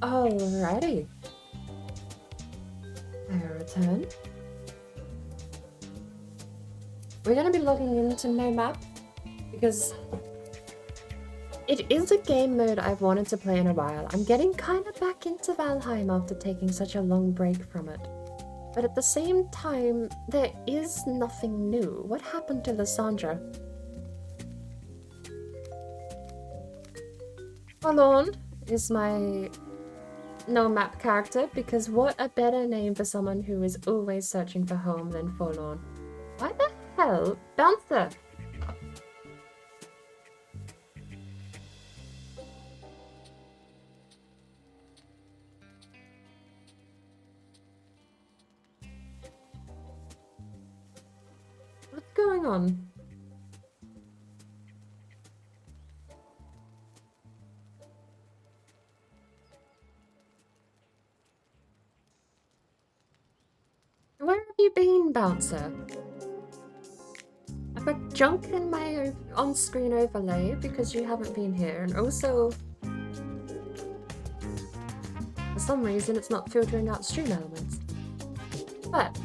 Alrighty. I return. We're gonna be logging into No Map because it is a game mode I've wanted to play in a while. I'm getting kind of back into Valheim after taking such a long break from it. But at the same time, there is nothing new. What happened to Lysandra? Forlorn is my No Map character because what a better name for someone who is always searching for home than Forlorn. Why the hell? Bouncer! What's going on? Where have you been, Bouncer? I've got junk in my on-screen overlay because you haven't been here, and also for some reason it's not filtering out stream elements. But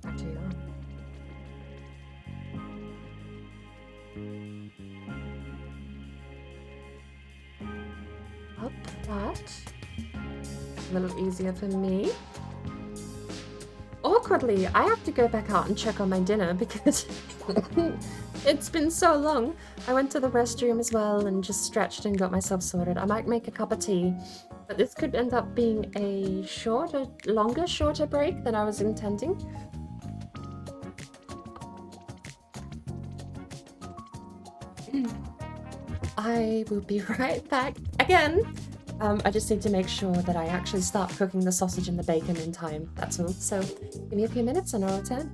back to you. Up that. A little easier for me. Awkwardly, I have to go back out and check on my dinner because it's been so long. I went to the restroom as well and just stretched and got myself sorted. I might make a cup of tea, but this could end up being a shorter break than I was intending. I will be right back again. I just need to make sure that I actually start cooking the sausage and the bacon in time, that's all. So give me a few minutes and I'll return.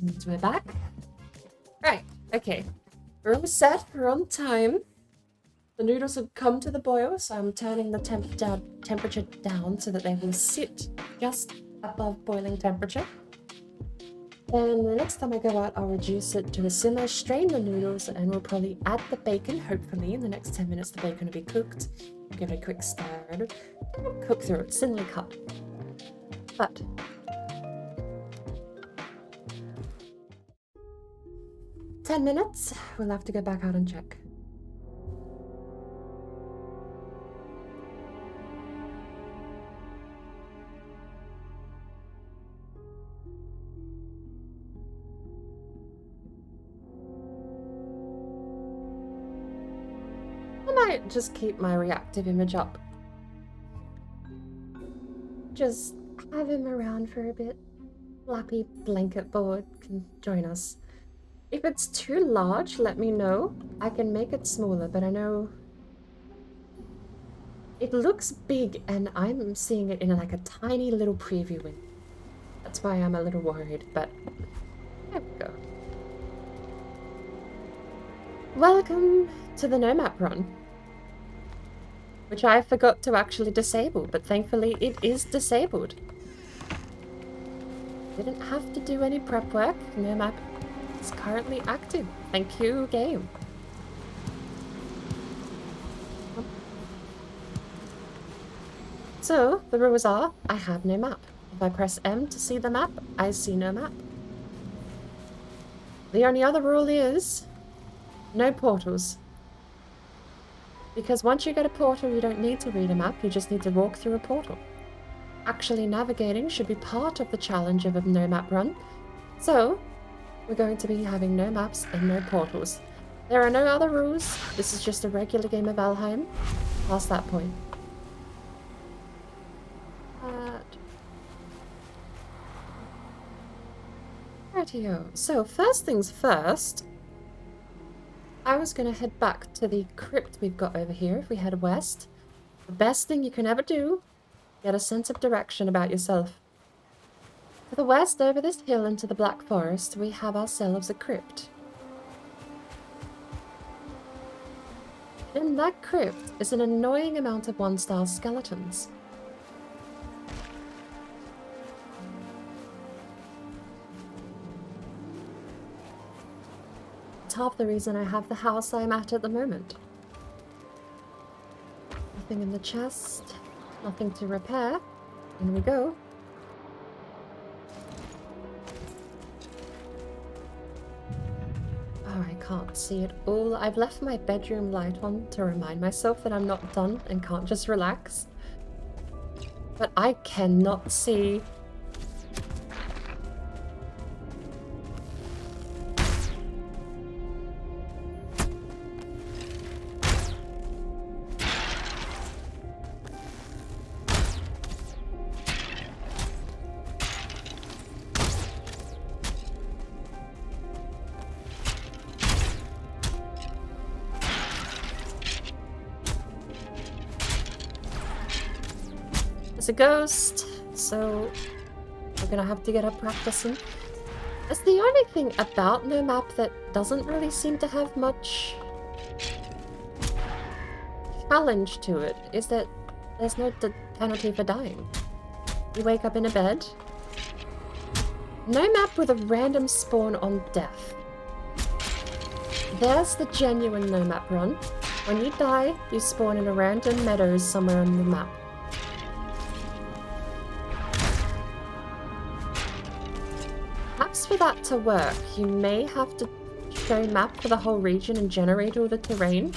And we're back. Right, okay. We're all set, we're on time. The noodles have come to the boil, so I'm turning the temperature down so that they will sit just above boiling temperature. Then the next time I go out, I'll reduce it to a simmer, strain the noodles, and we'll probably add the bacon. Hopefully in the next 10 minutes the bacon will be cooked. Give it a quick stir and cook through it, thinly cut. But 10 minutes, we'll have to go back out and check. I might just keep my reactive image up. Just have him around for a bit. Flappy blanket board can join us. If it's too large, let me know. I can make it smaller, but I know it looks big and I'm seeing it in like a tiny little preview window. That's why I'm a little worried, but there we go. Welcome to the No Map run, which I forgot to actually disable, but thankfully it is disabled. Didn't have to do any prep work. No Map is currently active. Thank you, game. So, the rules are, I have no map. If I press M to see the map, I see no map. The only other rule is, no portals. Because once you get a portal, you don't need to read a map, you just need to walk through a portal. Actually navigating should be part of the challenge of a no map run. So, we're going to be having no maps and no portals. There are no other rules. This is just a regular game of Valheim. Past that point. Rightio. So, first things first, I was going to head back to the crypt we've got over here if we head west. The best thing you can ever do, get a sense of direction about yourself. To the west, over this hill into the Black Forest, we have ourselves a crypt. In that crypt is an annoying amount of one-star skeletons. It's half the reason I have the house I'm at the moment. Nothing in the chest, nothing to repair. In we go. Oh, I can't see it all. I've left my bedroom light on to remind myself that I'm not done and can't just relax. But I cannot see. It's a ghost, so we're gonna have to get up practicing. That's the only thing about No Map that doesn't really seem to have much challenge to it, is that there's no penalty for dying. You wake up in a bed. No map with a random spawn on death. There's the genuine No Map run. When you die, you spawn in a random meadows somewhere on the map. Perhaps for that to work, you may have to show map for the whole region and generate all the terrain.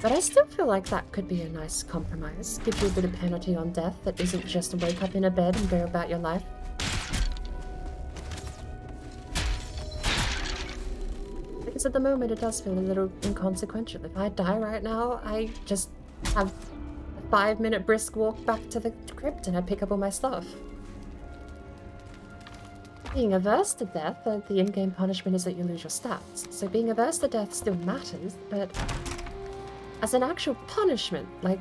But I still feel like that could be a nice compromise. Give you a bit of penalty on death that isn't just wake up in a bed and go about your life. Because at the moment it does feel a little inconsequential. If I die right now, I just have a 5-minute brisk walk back to the crypt and I pick up all my stuff. Being averse to death, the in-game punishment is that you lose your stats. So being averse to death still matters, but as an actual punishment, like,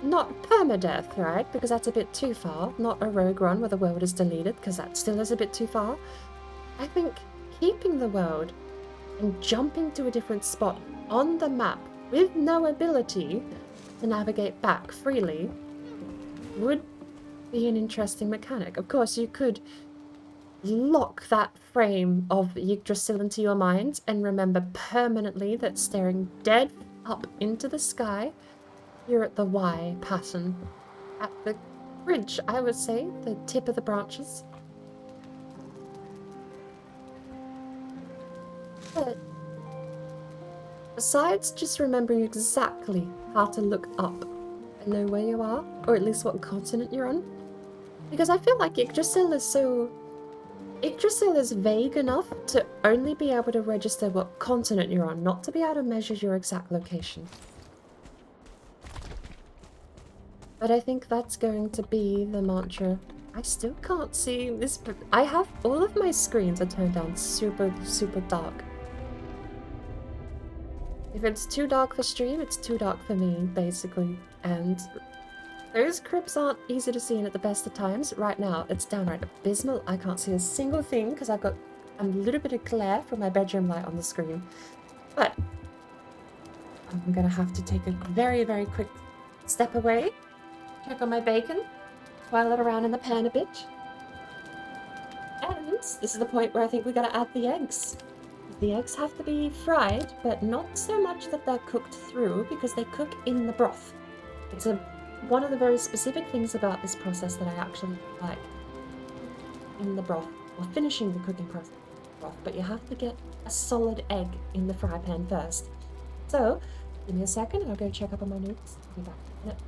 not permadeath, right? Because that's a bit too far. Not a rogue run where the world is deleted, because that still is a bit too far. I think keeping the world and jumping to a different spot on the map with no ability to navigate back freely would be an interesting mechanic. Of course, you could lock that frame of Yggdrasil into your mind and remember permanently that staring dead up into the sky, you're at the Y pattern. At the bridge, I would say, the tip of the branches. But besides just remembering exactly how to look up and know where you are, or at least what continent you're on, because I feel like Yggdrasil is vague enough to only be able to register what continent you're on, not to be able to measure your exact location. But I think that's going to be the mantra. I still can't see this. I have all of my screens are turned down super, super dark. If it's too dark for stream, it's too dark for me, basically. And those crypts aren't easy to see in at the best of times. Right now, it's downright abysmal. I can't see a single thing because I've got a little bit of glare from my bedroom light on the screen. But I'm gonna have to take a very, very quick step away, check on my bacon, twirl it around in the pan a bit. And this is the point where I think we gotta add the eggs. The eggs have to be fried, but not so much that they're cooked through, because they cook in the broth. It's one of the very specific things about this process that I actually like. In the broth, or finishing the cooking process in the broth, but you have to get a solid egg in the fry pan first. So, give me a second, I'll go check up on my notes. I'll be back in a minute.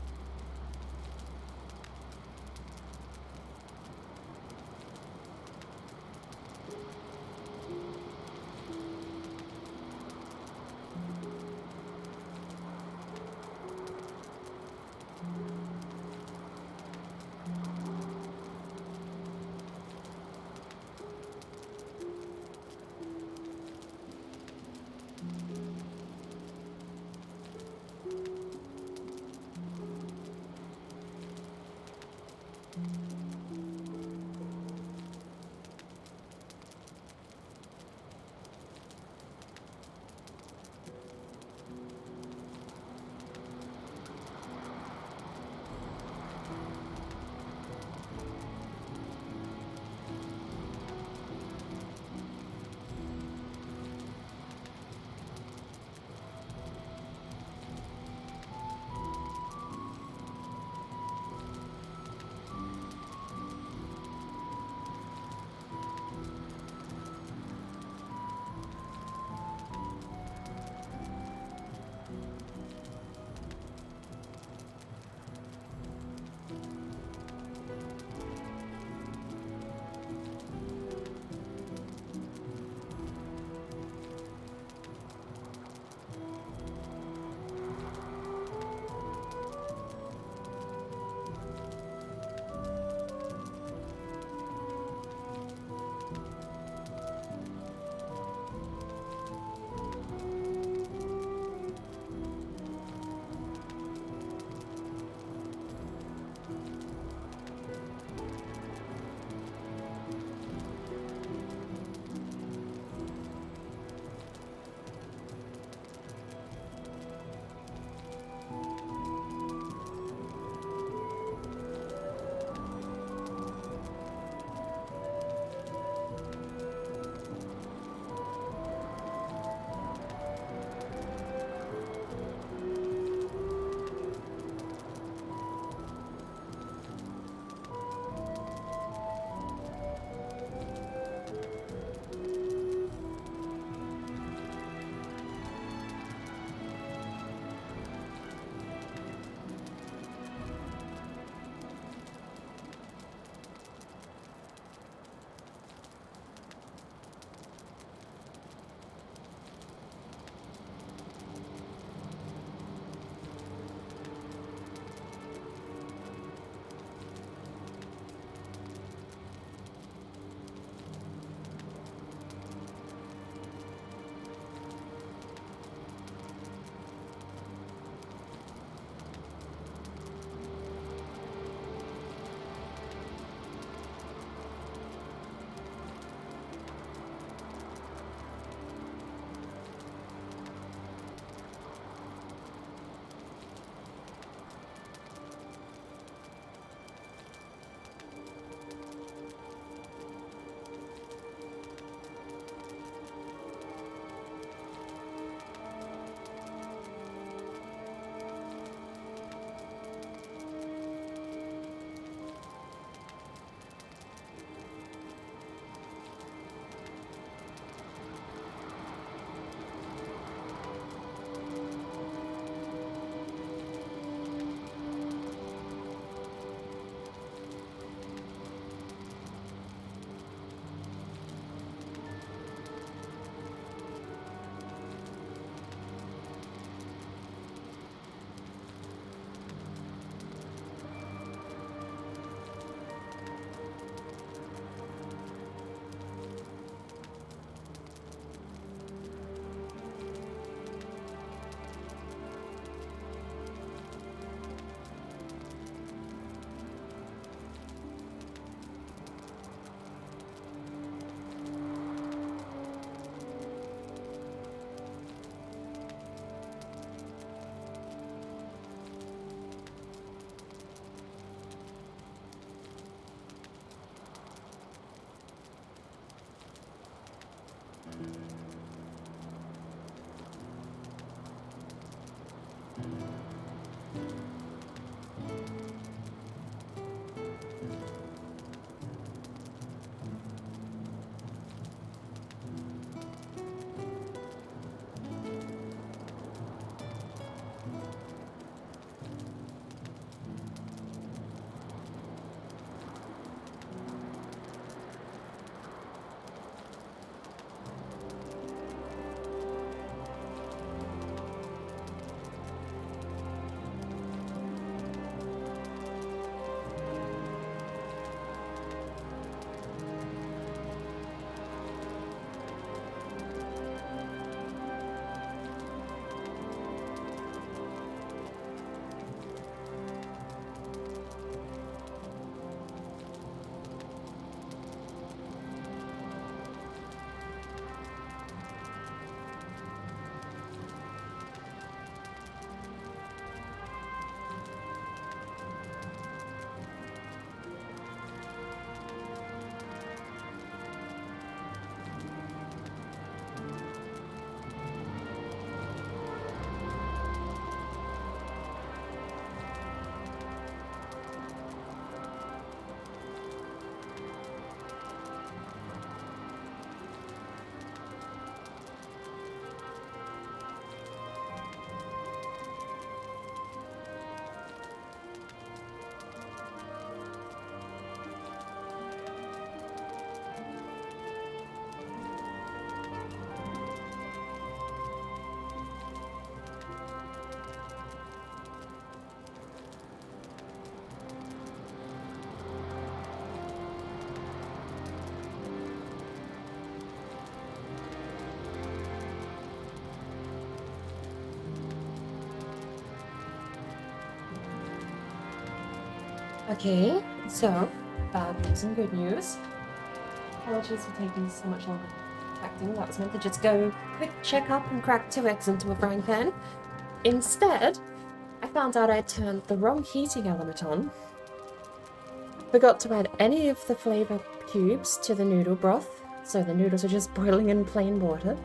Okay, so bad news and good news. Apologies for taking so much longer than expecting. That was meant to just go quick check up and crack 2 eggs into a frying pan. Instead, I found out I turned the wrong heating element on. Forgot to add any of the flavor cubes to the noodle broth, so the noodles are just boiling in plain water.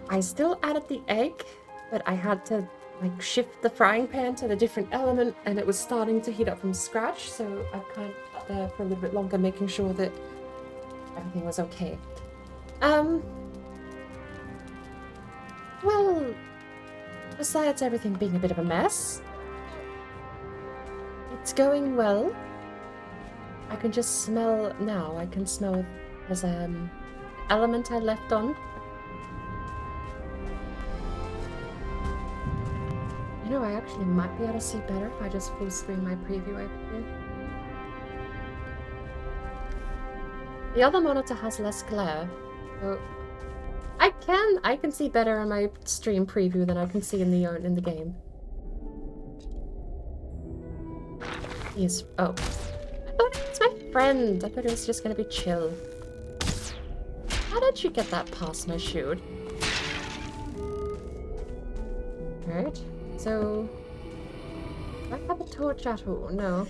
I still added the egg, but I had to like shift the frying pan to the different element, and it was starting to heat up from scratch, so I kind of sat there for a little bit longer making sure that everything was okay. Well, besides everything being a bit of a mess, it's going well. I can just smell now. I can smell there's an element I left on. You know, I actually might be able to see better if I just full screen my preview open. The other monitor has less glare, so I can see better on my stream preview than I can see in the game. Yes. Oh, I thought it was my friend. I thought it was just gonna be chill. How did you get that past my shield? Right. So, do I have a torch at all? No.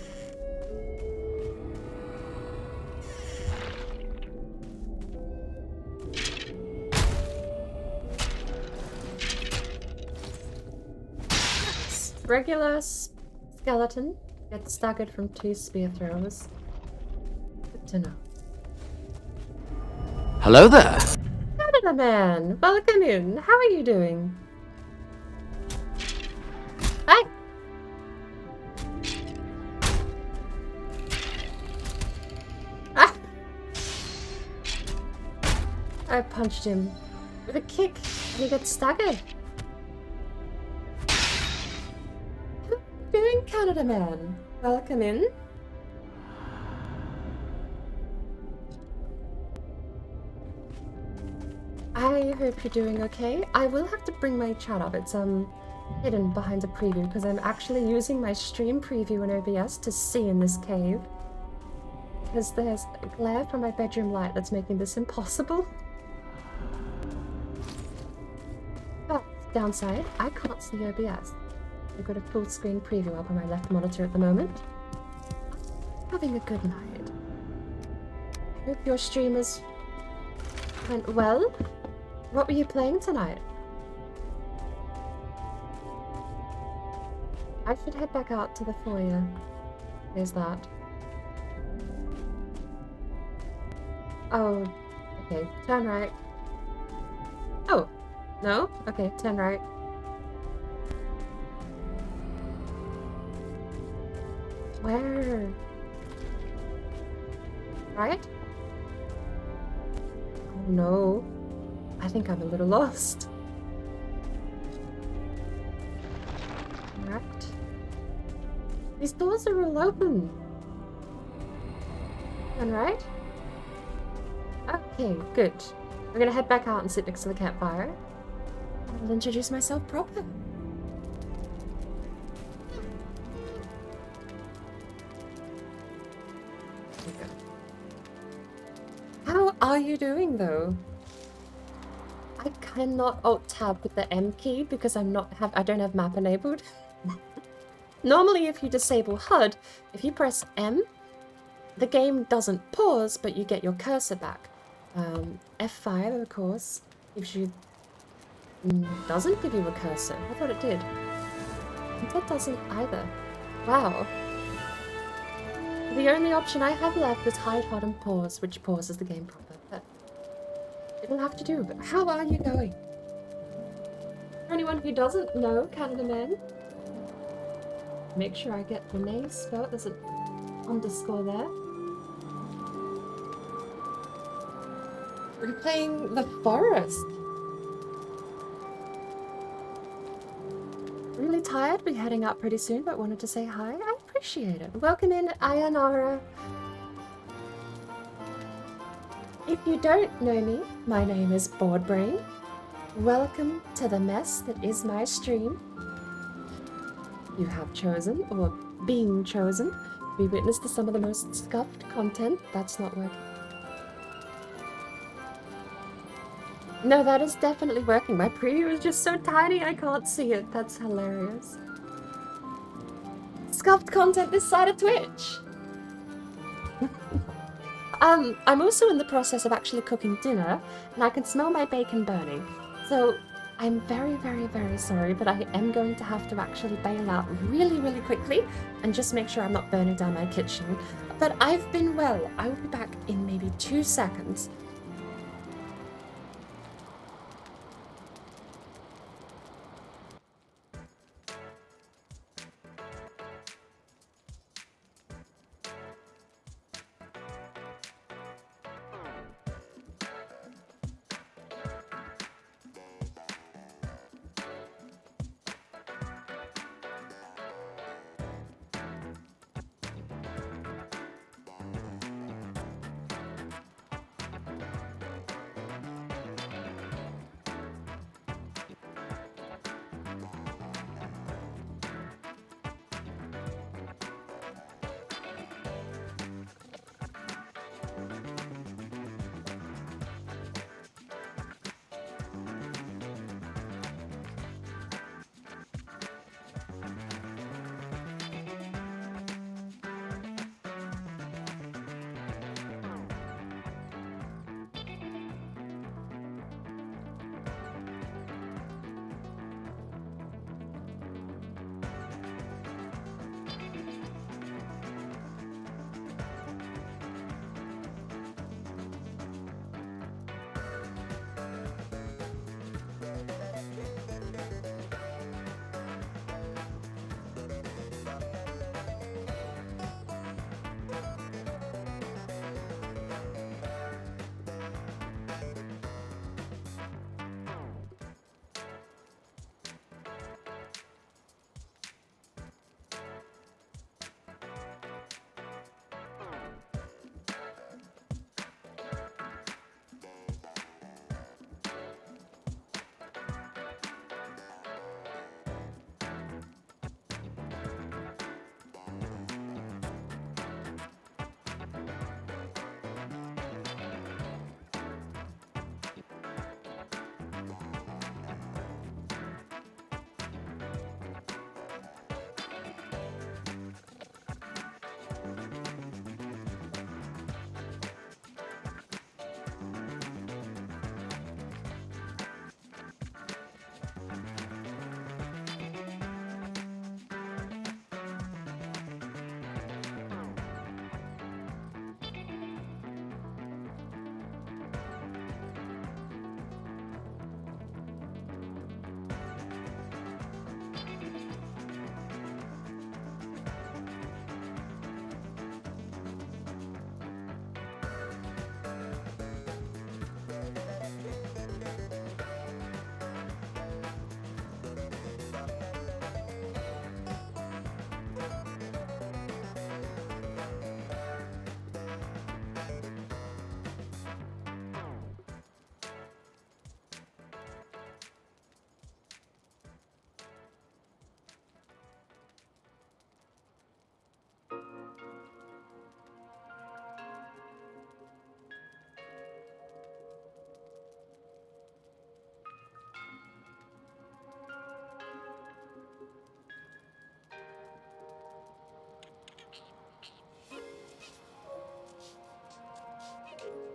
Regular skeleton gets staggered from 2 spear throws. Good to know. Hello there. Canada man, welcome in. How are you doing? Hi. Ah. I punched him with a kick and he got staggered. Doing Canada man. Welcome in. I hope you're doing okay. I will have to bring my chat up. It's hidden behind a preview because I'm actually using my stream preview in OBS to see in this cave. Because there's a glare from my bedroom light that's making this impossible. But downside, I can't see OBS. I've got a full screen preview up on my left monitor at the moment. Having a good night. I hope your streamers went well. What were you playing tonight? I should head back out to the foyer. There's that. Oh, okay. Turn right. Oh, no? Okay, turn right. Where? Right? Oh no. I think I'm a little lost. Right. These doors are all open. Turn right? Okay, good. We're gonna head back out and sit next to the campfire. I'll introduce myself proper. How are you doing though? I cannot alt-tab with the M key because I don't have map enabled. Normally if you disable HUD, if you press M, the game doesn't pause, but you get your cursor back. F5, of course, gives you... doesn't give you a cursor. I thought it did. That doesn't either. Wow. The only option I have left is hide, HUD, and pause, which pauses the game proper. But it'll have to do. But how are you going? For anyone who doesn't know Canada Man, make sure I get the name spelled. There's an underscore there. We're playing The Forest. Really tired, we're heading out pretty soon, but wanted to say hi. I appreciate it. Welcome in, Ayanara. If you don't know me, my name is Boardbrain. Welcome to the mess that is my stream. You have chosen, or being chosen. Be witness to some of the most scuffed content. That's not working. No, that is definitely working. My preview is just so tiny I can't see it. That's hilarious. Scuffed content this side of Twitch! I'm also in the process of actually cooking dinner, and I can smell my bacon burning. So, I'm very, very, very sorry, but I am going to have to actually bail out really, really quickly and just make sure I'm not burning down my kitchen. But I've been well. I will be back in maybe 2 seconds.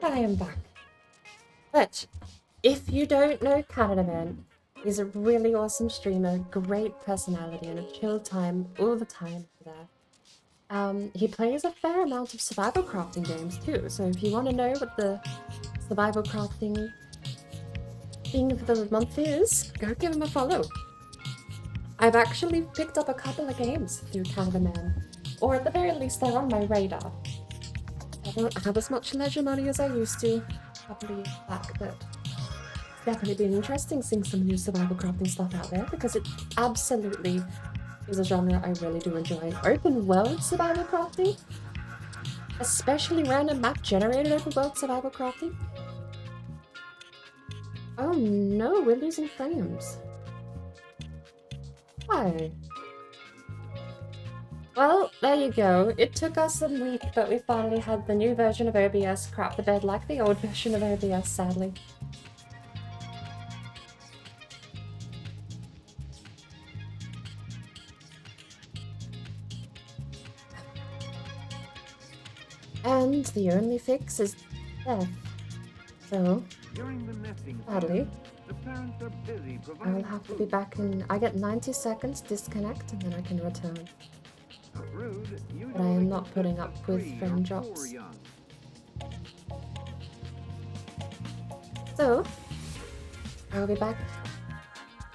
I am back. But if you don't know Canada Man, he's a really awesome streamer, great personality, and a chill time all the time there. He plays a fair amount of survival crafting games too, so if you want to know what the survival crafting thing for the month is, go give him a follow. I've actually picked up a couple of games through Canada Man, or at the very least they're on my radar. I don't have as much leisure money as I used to a couple of years back, but it's definitely been interesting seeing some new survival crafting stuff out there because it absolutely is a genre I really do enjoy. Open world survival crafting, especially random map generated open world survival crafting. Oh no, we're losing frames. Why? Well, there you go. It took us a week, but we finally had the new version of OBS crap the bed like the old version of OBS, sadly. And the only fix is death. So, sadly, I will have to be back in... I get 90 seconds disconnect and then I can return. But I am not putting up with frame drops. So, I will be back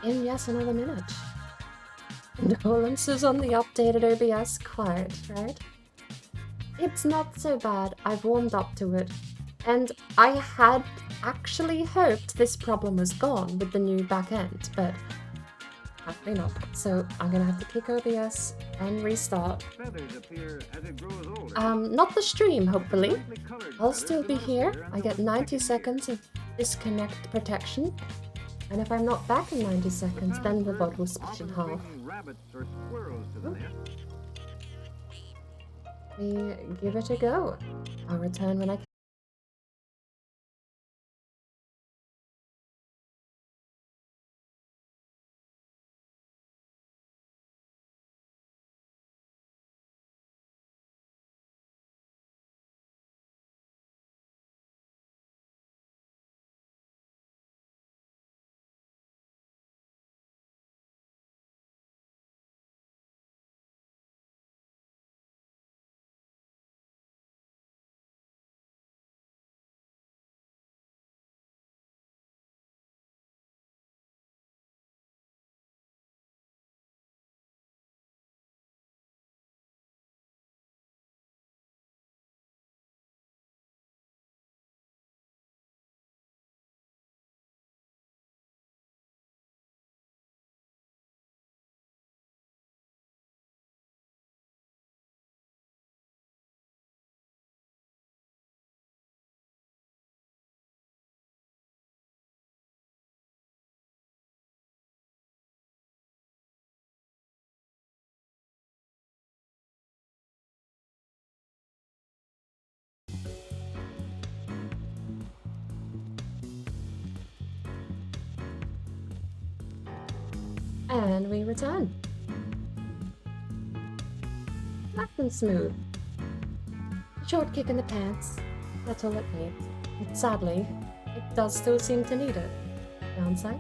in yes another minute. Condolences on the updated OBS, quiet, right? It's not so bad, I've warmed up to it. And I had actually hoped this problem was gone with the new backend, but apparently not. So I'm gonna have to kick OBS and restart. Not the stream, hopefully. I'll still be here. I get 90 seconds of disconnect protection. And if I'm not back in 90 seconds, then the VOD will split in half. We give it a go. I'll return when I can. And we return. Nice and smooth. Short kick in the pants. That's all it needs. And sadly, it does still seem to need it. Downside.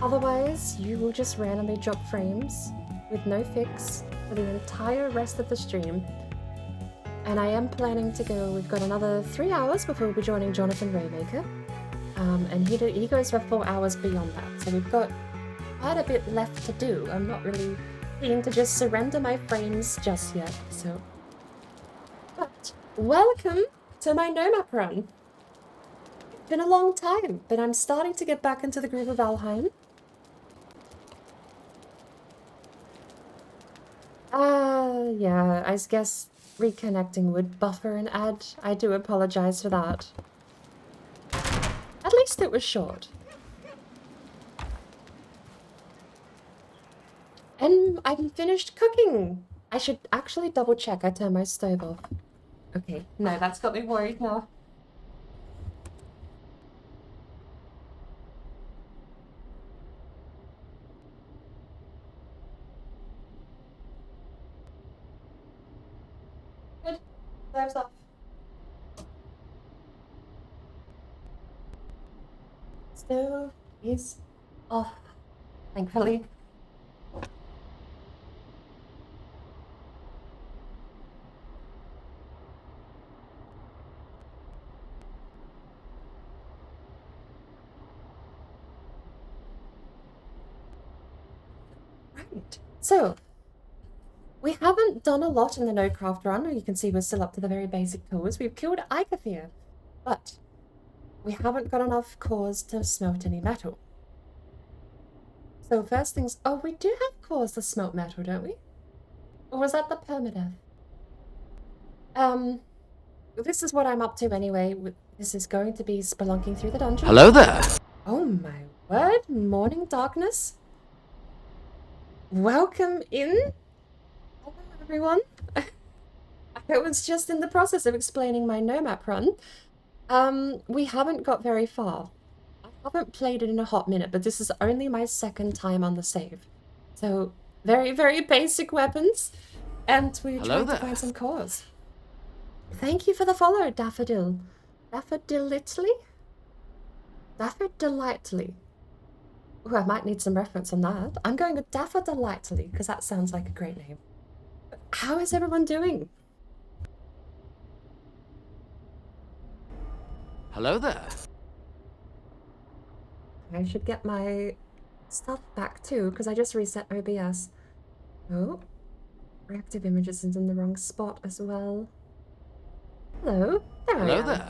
Otherwise, you will just randomly drop frames with no fix for the entire rest of the stream. And I am planning to go, we've got another 3 hours before we'll be joining Jonathan Raymaker. And he goes for 4 hours beyond that, so we've got quite a bit left to do. I'm not really keen to just surrender my frames just yet, so... But, welcome to my No Map run! It's been a long time, but I'm starting to get back into the groove of Valheim. Yeah, I guess reconnecting would buffer an ad. I do apologize for that. At least it was short. And I'm finished cooking! I should actually double check I turned my stove off. Okay, no, that's got me worried now. Good. Stove's off. Stove is off, thankfully. Right, so we haven't done a lot in the No Craft run. You can see we're still up to the very basic tools. We've killed Ikathir, but we haven't got enough cores to smelt any metal. So first things... Oh, we do have cores to smelt metal, don't we? Or was that the permadeath? This is what I'm up to anyway. This is going to be spelunking through the dungeon. Hello there! Oh my word, morning darkness. Welcome in. everyone. I was just in the process of explaining my No Map run. We haven't got very far. I haven't played it in a hot minute, but this is only my second time on the save. So, very, very basic weapons. And we're trying to find some cores. Thank you for the follow, Daffodil. Daffodilitly? Daffodilitely. Oh, I might need some reference on that. I'm going with Daffodilitely, because that sounds like a great name. How is everyone doing? Hello there. I should get my stuff back too, because I just reset OBS. Oh, reactive images is in the wrong spot as well. Hello, there I am.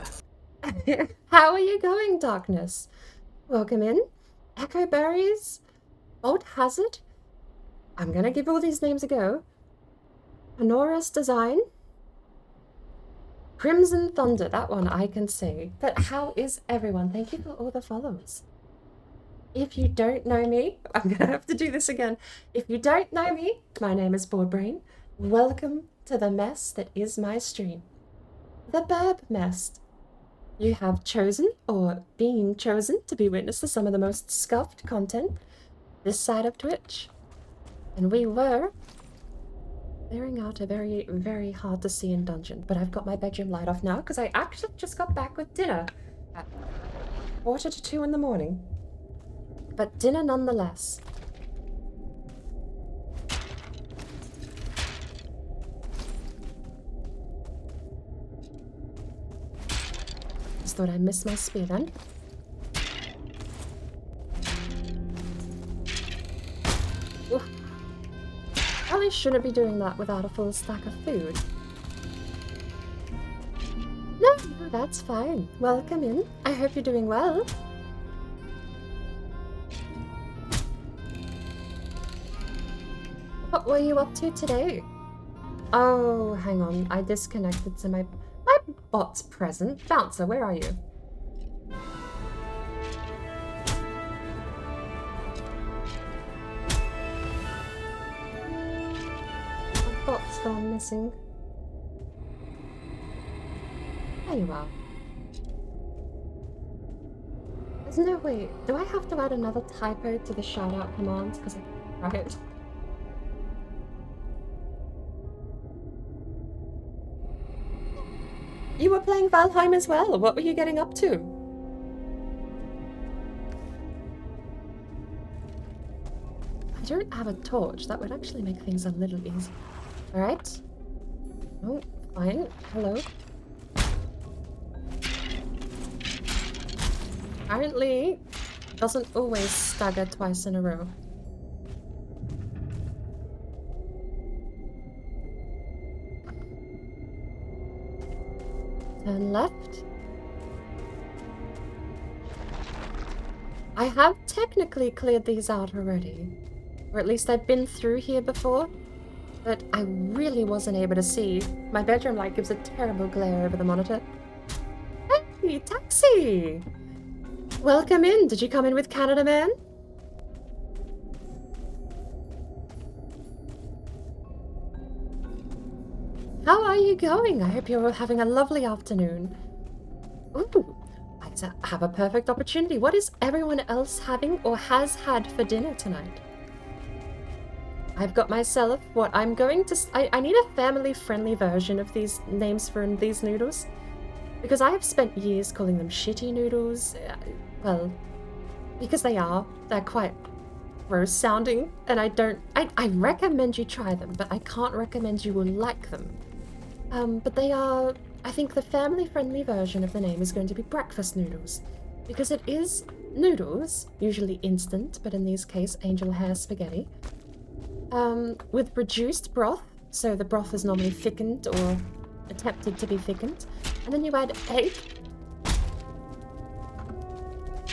There. How are you going, Darkness? Welcome in. Echo Berries, Old Hazard. I'm gonna give all these names a go. Honoris Design. Crimson Thunder, that one I can say. But how is everyone? Thank you for all the follows. If you don't know me, I'm gonna have to do this again. If you don't know me, my name is Boardbrain. Welcome to the mess that is my stream. The Burb Mess. You have chosen, or been chosen, to be witness to some of the most scuffed content this side of Twitch. And we were clearing out a very, very hard to see in dungeon. But I've got my bedroom light off now because I actually just got back with dinner at 1:45 in the morning. But dinner nonetheless. Just thought I'd miss my spear then. Oof. Probably shouldn't be doing that without a full stack of food. No, that's fine. Welcome in. I hope you're doing well. What were you up to today? Oh, hang on. I disconnected to my bot's present. Bouncer, where are you? My bot's gone missing. There you are. There's no way. Do I have to add another typo to the shoutout commands? Because I right. You were playing Valheim as well. What were you getting up to? I don't have a torch. That would actually make things a little easier. Alright. Oh, fine. Hello. Apparently, doesn't always stagger twice in a row. Turn left. I have technically cleared these out already. Or at least I've been through here before. But I really wasn't able to see. My bedroom light gives a terrible glare over the monitor. Hey, taxi! Welcome in. Did you come in with Canada Man? How are you going? I hope you're having a lovely afternoon. Ooh, I have a perfect opportunity. What is everyone else having or has had for dinner tonight? I've got myself what I'm going to... I need a family-friendly version of these names for these noodles. Because I have spent years calling them shitty noodles. Well, because they are. They're quite gross sounding. And I recommend you try them, but I can't recommend you will like them. But they are... I think the family-friendly version of the name is going to be breakfast noodles. Because it is noodles, usually instant, but in this case, angel hair spaghetti. With reduced broth, so the broth is normally thickened or attempted to be thickened. And then you add egg.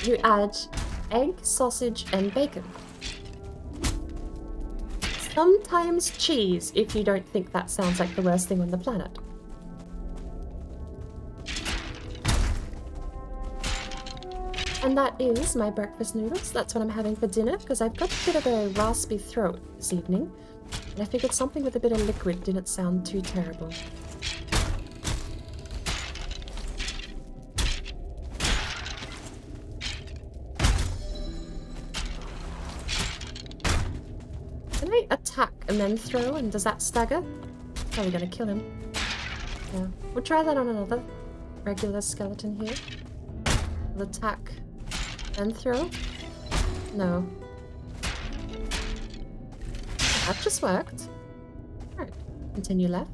You add egg, sausage, and bacon. Sometimes cheese, if you don't think that sounds like the worst thing on the planet. And that is my breakfast noodles. That's what I'm having for dinner, because I've got a bit of a raspy throat this evening. And I figured something with a bit of liquid didn't sound too terrible. Can I attack and then throw, and does that stagger? Probably gonna kill him. Yeah. We'll try that on another regular skeleton here. We'll attack and throw. No. That just worked. Alright. Continue left.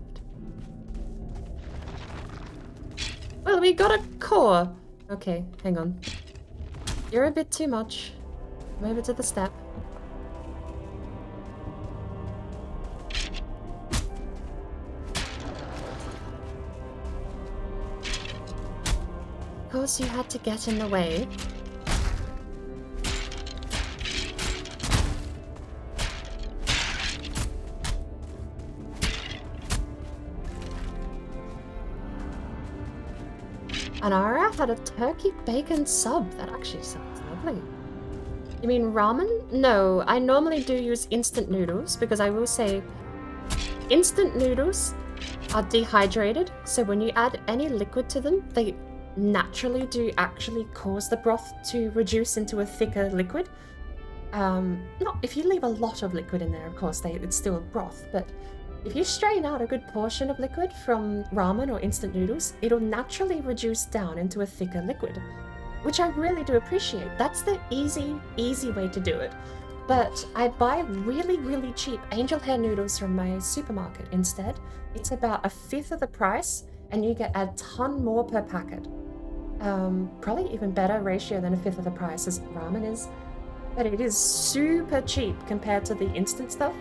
Well, we got a core. Okay, hang on. You're a bit too much. Come over to the step. Of course you had to get in the way. Anara had a turkey bacon sub. That actually sounds lovely. You mean ramen? No, I normally do use instant noodles because I will say instant noodles are dehydrated, so when you add any liquid to them, they naturally do actually cause the broth to reduce into a thicker liquid. Not if you leave a lot of liquid in there, of course, it's still broth, but if you strain out a good portion of liquid from ramen or instant noodles, it'll naturally reduce down into a thicker liquid, which I really do appreciate. That's the easy way to do it. But I buy really, really cheap angel hair noodles from my supermarket instead. It's about 1/5 of the price, and you get a ton more per packet. Probably even better ratio than 1/5 of the price as ramen is. But it is super cheap compared to the instant stuff.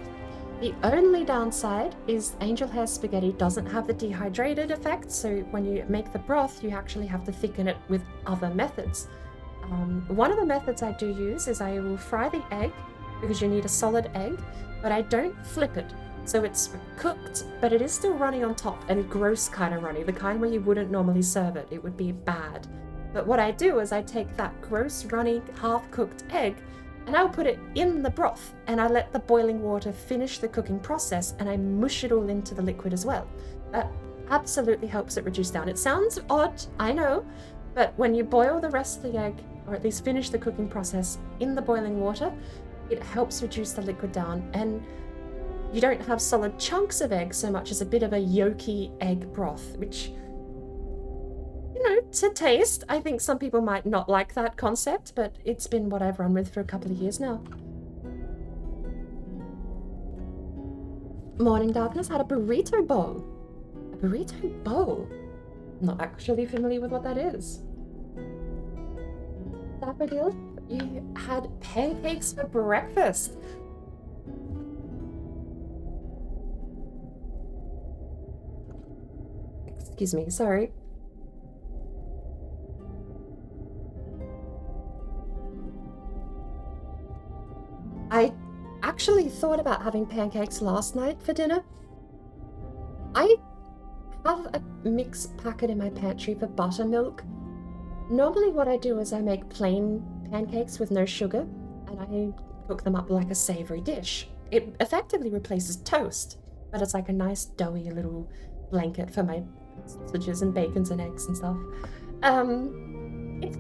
The only downside is angel hair spaghetti doesn't have the dehydrated effect, so when you make the broth, you actually have to thicken it with other methods. One of the methods I do use is I will fry the egg, because you need a solid egg, but I don't flip it. So it's cooked, but it is still runny on top, and gross kind of runny, the kind where you wouldn't normally serve it. It would be bad. But what I do is I take that gross, runny, half-cooked egg, and I'll put it in the broth, and I let the boiling water finish the cooking process, and I mush it all into the liquid as well. That absolutely helps it reduce down. It sounds odd, I know, but when you boil the rest of the egg, or at least finish the cooking process in the boiling water, it helps reduce the liquid down, and you don't have solid chunks of egg so much as a bit of a yolky egg broth, which, you know, to taste, I think some people might not like that concept, but it's been what I've run with for a couple of years now. Morning Darkness had a burrito bowl. A burrito bowl? Not actually familiar with what that is. Daffodil, you had pancakes for breakfast. Excuse me, sorry. I actually thought about having pancakes last night for dinner. I have a mixed packet in my pantry for buttermilk. Normally what I do is I make plain pancakes with no sugar, and I cook them up like a savory dish. It effectively replaces toast, but it's like a nice doughy little blanket for my sausages and bacons and eggs and stuff. It's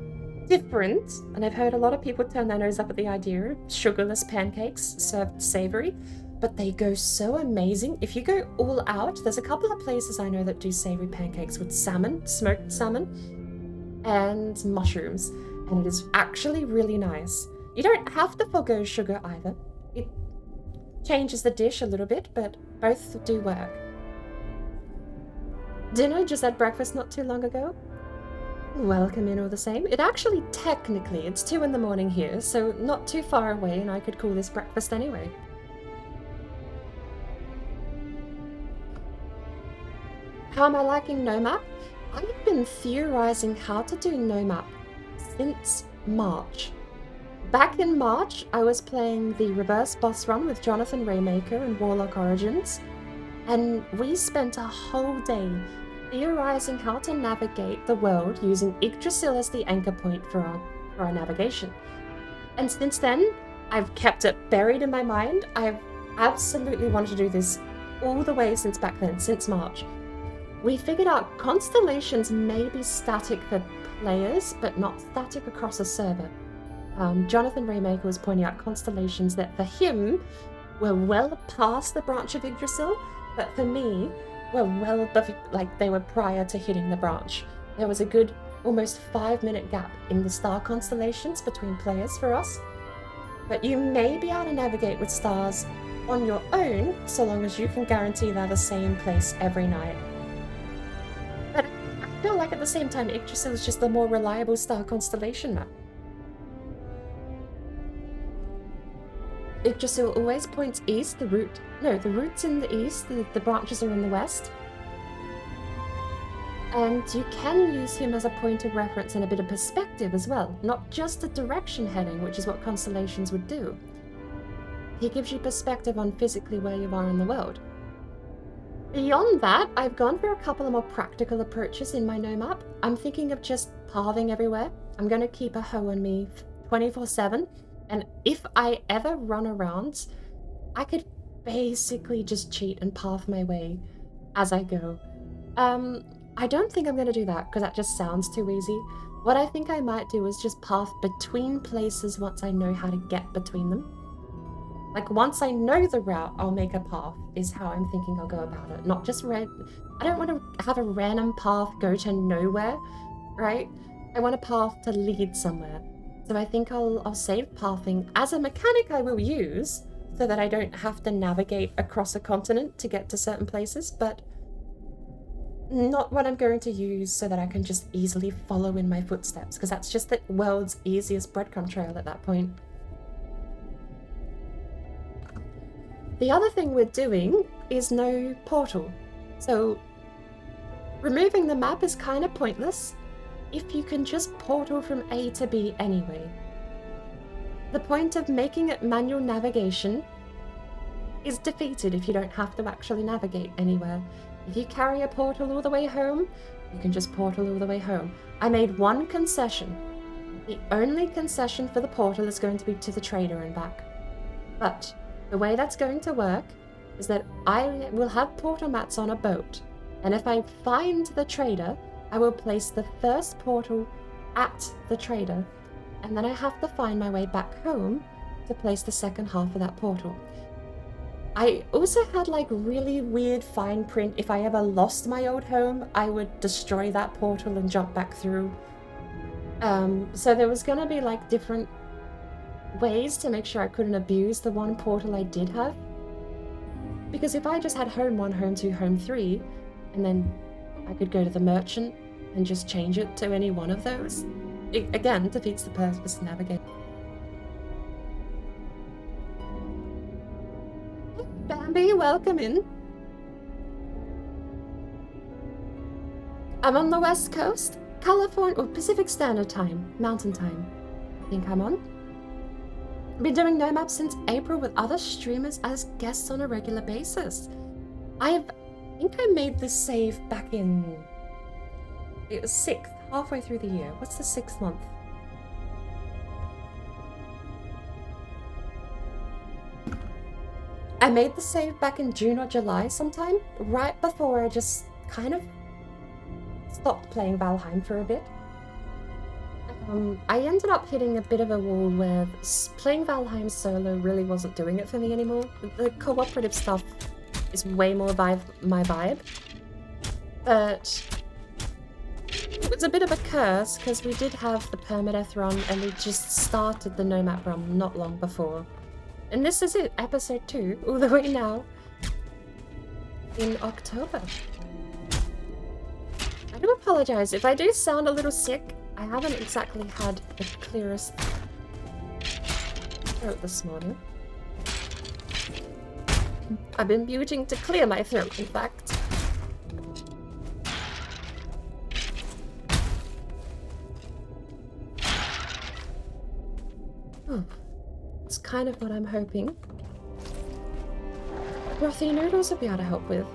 different, and I've heard a lot of people turn their nose up at the idea of sugarless pancakes served savory, but they go so amazing. If you go all out, there's a couple of places I know that do savory pancakes with salmon, smoked salmon, and mushrooms, and it is actually really nice. You don't have to forgo sugar either. It changes the dish a little bit, but both do work. Dinner, just had breakfast not too long ago. Welcome in all the same. It actually, technically, it's 2 in the morning here, so not too far away, and I could call this breakfast anyway. How am I liking No Map? I've been theorizing how to do No Map since March. Back in March, I was playing the reverse boss run with Jonathan Raymaker and Warlock Origins, and we spent a whole day theorizing how to navigate the world using Yggdrasil as the anchor point for our navigation. And since then, I've kept it buried in my mind. I've absolutely wanted to do this all the way since back then, since March. We figured out constellations may be static for players, but not static across a server. Jonathan Raymaker was pointing out constellations that for him were well past the branch of Yggdrasil, but for me were well above, like they were prior to hitting the branch. There was a good almost 5-minute gap in the star constellations between players for us. But you may be able to navigate with stars on your own, so long as you can guarantee they're the same place every night. But I feel like at the same time, Yggdrasil is just the more reliable star constellation map. Yggdrasil always points east, the route's in the east, the branches are in the west. And you can use him as a point of reference and a bit of perspective as well, not just a direction heading, which is what constellations would do. He gives you perspective on physically where you are in the world. Beyond that, I've gone for a couple of more practical approaches in my no map. I'm thinking of just pathing everywhere. I'm going to keep a hoe on me 24/7, and if I ever run around, I could basically just cheat and path my way as I go. I don't think I'm going to do that because that just sounds too easy. What I think I might do is just path between places once I know how to get between them. Like, once I know the route, I'll make a path, is how I'm thinking I'll go about it. Not just I don't want to have a random path go to nowhere, right? I want a path to lead somewhere. So I think I'll save pathing as a mechanic I will use, so that I don't have to navigate across a continent to get to certain places, but not what I'm going to use so that I can just easily follow in my footsteps, because that's just the world's easiest breadcrumb trail at that point. The other thing we're doing is no portal. So removing the map is kind of pointless if you can just portal from A to B anyway. The point of making it manual navigation is defeated if you don't have to actually navigate anywhere. If you carry a portal all the way home, you can just portal all the way home. I made one concession. The only concession for the portal is going to be to the trader and back. But the way that's going to work is that I will have portal mats on a boat, and if I find the trader, I will place the first portal at the trader, and then I have to find my way back home to place the second half of that portal. I also had like really weird fine print. If I ever lost my old home, I would destroy that portal and jump back through. So there was gonna be like different ways to make sure I couldn't abuse the one portal I did have. Because if I just had home 1, home 2, home 3, and then I could go to the merchant and just change it to any one of those, it again defeats the purpose of navigating. Bambi, welcome in. I'm on the West Coast, California, or Pacific Standard Time, Mountain Time. I think I'm on. I've been doing No Map since April with other streamers as guests on a regular basis. I think I made this save back in... It was 6th, halfway through the year. What's the 6th month? I made the save back in June or July sometime, right before I just kind of stopped playing Valheim for a bit. I ended up hitting a bit of a wall where playing Valheim solo really wasn't doing it for me anymore. The cooperative stuff is way more my vibe. But it was a bit of a curse because we did have the permadeath run and we just started the No Map run not long before. And this is it, episode 2, all the way now, in October. I do apologize if I do sound a little sick. I haven't exactly had the clearest throat this morning. I've been muting to clear my throat, in fact. Oh. It's kind of what I'm hoping Brothy Noodles will be able to help with.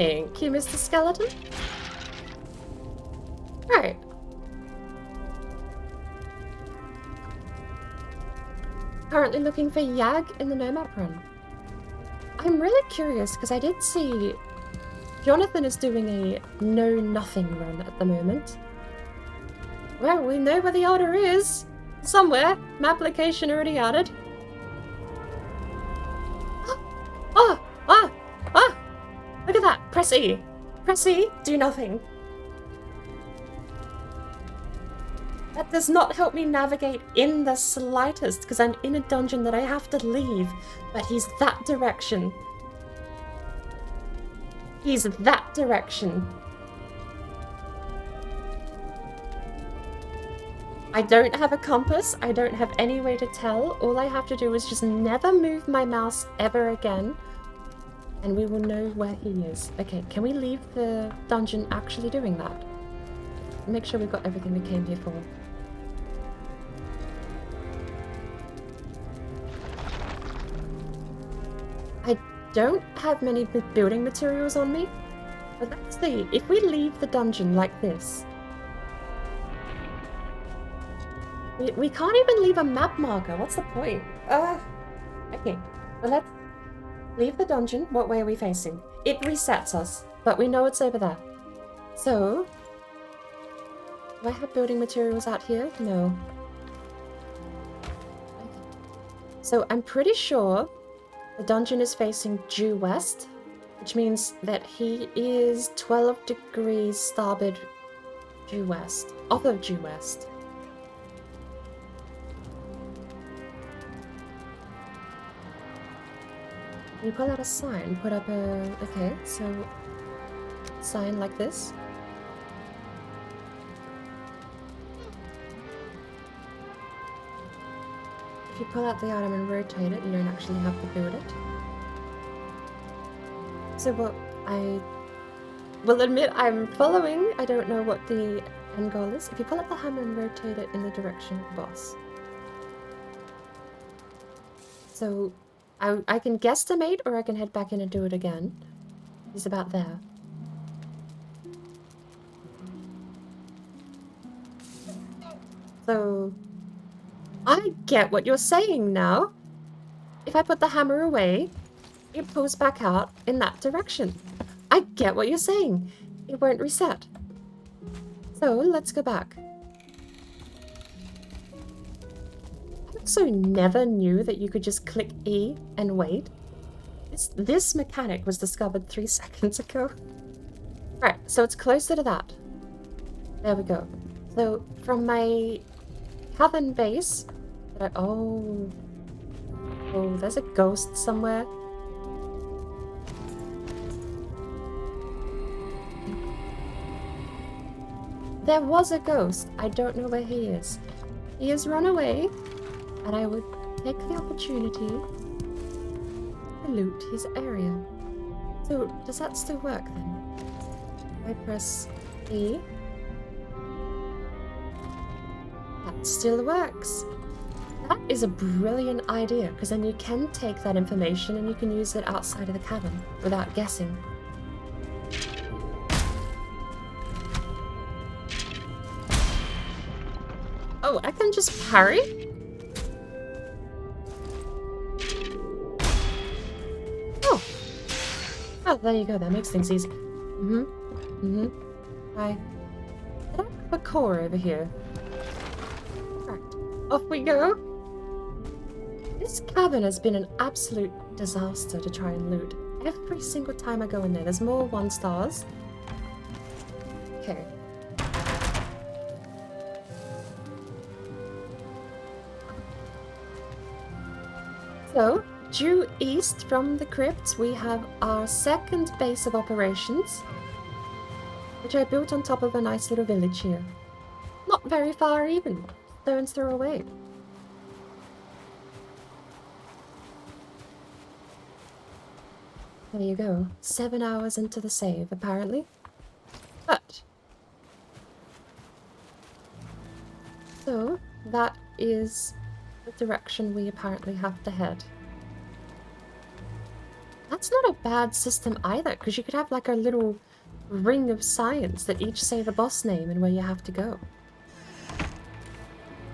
Thank you, Mr. Skeleton. Right. Currently looking for Yag in the No Map run. I'm really curious because I did see Jonathan is doing a know-nothing run at the moment. Well, we know where the order is. Somewhere. Map location already added. Oh! Ah! Ah! Look at that! Press E. Press E, do nothing. That does not help me navigate in the slightest, because I'm in a dungeon that I have to leave. But he's that direction. He's that direction. I don't have a compass. I don't have any way to tell. All I have to do is just never move my mouse ever again. And we will know where he is. Okay, can we leave the dungeon actually doing that? Make sure we've got everything we came here for. I don't have many building materials on me. But let's see, if we leave the dungeon like this, we can't even leave a map marker. What's the point? Okay, well let's leave the dungeon. What way are we facing? It resets us, but we know it's over there. So, do I have building materials out here? No. Okay. So I'm pretty sure the dungeon is facing due west, which means that he is 12 degrees starboard due west, off of due west. You pull out a sign, put up a... Okay, so... sign like this. If you pull out the item and rotate it, you don't actually have to build it. So what I will admit I'm following, I don't know what the end goal is. If you pull out the hammer and rotate it in the direction of the boss. So... I can guesstimate, or I can head back in and do it again. He's about there. So... I get what you're saying now. If I put the hammer away, it pulls back out in that direction. I get what you're saying. It won't reset. So, let's go back. I also never knew that you could just click E and wait. This mechanic was discovered 3 seconds ago. Right, so it's closer to that. There we go. So from my cavern base, oh, there's a ghost somewhere. There was a ghost. I don't know where he is. He has run away. And I would take the opportunity to loot his area. So, does that still work then? I press E. That still works. That is a brilliant idea, because then you can take that information and you can use it outside of the cabin without guessing. Oh, I can just parry? Oh, there you go. That makes things easy. I don't have a core over here. Right. Off we go. This cabin has been an absolute disaster to try and loot. Every single time I go in there, there's more 1 stars. Okay. So, due east from the crypt, we have our second base of operations, which I built on top of a nice little village here. Not very far even. Stone's throw away. There you go. 7 hours into the save, apparently. But... so, that is the direction we apparently have to head. That's not a bad system either, because you could have like a little ring of signs that each say the boss name and where you have to go.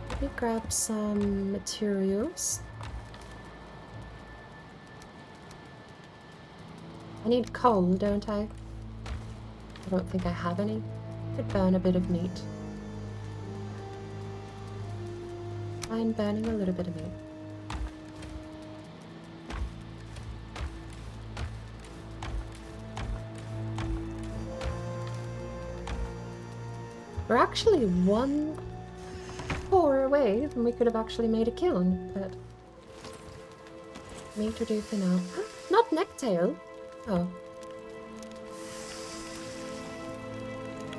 Let me grab some materials. I need coal, don't I? I don't think I have any. Could burn a bit of meat. Fine, burning a little bit of meat. We're actually one core away and we could have actually made a kiln, but meat will do for now. Not necktail. Oh.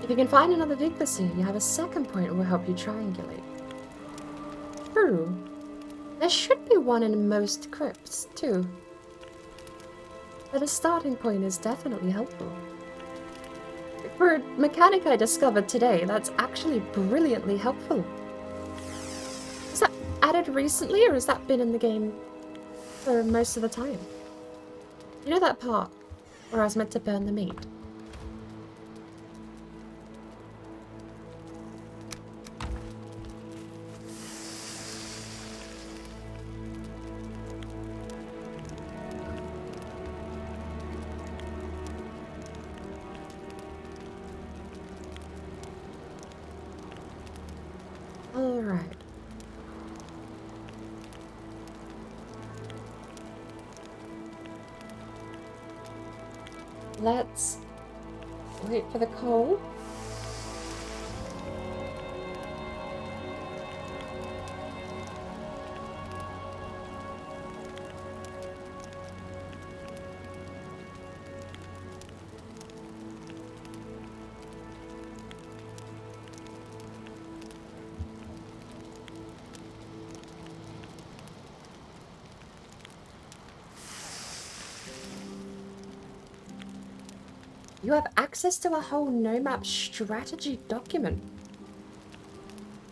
If you can find another Vigor soon, you have a second point that will help you triangulate. True. There should be one in most crypts, too. But a starting point is definitely helpful. For a mechanic I discovered today, that's actually brilliantly helpful. Is that added recently, or has that been in the game for most of the time? You know that part where I was meant to burn the meat? Alright. Let's wait for the coal. You have access to a whole No Map strategy document.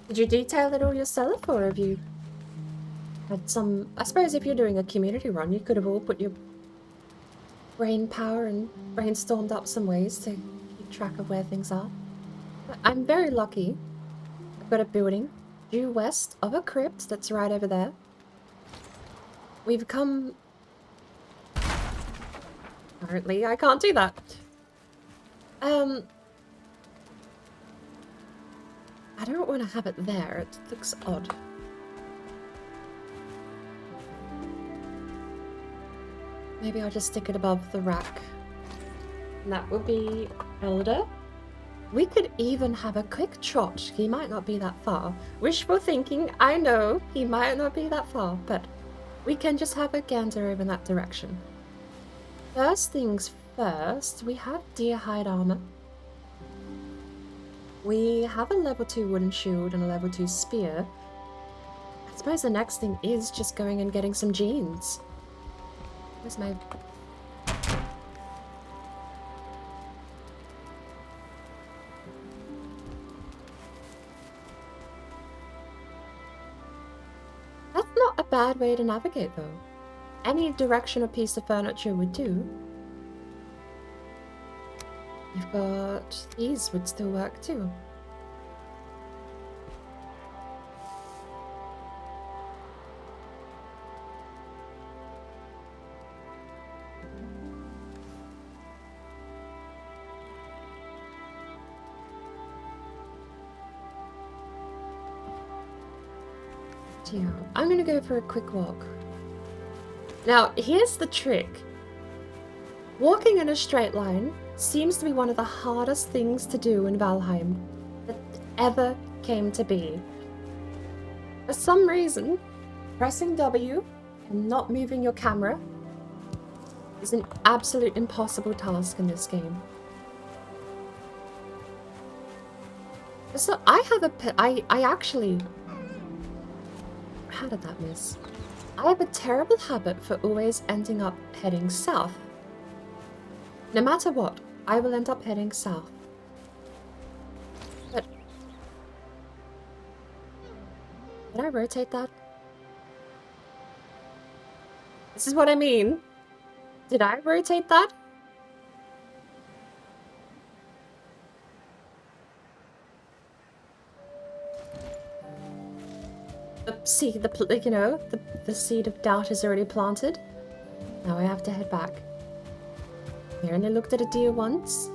Did you detail it all yourself, or have you had some... I suppose if you're doing a community run, you could have all put your brain power and brainstormed up some ways to keep track of where things are. But I'm very lucky. I've got a building due west of a crypt that's right over there. We've come... Apparently, I can't do that. I don't want to have it there. It looks odd. Maybe I'll just stick it above the rack. And that will be Elder. We could even have a quick trot. He might not be that far. Wishful thinking, I know. He might not be that far, but we can just have a gander over in that direction. First things first, we have deer hide armor. We have a level 2 wooden shield and a level 2 spear. I suppose the next thing is just going and getting some jeans. Where's my... That's not a bad way to navigate, though. Any direction a piece of furniture would do. You've got... These would still work, too. I'm gonna go for a quick walk. Now, here's the trick. Walking in a straight line seems to be one of the hardest things to do in Valheim that ever came to be. For some reason, pressing W and not moving your camera is an absolute impossible task in this game. So I have a... I actually... How did that miss? I have a terrible habit for always ending up heading south. No matter what, I will end up heading south. But... Did I rotate that? This is what I mean. Did I rotate that? The seed, you know, the seed of doubt is already planted. Now I have to head back. I only looked at a deer once,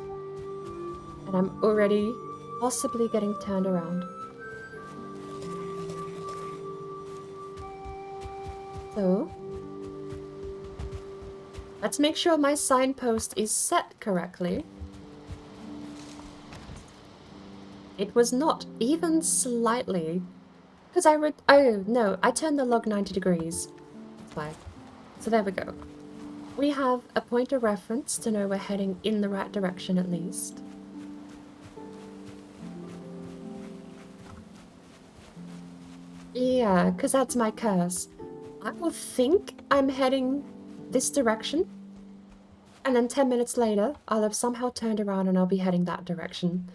and I'm already possibly getting turned around. So, let's make sure my signpost is set correctly. It was not, even slightly. Because oh, no, I turned the log 90 degrees. That's why. So there we go. We have a point of reference to know we're heading in the right direction at least. Yeah, because that's my curse. I will think I'm heading this direction, and then 10 minutes later, I'll have somehow turned around and I'll be heading that direction.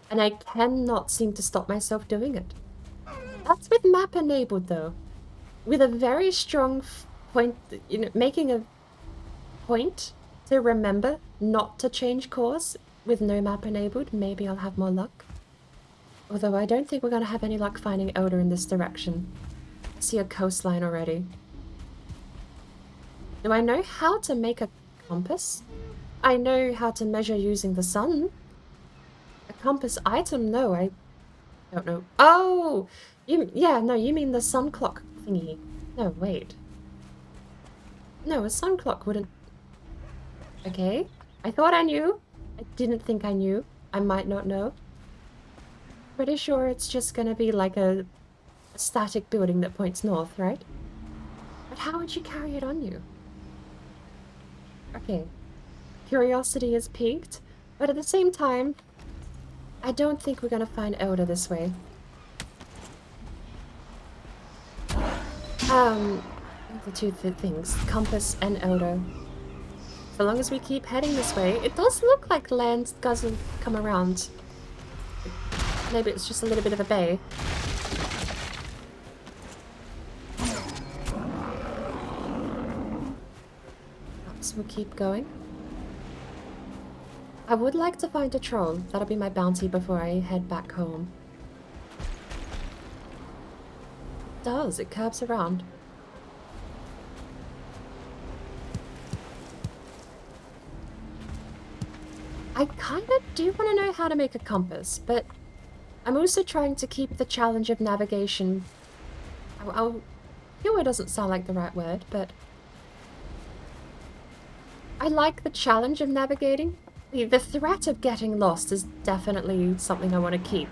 And I cannot seem to stop myself doing it. That's with map enabled though. With a very strong point, you know, making a point to remember not to change course with no map enabled, maybe I'll have more luck. Although I don't think we're going to have any luck finding Elder in this direction. I see a coastline already. Do I know how to make a compass? I know how to measure using the sun. A compass item? No, I don't know. Oh! Yeah, no, you mean the sun clock thingy. No, wait. No, a sun clock wouldn't... Okay. I thought I knew. I didn't think I knew. I might not know. Pretty sure it's just gonna be like a static building that points north, right? But how would you carry it on you? Okay. Curiosity is piqued, but at the same time, I don't think we're gonna find Elder this way. The two things, compass and Elder. So long as we keep heading this way, it does look like land doesn't come around. Maybe it's just a little bit of a bay. Perhaps we'll keep going. I would like to find a troll. That'll be my bounty before I head back home. It does, it curves around. I kinda do want to know how to make a compass, but I'm also trying to keep the challenge of navigation. Pure doesn't sound like the right word, but I like the challenge of navigating. The threat of getting lost is definitely something I want to keep.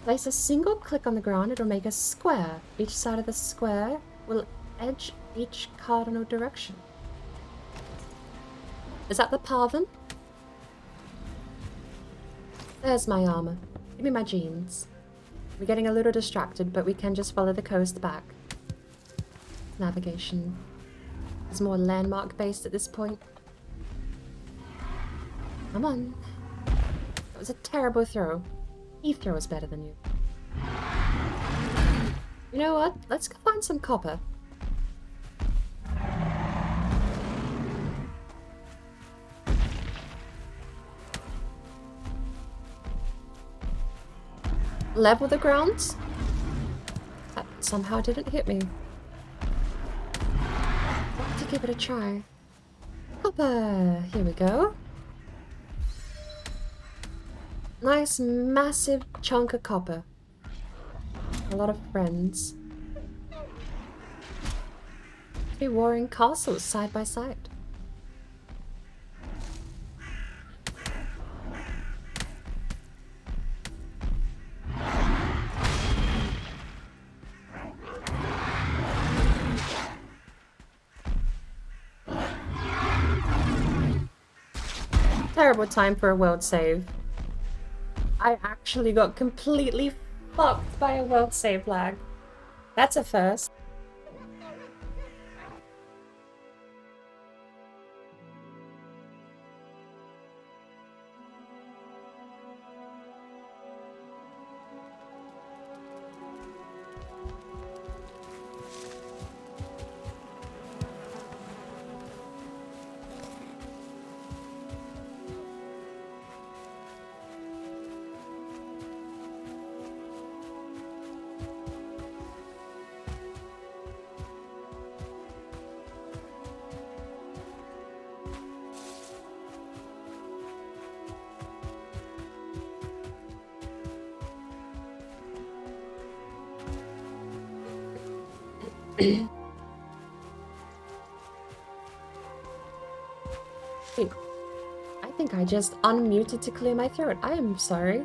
Place a single click on the ground, it'll make a square. Each side of the square will edge each cardinal direction. Is that the pattern? There's my armor. Give me my jeans. We're getting a little distracted, but we can just follow the coast back. Navigation is more landmark based at this point. Come on. That was a terrible throw. Eve throw is better than you. You know what? Let's go find some copper. Level the ground? That somehow didn't hit me. I'll have to give it a try. Copper! Here we go. Nice, massive chunk of copper. A lot of friends. Two warring castles side by side. Terrible time for a world save. I actually got completely fucked by a world save lag. That's a first. Wait, I think I just unmuted to clear my throat. I am sorry.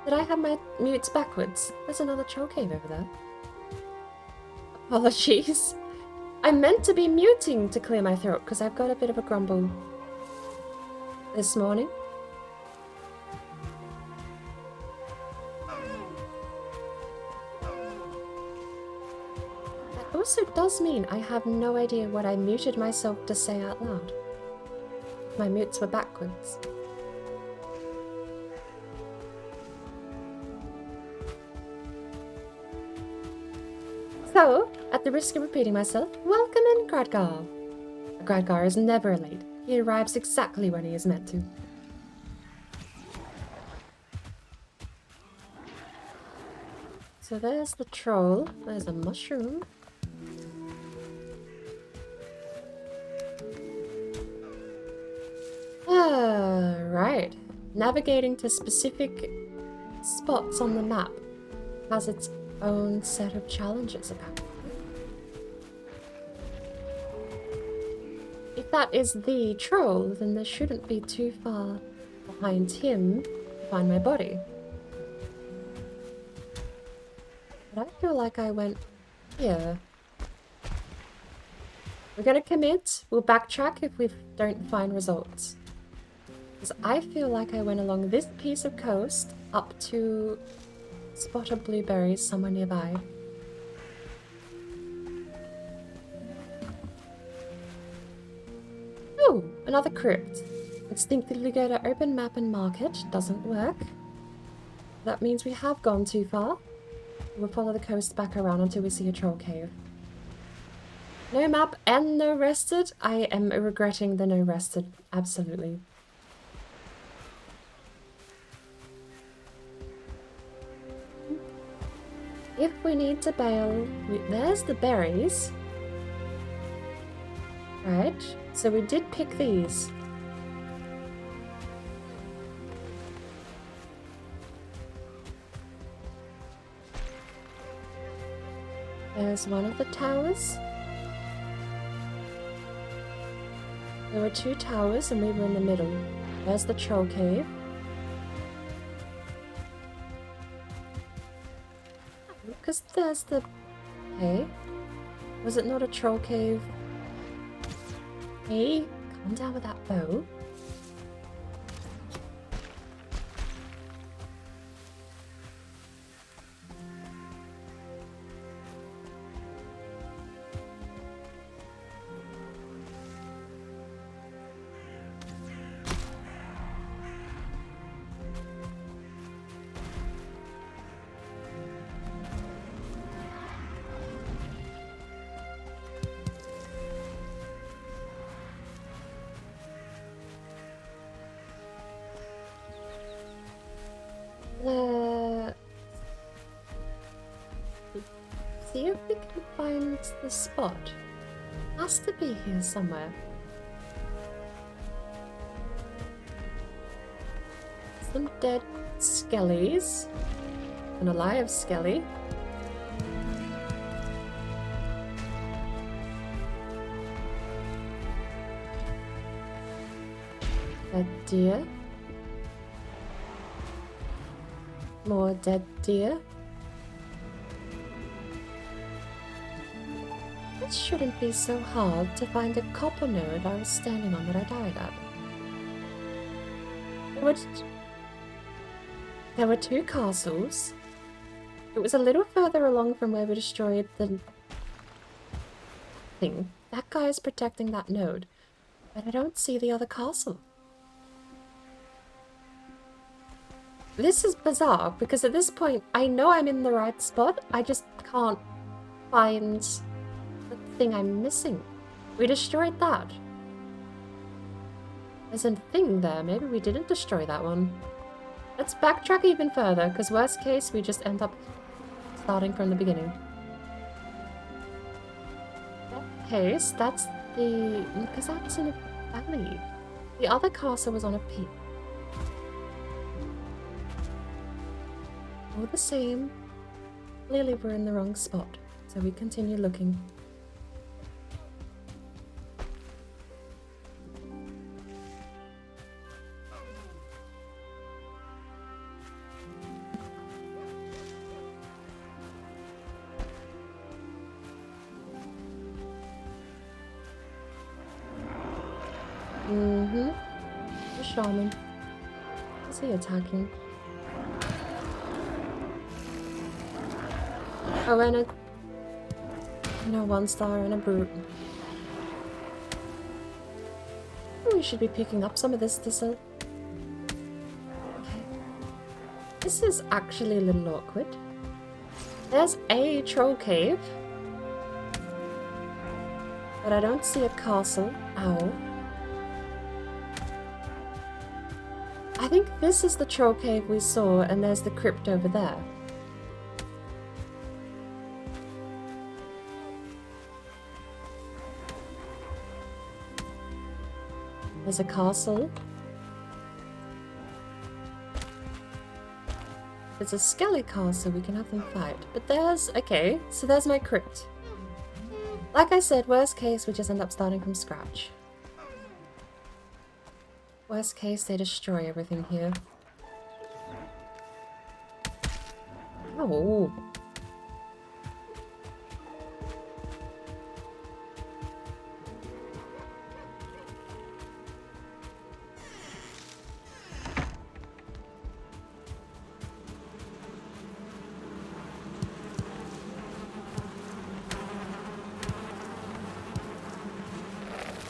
Did I have my mutes backwards? There's another troll cave over there. Apologies. I meant to be muting to clear my throat because I've got a bit of a grumble this morning. That also does mean I have no idea what I muted myself to say out loud. My mutes were backwards. So, at the risk of repeating myself, welcome in, Gradgar. Gradgar is never late. He arrives exactly when he is meant to. So there's the troll. There's a mushroom. Right. Navigating to specific spots on the map has its own set of challenges apparently. If that is the troll, then there shouldn't be too far behind him to find my body. But I feel like I went here. We're gonna commit. We'll backtrack if we don't find results. Because I feel like I went along this piece of coast up to spot of blueberries somewhere nearby. Oh, another crypt. Instinctively go to open map and mark it. Doesn't work. That means we have gone too far. We'll follow the coast back around until we see a troll cave. No map and no rested. I am regretting the no rested. Absolutely. If we need to bail, there's the berries. Right, so we did pick these. There's one of the towers. There were two towers and we were in the middle. There's the troll cave. Because there's the... Hey? Was it not a troll cave? Hey, calm down with that bow. See if we can find the spot. Has to be here somewhere. Some dead skellies. An alive skelly. A deer. More dead deer. It shouldn't be so hard to find a copper node I was standing on that I died at. There were two castles. It was a little further along from where we destroyed the thing. That guy is protecting that node, but I don't see the other castle. This is bizarre, because at this point, I know I'm in the right spot, I just can't find the thing I'm missing. We destroyed that. There's a thing there, maybe we didn't destroy that one. Let's backtrack even further, because worst case, we just end up starting from the beginning. In that case, that's the... because that's in a valley. The other castle was on a peak. All the same, clearly we're in the wrong spot, so we continue looking. The shaman. Is he attacking? Oh, and a... No, 1-star and a brute. Oh, we should be picking up some of this thistle. Okay. This is actually a little awkward. There's a troll cave. But I don't see a castle. Ow. I think this is the troll cave we saw, and there's the crypt over there. There's a castle. There's a skelly castle, we can have them fight. But there's... okay, so there's my crypt. Like I said, worst case, we just end up starting from scratch. Worst case, they destroy everything here. Oh.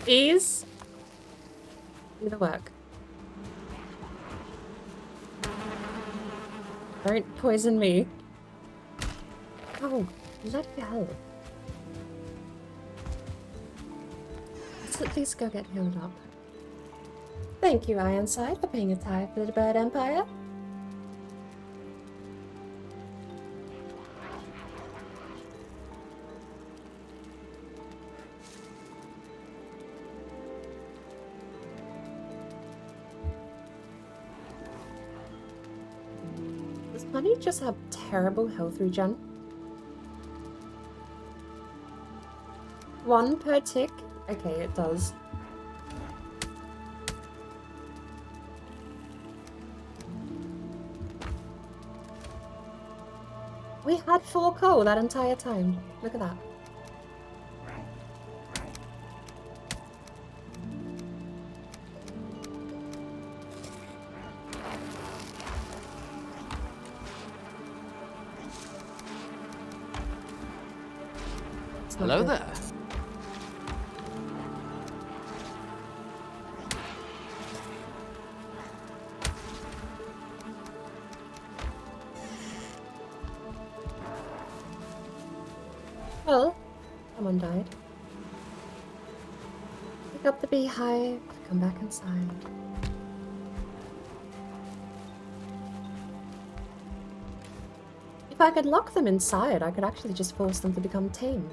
Please do the work. Don't poison me. Oh, let go. Let's at least go get healed up. Thank you, Ironside, for paying a tithe for the Bird Empire. Honey just have terrible health regen. 1 per tick? Okay, it does. We had 4 coal that entire time. Look at that. Hello there. Well, someone died. Pick up the beehive, come back inside. If I could lock them inside, I could actually just force them to become tame.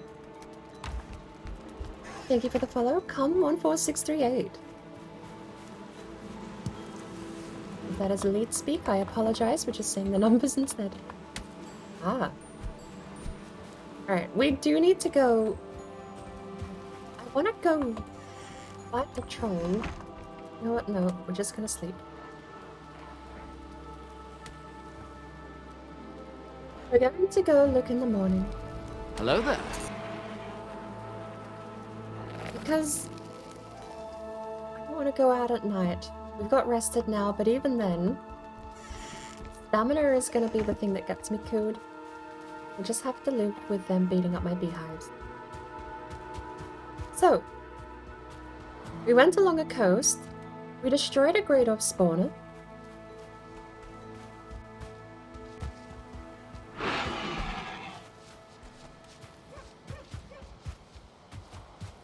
Thank you for the follow. Come 14638. If that is elite speak, I apologize for just saying the numbers instead. Ah. Alright, we do need to go... I want to go fight the troll. You know what? No, we're just gonna sleep. We're going to go look in the morning. Hello there. Because I don't want to go out at night. We've got rested now, but even then, stamina is going to be the thing that gets me killed. I just have to live with them beating up my beehives. So, we went along a coast. We destroyed a great off spawner.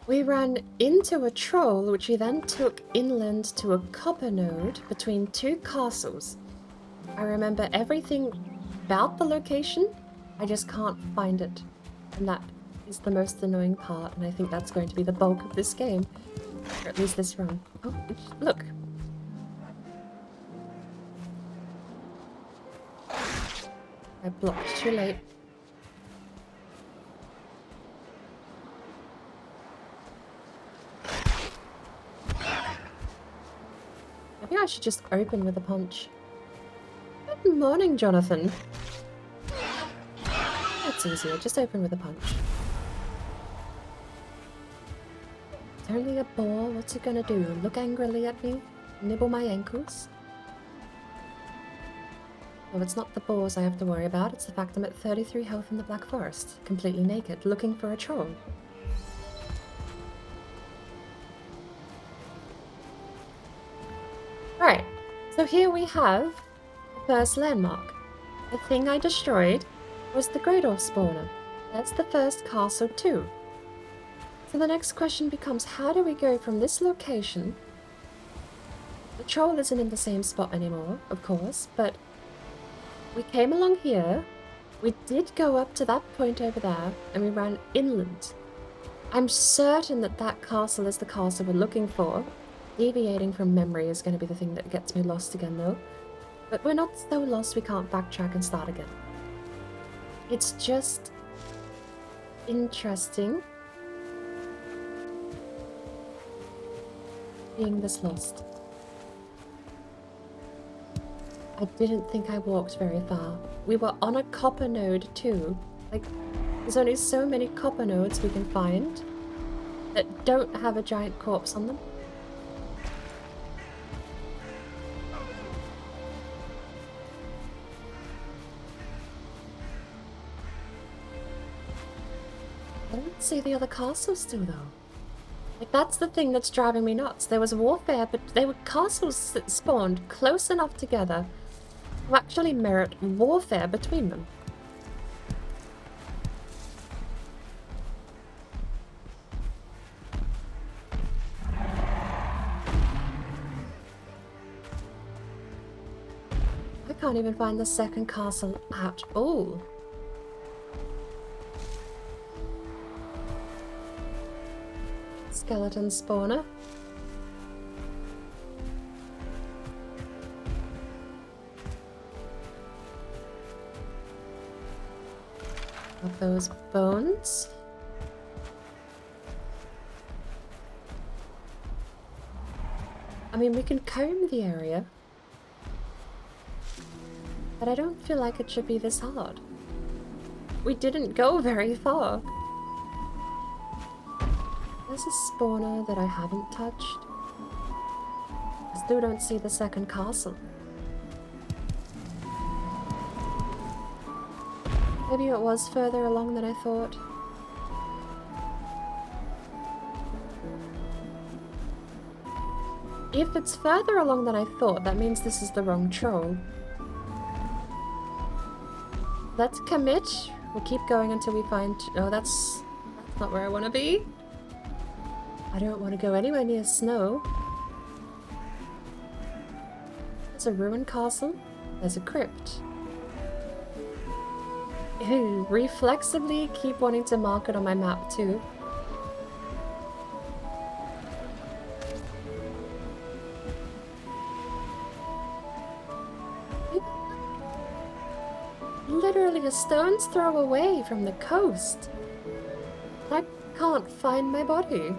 We ran into a troll, which we then took inland to a copper node between 2 castles. I remember everything about the location, I just can't find it. And that is the most annoying part, and I think that's going to be the bulk of this game. Or at least this run. Oh, look. I blocked too late. Maybe I should just open with a punch. Good morning, Jonathan. That's easier, just open with a punch. It's only a boar, what's it gonna do? Look angrily at me? nibble my ankles. Well, it's not the boars I have to worry about, it's the fact I'm at 33 health in the Black Forest, completely naked, looking for a troll. Alright, so here we have the first landmark. The thing I destroyed was the Greydorf spawner. That's the first castle too. So the next question becomes, how do we go from this location? The troll isn't in the same spot anymore, of course, but we came along here, we did go up to that point over there, and we ran inland. I'm certain that that castle is the castle we're looking for. Deviating from memory is going to be the thing that gets me lost again though. But we're not so lost we can't backtrack and start again. It's just interesting being this lost. I didn't think I walked very far. We were on a copper node too. Like, there's only so many copper nodes we can find that don't have a giant corpse on them. I don't see the other castles still though. Like, that's the thing that's driving me nuts. There was warfare, but they were castles that spawned close enough together to actually merit warfare between them. I can't even find the second castle at all. Skeleton spawner. Of those bones. I mean, we can comb the area, but I don't feel like it should be this hard. We didn't go very far. There's a spawner that I haven't touched. I still don't see the second castle. Maybe it was further along than I thought. If it's further along than I thought, that means this is the wrong troll. Let's commit. We'll keep going until we find... Oh, that's not where I want to be. I don't want to go anywhere near snow. There's a ruined castle. There's a crypt. I reflexively keep wanting to mark it on my map too. Literally a stone's throw away from the coast. I can't find my body.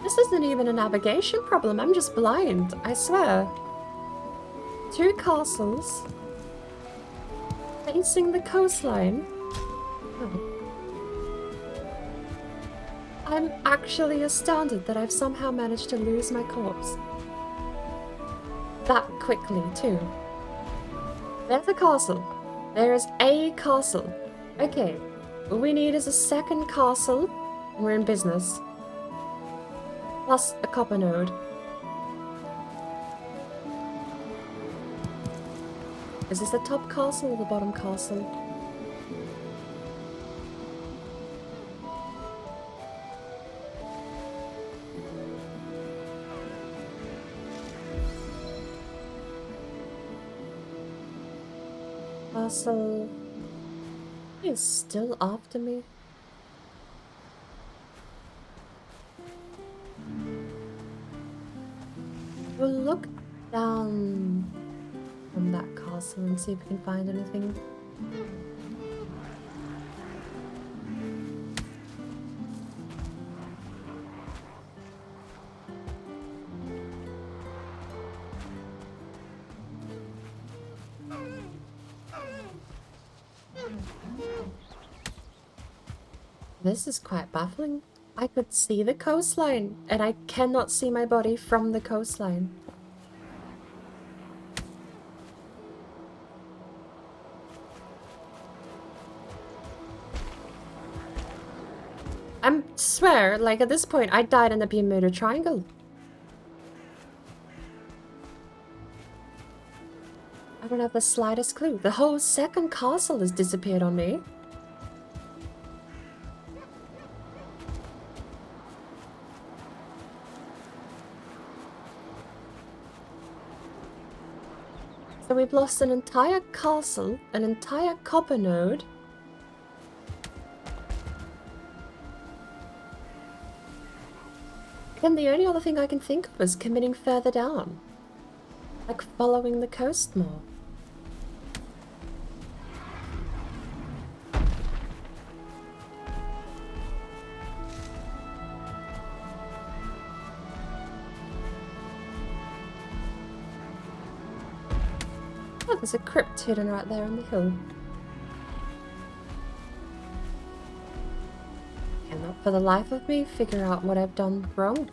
This isn't even a navigation problem, I'm just blind, I swear. 2 castles facing the coastline. Oh. I'm actually astounded that I've somehow managed to lose my corpse. That quickly, too. There's a castle. There is a castle. Okay, all we need is a second castle, and we're in business. Plus a copper node. Is this the top castle or the bottom castle? Castle is still after me. We'll look down from that castle and see if we can find anything. This is quite baffling. I could see the coastline, and I cannot see my body from the coastline. I swear, like at this point, I died in the Bermuda Triangle. I don't have the slightest clue. The whole second castle has disappeared on me. So we've lost an entire castle, an entire copper node. And the only other thing I can think of is committing further down. Like following the coast more. Oh, there's a crypt hidden right there on the hill. Cannot for the life of me figure out what I've done wrong.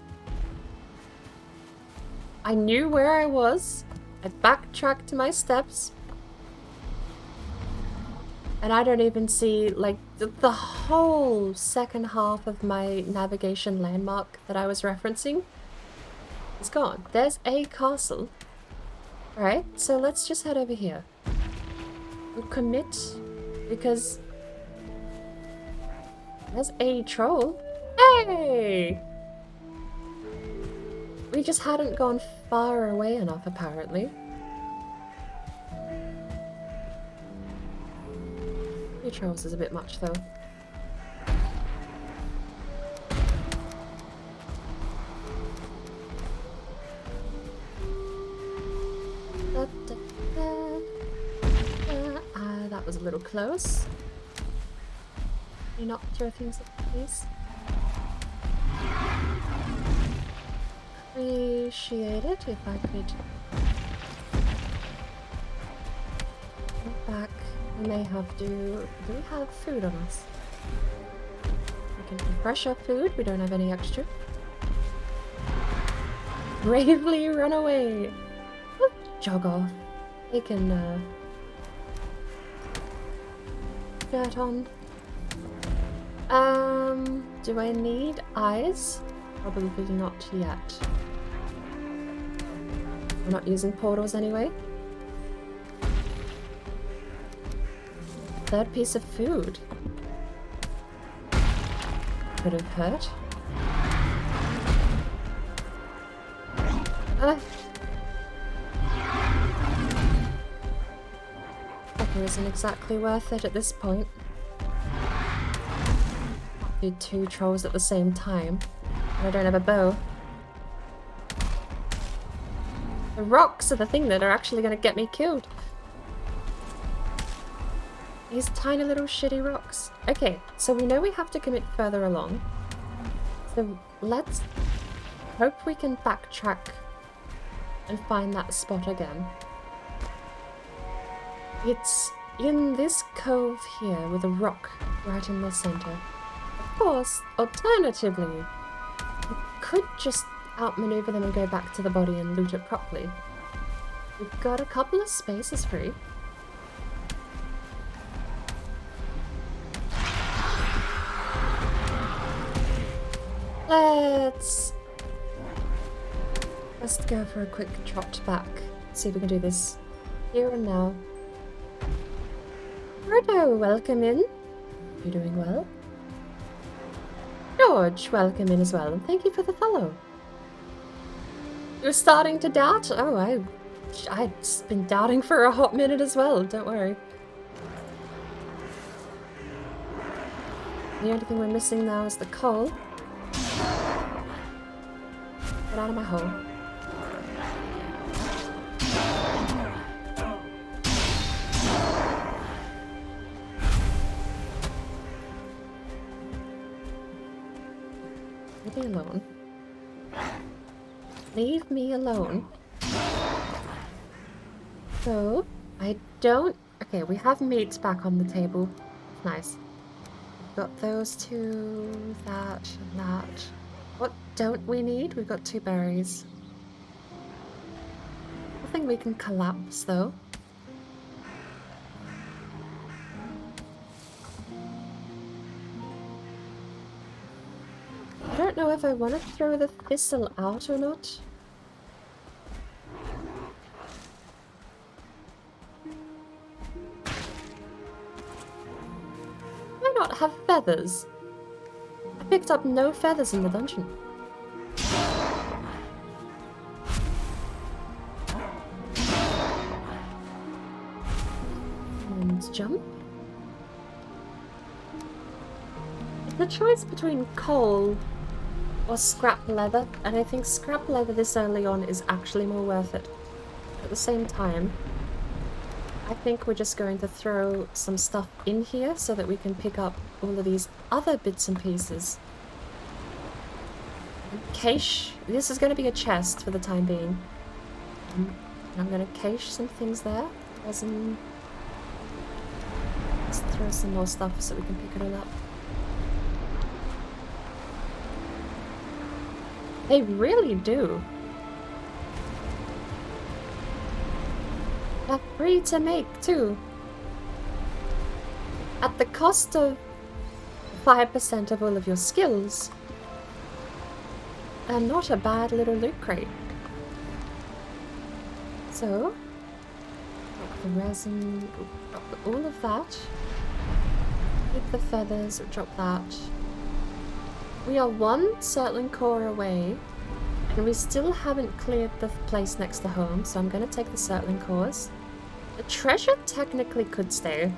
I knew where I was. I backtracked to my steps. And I don't even see, like, the whole second half of my navigation landmark that I was referencing is gone. There's a castle. Alright, so let's just head over here. We'll commit, because there's a troll. Hey! We just hadn't gone far away enough, apparently. 3 trolls is a bit much, though. That was a little close. Can you not throw things at please? Appreciate it if I could go back. We may have to. Do we have food on us? We can refresh our food. We don't have any extra. Bravely run away. Jog off. They can get on. Do I need eyes? Probably not yet. We're not using portals anyway. Third piece of food. Could have hurt. Fucker isn't exactly worth it at this point. Do 2 trolls at the same time. And I don't have a bow. The rocks are the thing that are actually going to get me killed. These tiny little shitty rocks. Okay, so we know we have to commit further along. So let's hope we can backtrack and find that spot again. It's in this cove here with a rock right in the center. Of course, alternatively, we could just outmaneuver them and go back to the body and loot it properly. We've got a couple of spaces free. Let's go for a quick trot back. See if we can do this here and now. Righto, welcome in. You're doing well. George, welcome in as well, and thank you for the follow. You're starting to doubt? Oh, I've been doubting for a hot minute as well, don't worry. The only thing we're missing now is the coal. Get out of my hole. Leave me alone. Leave me alone. So, I don't... Okay, we have meat back on the table. Nice. Got those two, that, and that. What don't we need? We've got 2 berries. Nothing we can collapse, though. I don't know if I want to throw the thistle out or not. Why not have feathers? I picked up no feathers in the dungeon. And jump. The choice between coal or scrap leather, and I think scrap leather this early on is actually more worth it. At the same time, I think we're just going to throw some stuff in here so that we can pick up all of these other bits and pieces. Cache. This is going to be a chest for the time being. I'm going to cache some things there. Let's throw some more stuff so we can pick it all up. They really do. They're free to make too. At the cost of 5% of all of your skills. And not a bad little loot crate. So, drop the resin, drop all of that. Keep the feathers, drop that. We are 1 Surtling core away, and we still haven't cleared the place next to home, so I'm going to take the Surtling cores. The treasure technically could stay.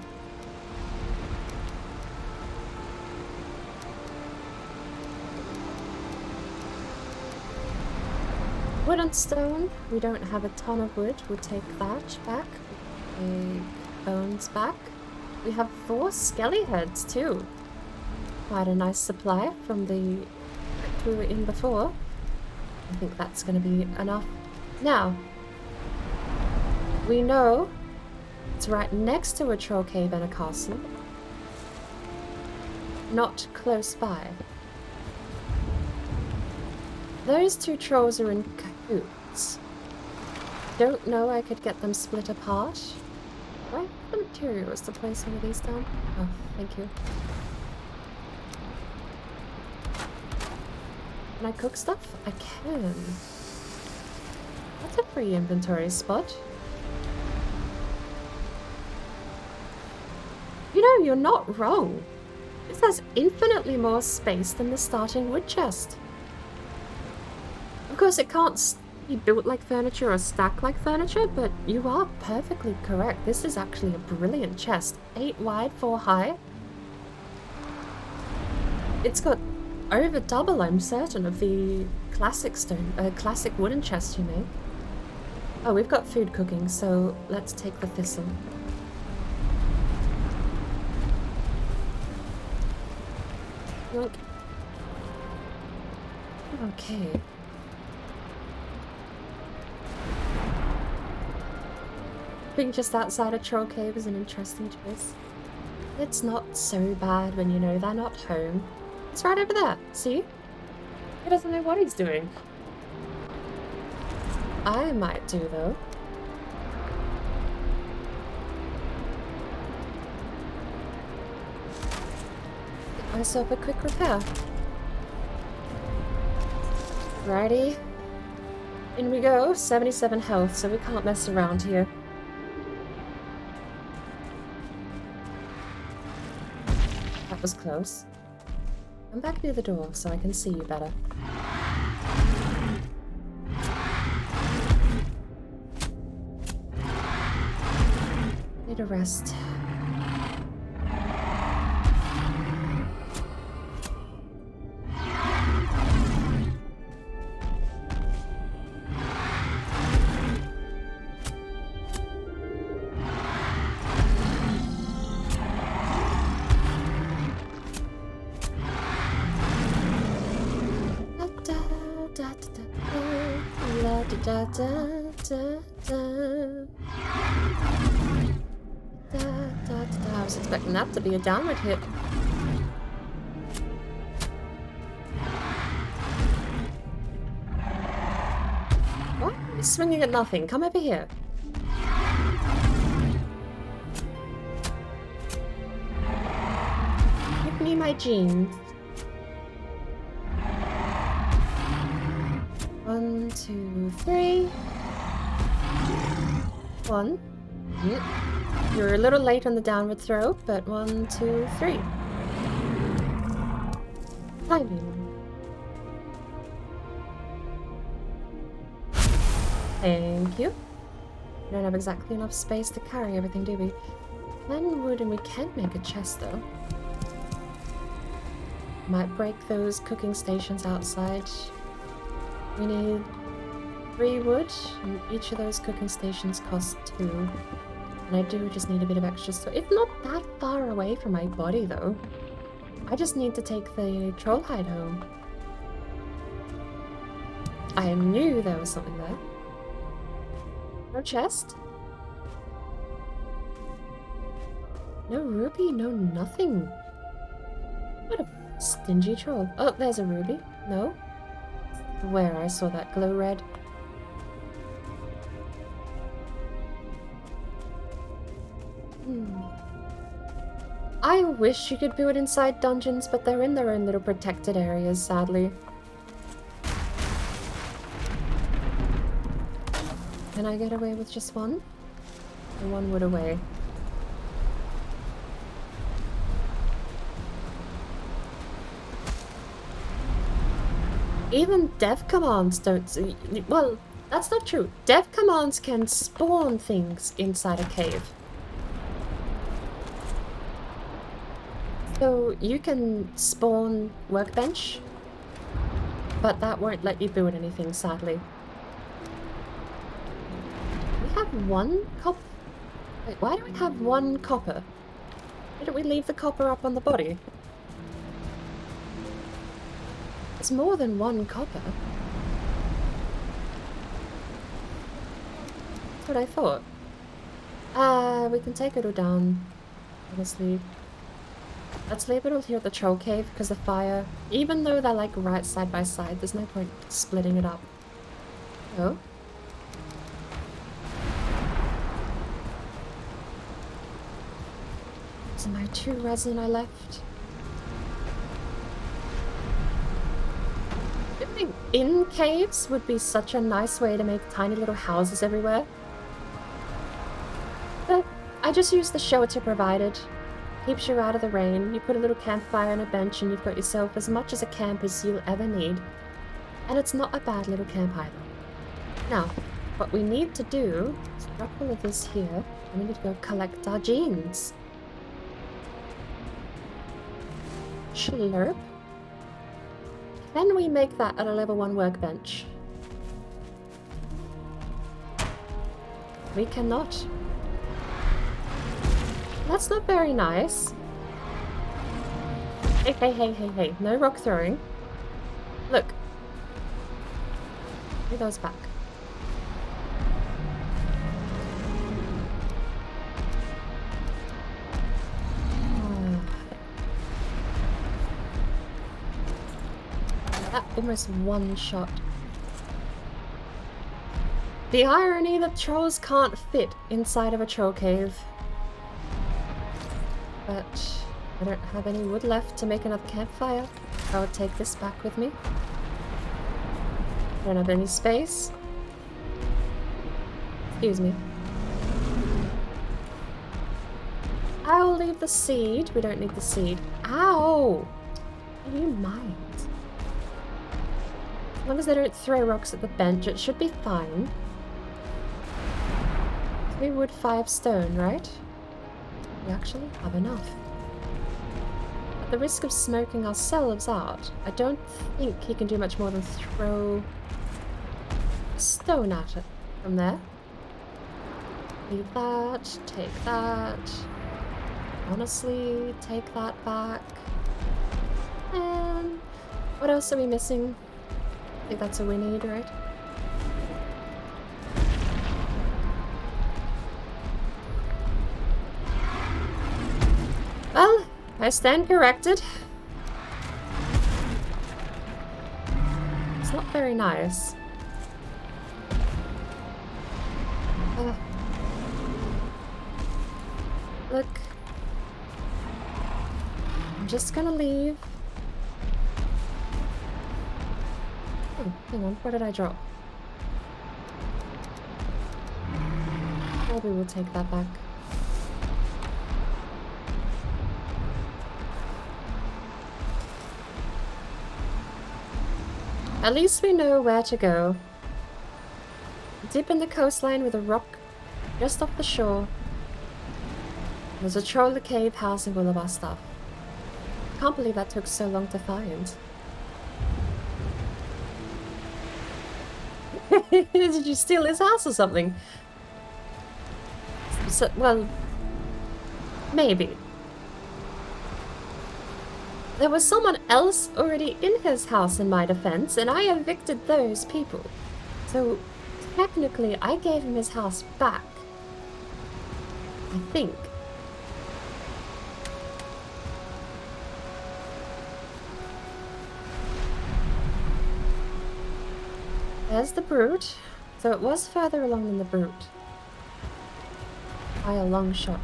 Wood and stone. We don't have a ton of wood. We'll take that back. Take bones back. We have 4 skelly heads too. Quite a nice supply from the crypt we were in before. I think that's going to be enough. Now, we know it's right next to a troll cave and a castle. Not close by. Those 2 trolls are in cahoots. Don't know I could get them split apart. Do I have the materials to place one of these down? Oh, thank you. Can I cook stuff? I can. That's a free inventory spot. You know, you're not wrong. This has infinitely more space than the starting wood chest. Of course, it can't be built like furniture or stacked like furniture, but you are perfectly correct. This is actually a brilliant chest. 8 wide, 4 high. It's got over double, I'm certain, of the classic classic wooden chest you make. Oh, we've got food cooking, so let's take the thistle. Yoink. Okay. Being just outside a troll cave is an interesting choice. It's not so bad when you know they're not home. It's right over there, see? He doesn't know what he's doing. I might do, though. Get myself a quick repair. Righty. In we go. 77 health, so we can't mess around here. That was close. I'm back near the door so I can see you better. Need a rest. Da, da, da, da. Da, da, da. I was expecting that to be a downward hit. He's swinging at nothing. Come over here. Give me my jeans. 1, 2, 3. 1. You're a little late on the downward throw, but 1, 2, 3. Timing. Thank you. We don't have exactly enough space to carry everything, do we? 10 wood, and we can make a chest, though. Might break those cooking stations outside. We need 3 wood, and each of those cooking stations costs 2. And I do just need a bit of extra stuff. It's not that far away from my body, though. I just need to take the troll hide home. I knew there was something there. No chest? No ruby, no nothing. What a stingy troll. Oh, there's a ruby. No? Where I saw that glow red. I wish you could do it inside dungeons, but they're in their own little protected areas, sadly. Can I get away with just one? Or 1 wood away? Even dev commands don't... Well, that's not true. Dev commands can spawn things inside a cave. So you can spawn workbench, but that won't let you build anything, sadly. We have 1 copper. Wait, why do we have 1 copper? Didn't we leave the copper up on the body? It's more than 1 copper. That's what I thought. We can take it all down, honestly. Let's leave it all here at the troll cave, because the fire, even though they're like right side by side, there's no point splitting it up. Oh? So my 2 resin I left. Living in caves would be such a nice way to make tiny little houses everywhere. But I just use the shelter provided. Keeps you out of the rain. You put a little campfire and a bench and you've got yourself as much as a camp as you'll ever need. And it's not a bad little camp either. Now, what we need to do is drop all of this here and we need to go collect our jeans. Slurp. Can we make that at a level 1 workbench? We cannot. That's not very nice. Hey, hey, hey, hey, hey. No rock throwing. Look. Give those back. That almost one shot. The irony that trolls can't fit inside of a troll cave. But I don't have any wood left to make another campfire. I would take this back with me. I don't have any space. Excuse me. I'll leave the seed. We don't need the seed. Ow! Do you mind? As long as they don't throw rocks at the bench, it should be fine. 3 wood, 5 stone, right? We actually have enough. At the risk of smoking ourselves out, I don't think he can do much more than throw a stone at it from there. Leave that, take that. Honestly, take that back. And what else are we missing? I think that's all we need, right? Well, I stand corrected. It's not very nice. Look. I'm just gonna leave. Oh, hang on. What did I drop? Maybe we'll take that back. At least we know where to go. Dip in the coastline with a rock just off the shore. There's a troll cave housing all of our stuff. Can't believe that took so long to find. Did you steal his house or something? So, well, maybe. There was someone else already in his house in my defense, and I evicted those people. So, technically, I gave him his house back. I think. There's the brute. So it was further along than the brute. By a long shot.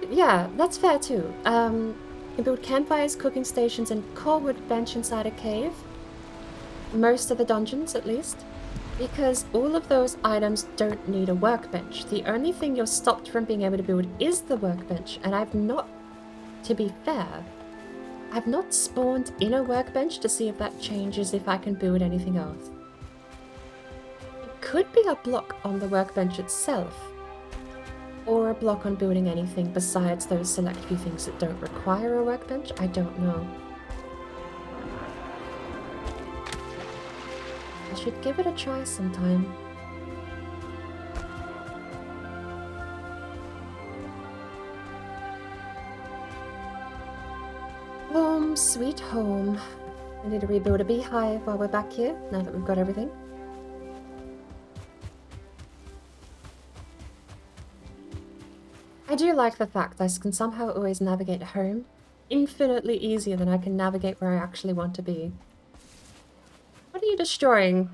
Yeah, that's fair too. You can build campfires, cooking stations, and corewood bench inside a cave. Most of the dungeons, at least. Because all of those items don't need a workbench. The only thing you're stopped from being able to build is the workbench. And I've not, to be fair, I've not spawned in a workbench to see if that changes if I can build anything else. It could be a block on the workbench itself. Or a block on building anything besides those select few things that don't require a workbench. I don't know. I should give it a try sometime. Home, sweet home. I need to rebuild a beehive while we're back here, now that we've got everything. I do like the fact I can somehow always navigate home infinitely easier than I can navigate where I actually want to be. What are you destroying?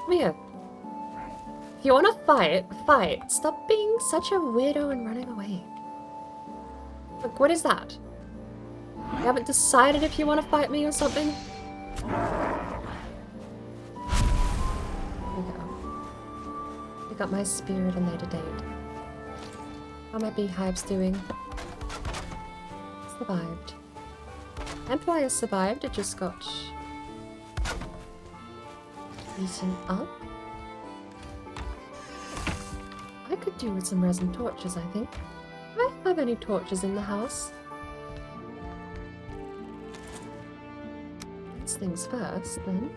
Here. If you want to fight, fight. Stop being such a weirdo and running away. Look, what is that? You haven't decided if you want to fight me or something? There we go. Pick up my spear at a later date. How are my beehives doing? Survived. Empire survived, it just got eaten up. I could do with some resin torches, I think. Do I have any torches in the house? First things first, then.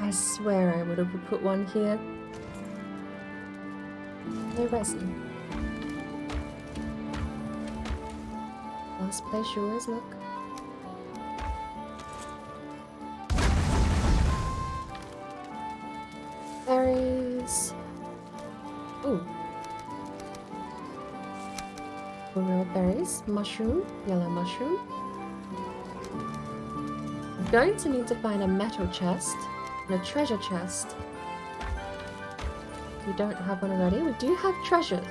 I swear I would have put one here. No resin. Last place yours, look. Berries. Ooh. Royal berries. Mushroom. Yellow mushroom. I'm going to need to find a metal chest and a treasure chest. We don't have one already. We do have treasure.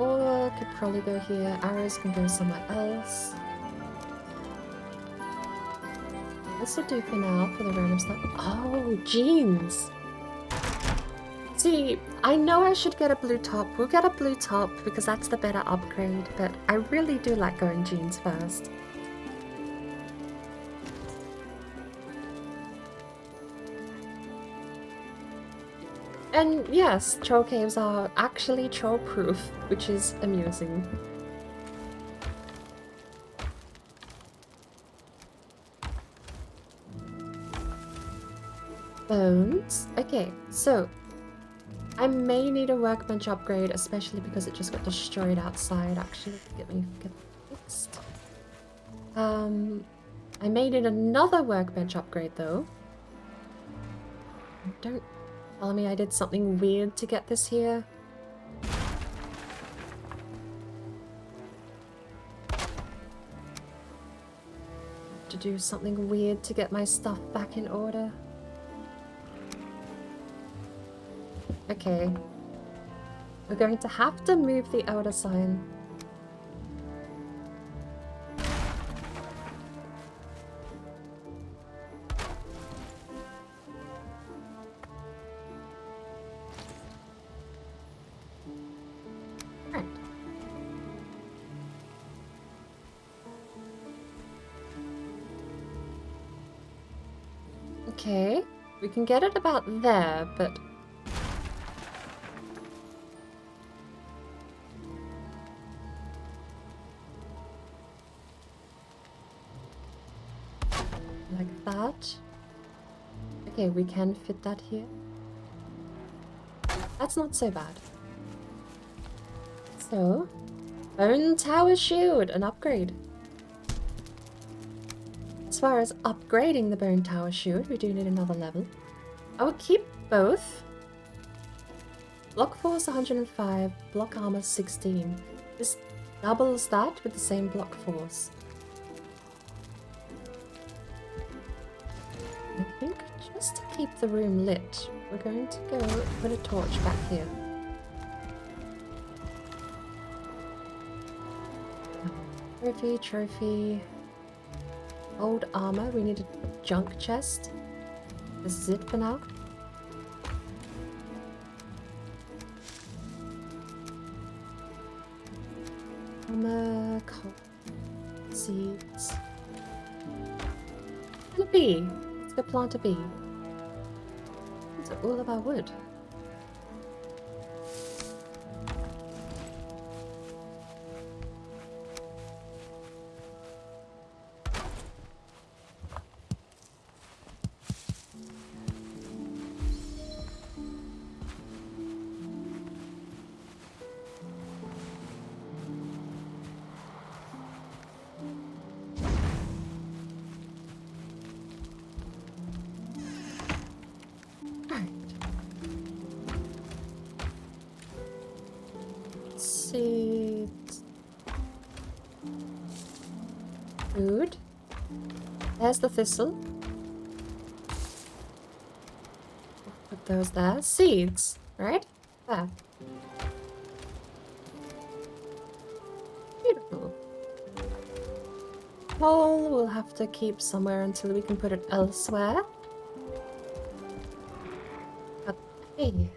Or could probably go here. Arrows can go somewhere else. This will do for now for the random stuff. Oh, jeans! See, I know I should get a blue top. We'll get a blue top because that's the better upgrade, but I really do like going jeans first. And yes, troll caves are actually troll-proof, which is amusing. Bones. Okay, so I may need a workbench upgrade, especially because it just got destroyed outside. Actually, get fixed. I may need another workbench upgrade though. Don't tell me I did something weird to get this here. To do something weird to get my stuff back in order. Okay. We're going to have to move the elder sign. Right. Okay. We can get it about there, but like that. Okay, we can fit that here. That's not so bad. So, Bone Tower Shield, an upgrade. As far as upgrading the Bone Tower Shield, we do need another level. I will keep both. Block force 105, block armor 16. This doubles that with the same block force. I think just to keep the room lit, we're going to go put a torch back here. Trophy. Old armor, we need a junk chest. This is it for now. Armor, coal, seeds. And a bee. Let's go plant a bee. It's all of our wood. Seeds. Food. There's the thistle. Put those there. Seeds, right? There. Beautiful. Coal we'll have to keep somewhere until we can put it elsewhere. Okay.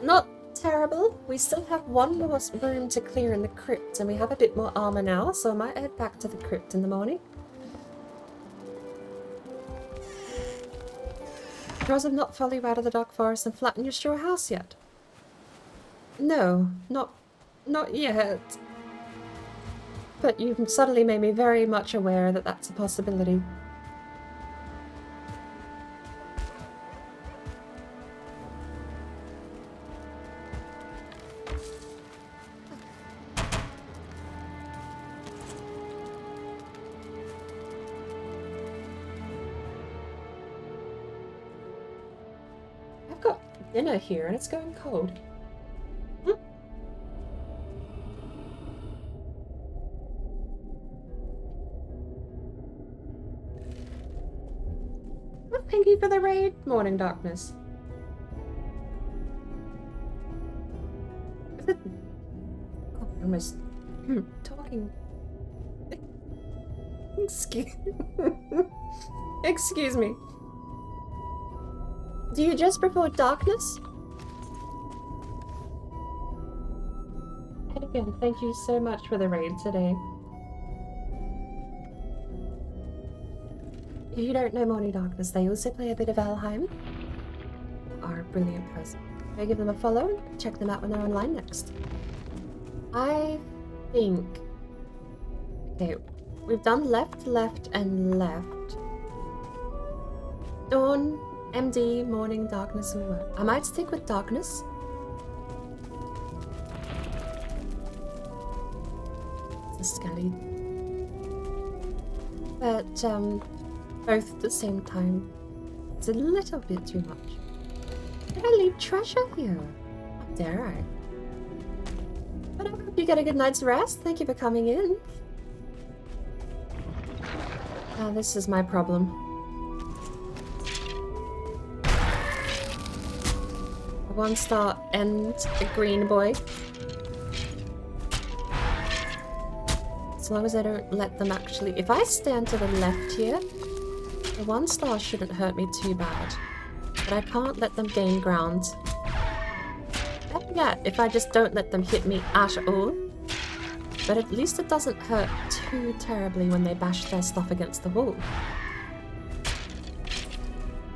Not terrible. We still have one more room to clear in the crypt, and we have a bit more armor now, so I might head back to the crypt in the morning. Because I've not followed you out of the dark forest and flattened your straw house yet. No, not yet. But you've suddenly made me very much aware that that's a possibility. I've got dinner here and it's going cold. Thank you for the raid, Morning Darkness. Is it... Oh, I almost... talking... Excuse me. Do you just prefer darkness? And again, thank you so much for the raid today. If you don't know Morning Darkness, they also play a bit of Valheim. Are a brilliant person. Go give them a follow, check them out when they're online next. I think... Okay, we've done left, and left. Dawn MD, morning, darkness, or what? I might stick with darkness. It's a skelly. But, both at the same time. It's a little bit too much. Did I leave treasure here? How dare I? But I hope you get a good night's rest. Thank you for coming in. Ah, this is my problem. A 1-star and a green boy. As long as I don't let them actually... If I stand to the left here, the 1-star shouldn't hurt me too bad. But I can't let them gain ground. Better yet, if I just don't let them hit me at all. But at least it doesn't hurt too terribly when they bash their stuff against the wall.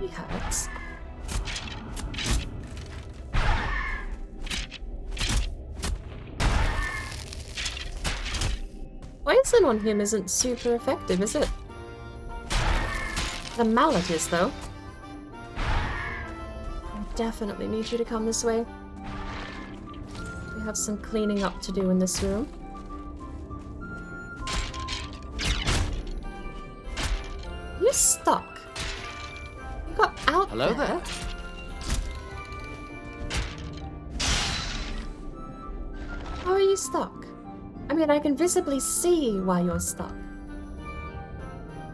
He hurts. Poison on him isn't super effective, is it? The mallet is, though. I definitely need you to come this way. We have some cleaning up to do in this room. You're stuck. You got out Hello there. How are you stuck? I mean, I can visibly see why you're stuck.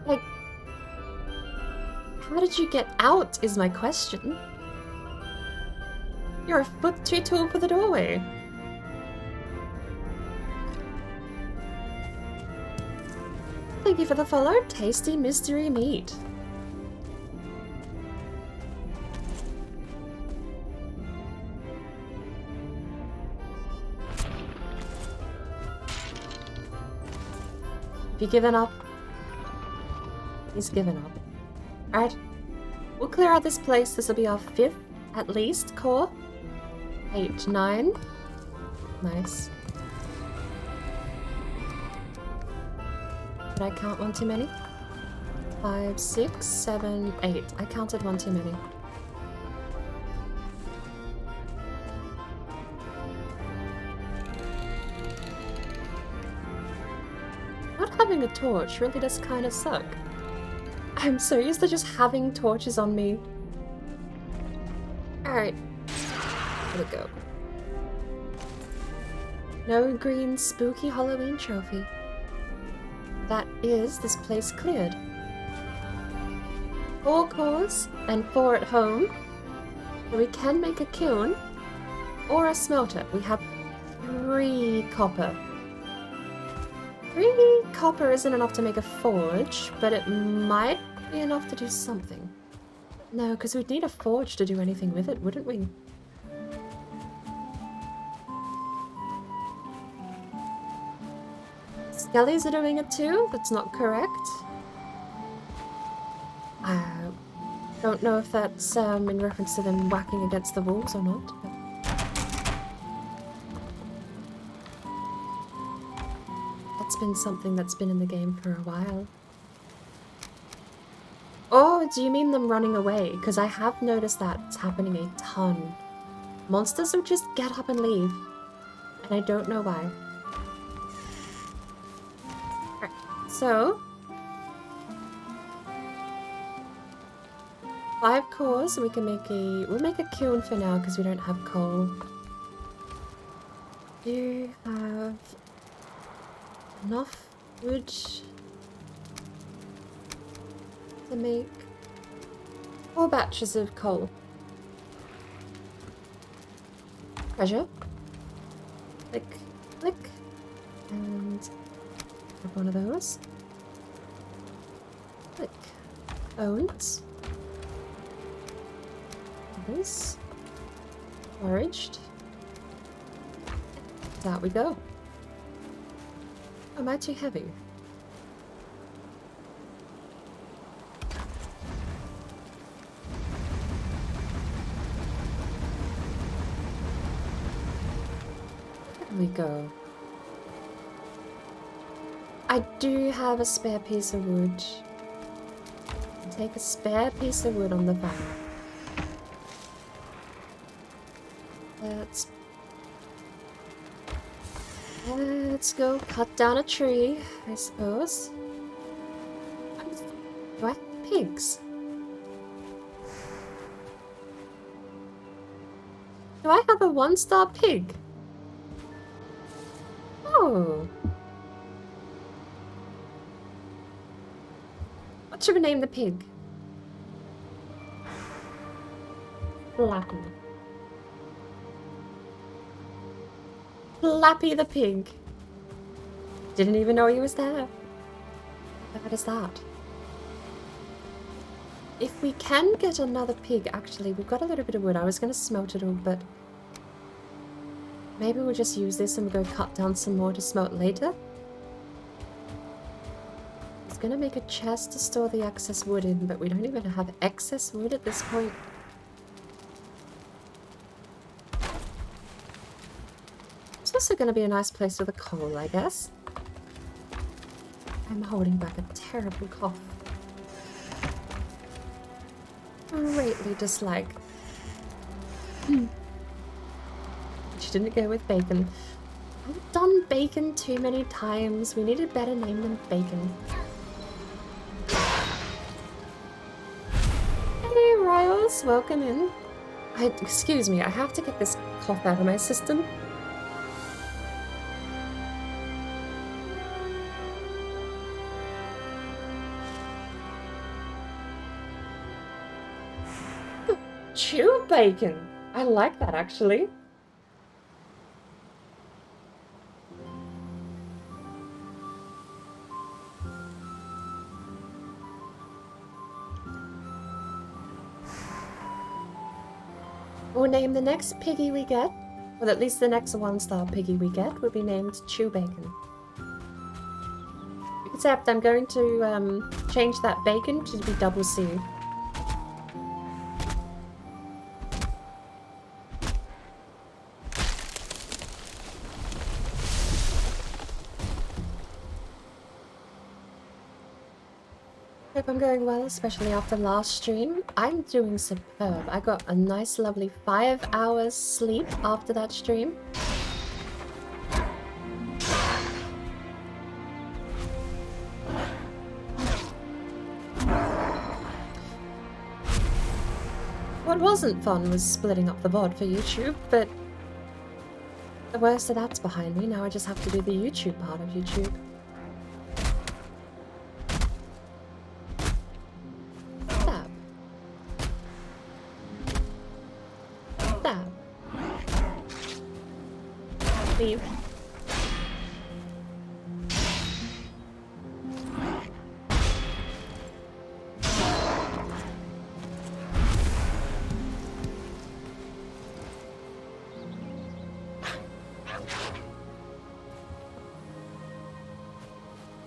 Like, how did you get out is my question. You're a foot too tall for the doorway. Thank you for the follow, Tasty Mystery Meat. Have you given up? He's given up. Alright. We'll clear out this place. This will be our 5th, at least, core. 8, 9. Nice. Did I count one too many? 5, 6, 7, 8. I counted one too many. Not having a torch really does kind of suck. I'm so used to just having torches on me. Alright. Here we go. No green spooky Halloween trophy. That is this place cleared. 4 cores and 4 at home. So we can make a kiln or a smelter. We have 3 copper. 3 copper isn't enough to make a forge, but it might be enough to do something. No, because we'd need a forge to do anything with it, wouldn't we? Skellies are doing it too? That's not correct. I don't know if that's in reference to them whacking against the walls or not. But... that's been something that's been in the game for a while. Oh, do you mean them running away? Because I have noticed that it's happening a ton. Monsters will just get up and leave. And I don't know why. Alright, so... 5 cores, and we can make a... we'll make a kiln for now because we don't have coal. Do you have... enough wood to make 4 batches of coal? Treasure. Click, click, and have one of those. Click. Owned. This. Foraged. Out we go. Am I too heavy? There we go. I do have a spare piece of wood. Take a spare piece of wood on the back. Let's go cut down a tree, I suppose. Do I have pigs? Do I have a 1-star pig? Oh. What should we name the pig? Flappy. Flappy the pig. Didn't even know he was there. What is that? If we can get another pig, actually, we've got a little bit of wood. I was going to smelt it all, but maybe we'll just use this and we'll go cut down some more to smelt later. I was going to make a chest to store the excess wood in, but we don't even have excess wood at this point. It's also going to be a nice place with a coal, I guess. I'm holding back a terrible cough. Greatly dislike. She didn't go with bacon. I've done bacon too many times. We need a better name than bacon. Hey, Riles, welcome in. Excuse me, I have to get this cough out of my system. Chew bacon. I like that, actually. We'll name the next piggy we get, or at least the next 1-star piggy we get, will be named Chew Bacon. Except I'm going to change that bacon to be double C. Hope I'm going well, especially after last stream. I'm doing superb. I got a nice lovely 5 hours sleep after that stream. What wasn't fun was splitting up the VOD for YouTube, but the worst of that's behind me. Now I just have to do the YouTube part of YouTube. Leave.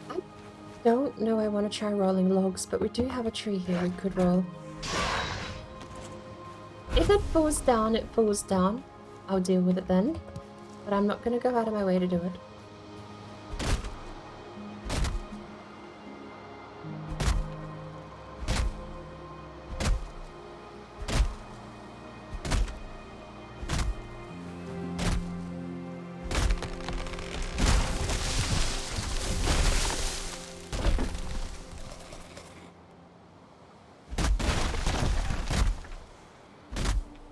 I don't know I want to try rolling logs, but we do have a tree here we could roll. If it falls down, it falls down. I'll deal with it then. But I'm not going to go out of my way to do it.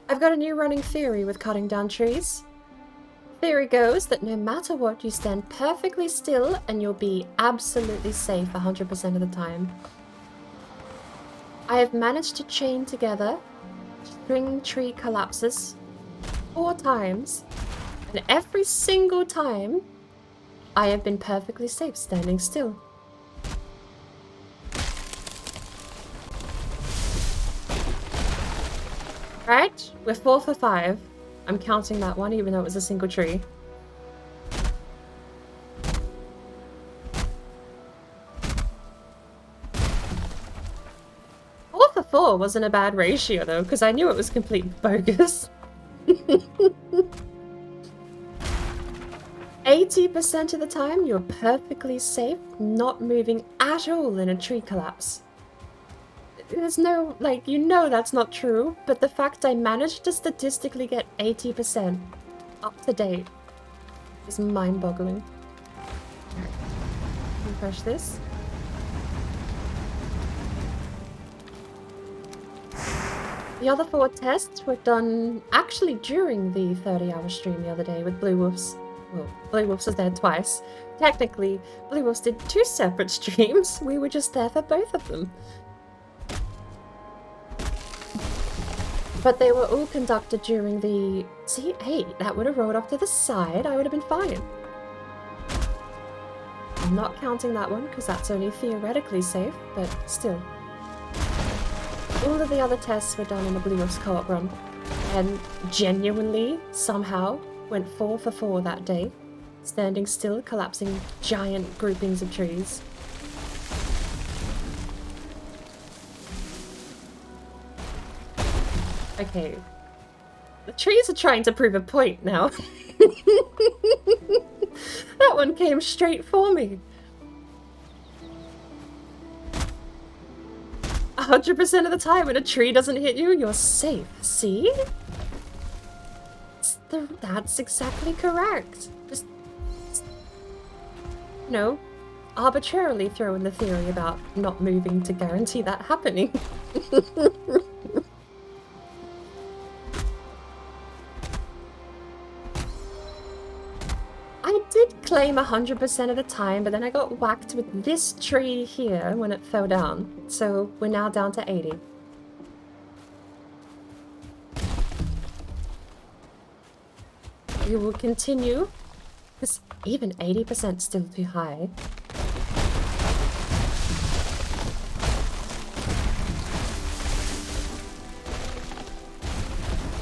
I've got a new running theory with cutting down trees. Theory goes that no matter what, you stand perfectly still and you'll be absolutely safe 100% of the time. I have managed to chain together string tree collapses 4 times, and every single time I have been perfectly safe standing still. Right? We're 4 for 5. I'm counting that one, even though it was a single tree. Four for 4 wasn't a bad ratio, though, because I knew it was complete bogus. 80% of the time, you're perfectly safe, not moving at all in a tree collapse. there's no, like, you know that's not true, but the fact I managed to statistically get 80% up to date is mind-boggling. Refresh this. The other 4 tests were done actually during the 30-hour stream the other day with Blue Wolves. Well, Blue Wolves was there twice. Technically, Blue Wolves did 2 separate streams. We were just there for both of them. But they were all conducted during the... See, hey, that would have rolled off to the side. I would have been fine. I'm not counting that one because that's only theoretically safe, but still. All of the other tests were done in the Blue Wolves co-op run, and genuinely, somehow, went 4 for 4 that day, standing still, collapsing giant groupings of trees. Okay. The trees are trying to prove a point now. That one came straight for me. 100% of the time when a tree doesn't hit you, you're safe. See? That's exactly correct. Just, you know, arbitrarily throw in the theory about not moving to guarantee that happening. I did claim 100% of the time, but then I got whacked with this tree here when it fell down. So we're now down to 80. We will continue, because even 80% is still too high.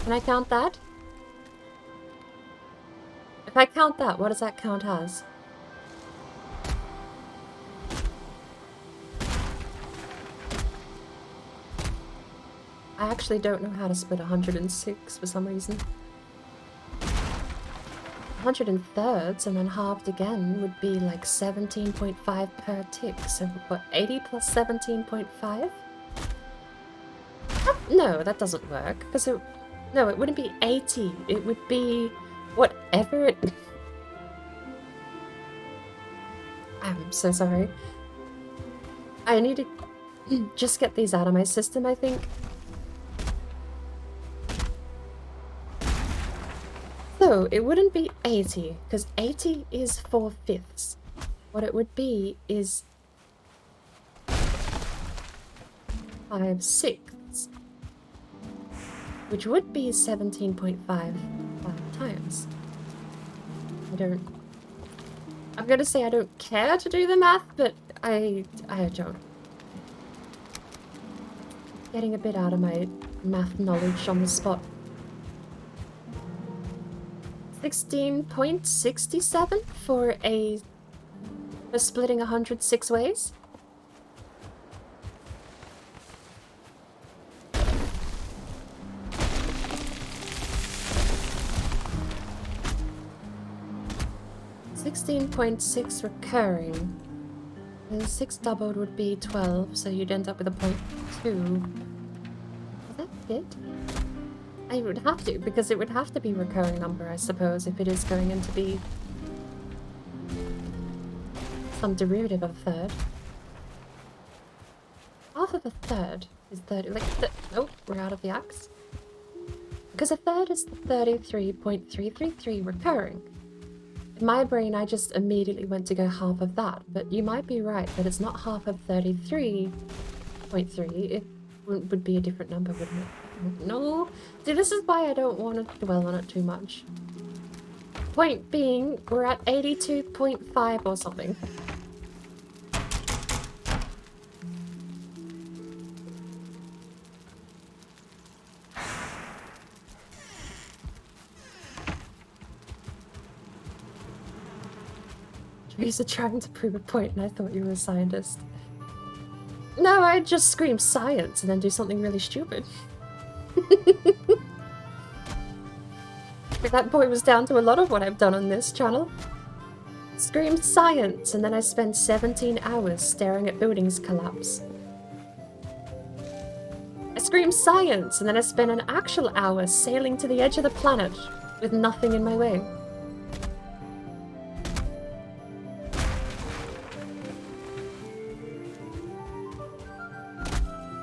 Can I count that? If I count that, what does that count as? I actually don't know how to split 106 for some reason. 100 in thirds and then halved again would be like 17.5 per tick. So what, 80 plus 17.5? No, that doesn't work. Because no, it wouldn't be 80. It would be whatever it... I'm so sorry. I need to just get these out of my system, I think. So, it wouldn't be 80, because 80 is 4/5. What it would be is 5/6, which would be 17.5 times. I'm gonna say I don't care to do the math, but I don't. Getting a bit out of my math knowledge on the spot. 16.67 for splitting 106 ways. .6 recurring. And 6 doubled would be 12, so you'd end up with a 0.2. Is that it? I would have to, because it would have to be a recurring number, I suppose, if it is going in to be some derivative of a third. Half of a third is 30, like, oh, we're out of the axe. Because a third is 33.333 recurring. In my brain, I just immediately went to go half of that, but you might be right that it's not half of 33.3. It would be a different number, wouldn't it? No. See, this is why I don't want to dwell on it too much. Point being, we're at 82.5 or something. Teresa trying to prove a point, and I thought you were a scientist. No, I'd just scream science and then do something really stupid. That point was down to a lot of what I've done on this channel. Scream science, and then I spend 17 hours staring at buildings collapse. screams science, and then I spent an actual hour sailing to the edge of the planet with nothing in my way.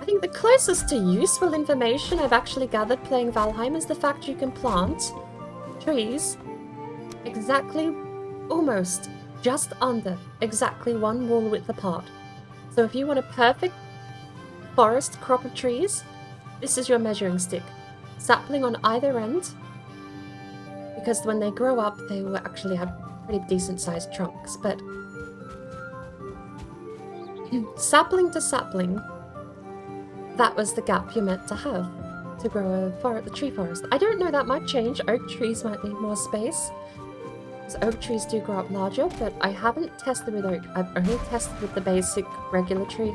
I think the closest to useful information I've actually gathered playing Valheim is the fact you can plant trees exactly, almost, just under, exactly one wall width apart. So if you want a perfect forest crop of trees, this is your measuring stick. Sapling on either end, because when they grow up, they will actually have pretty decent sized trunks, but sapling to sapling, that was the gap you're meant to have to grow a tree forest. I don't know, that might change. Oak trees might need more space, because oak trees do grow up larger, but I haven't tested with oak. I've only tested with the basic regular tree.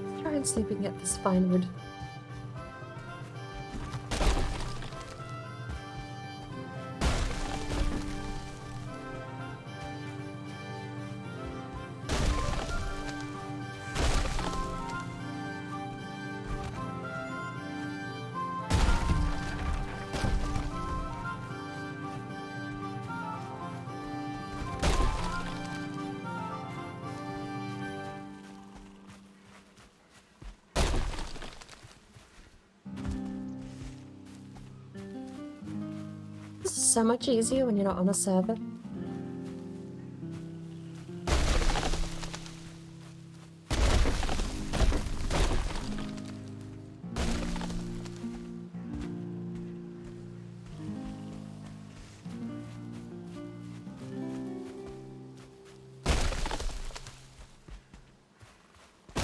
Let's try and see if we can get this fine wood. This is so much easier when you're not on a server.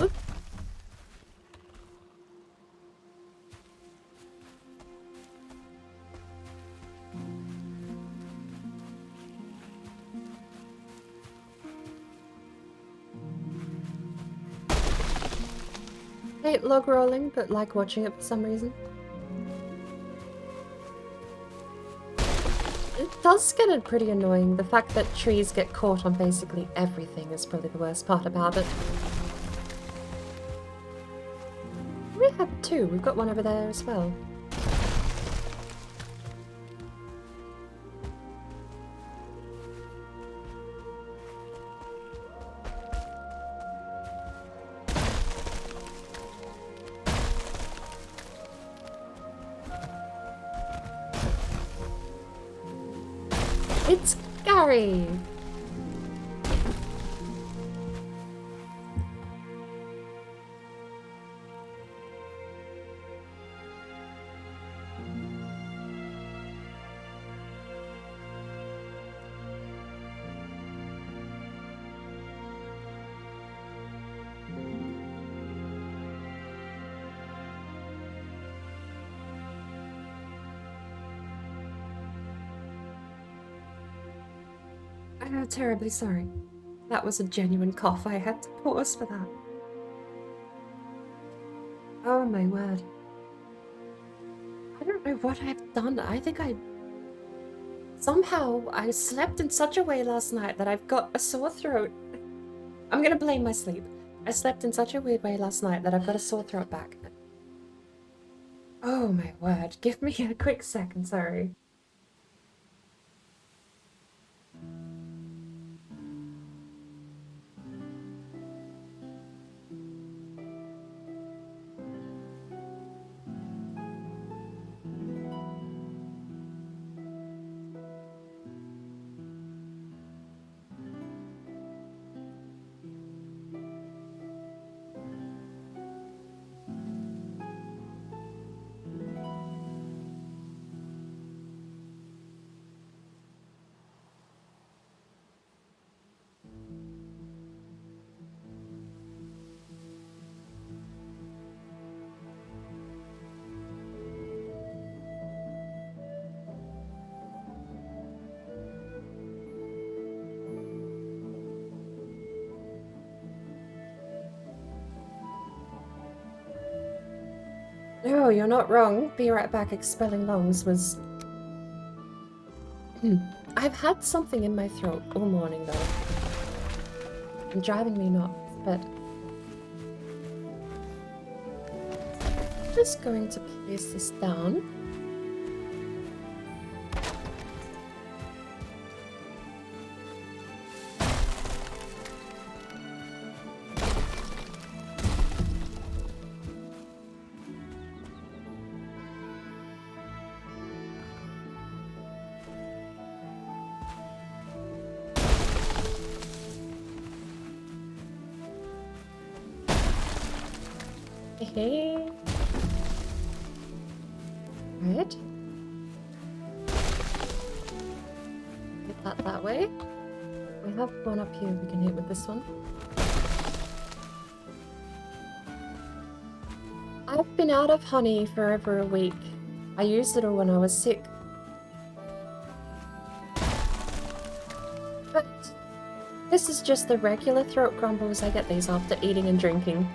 Oop. I hate log rolling, but like watching it for some reason. It does get pretty annoying. The fact that trees get caught on basically everything is probably the worst part about it. We have two. We've got one over there as well. It's Gary! I'm terribly sorry. That was a genuine cough. I had to pause for that. Oh my word. I don't know what I've done. I think somehow I slept in such a way last night that I've got a sore throat. I'm gonna blame my sleep. I slept in such a weird way last night that I've got a sore throat back. Oh my word. Give me a quick second, sorry. No, you're not wrong. Be right back. Expelling lungs was... I've had something in my throat all morning, though. and driving me nuts, but I'm just going to place this down. Hey. Right. Hit that way. We have one up here we can hit with this one. I've been out of honey for over a week. I used it all when I was sick. But this is just the regular throat grumbles I get these after eating and drinking.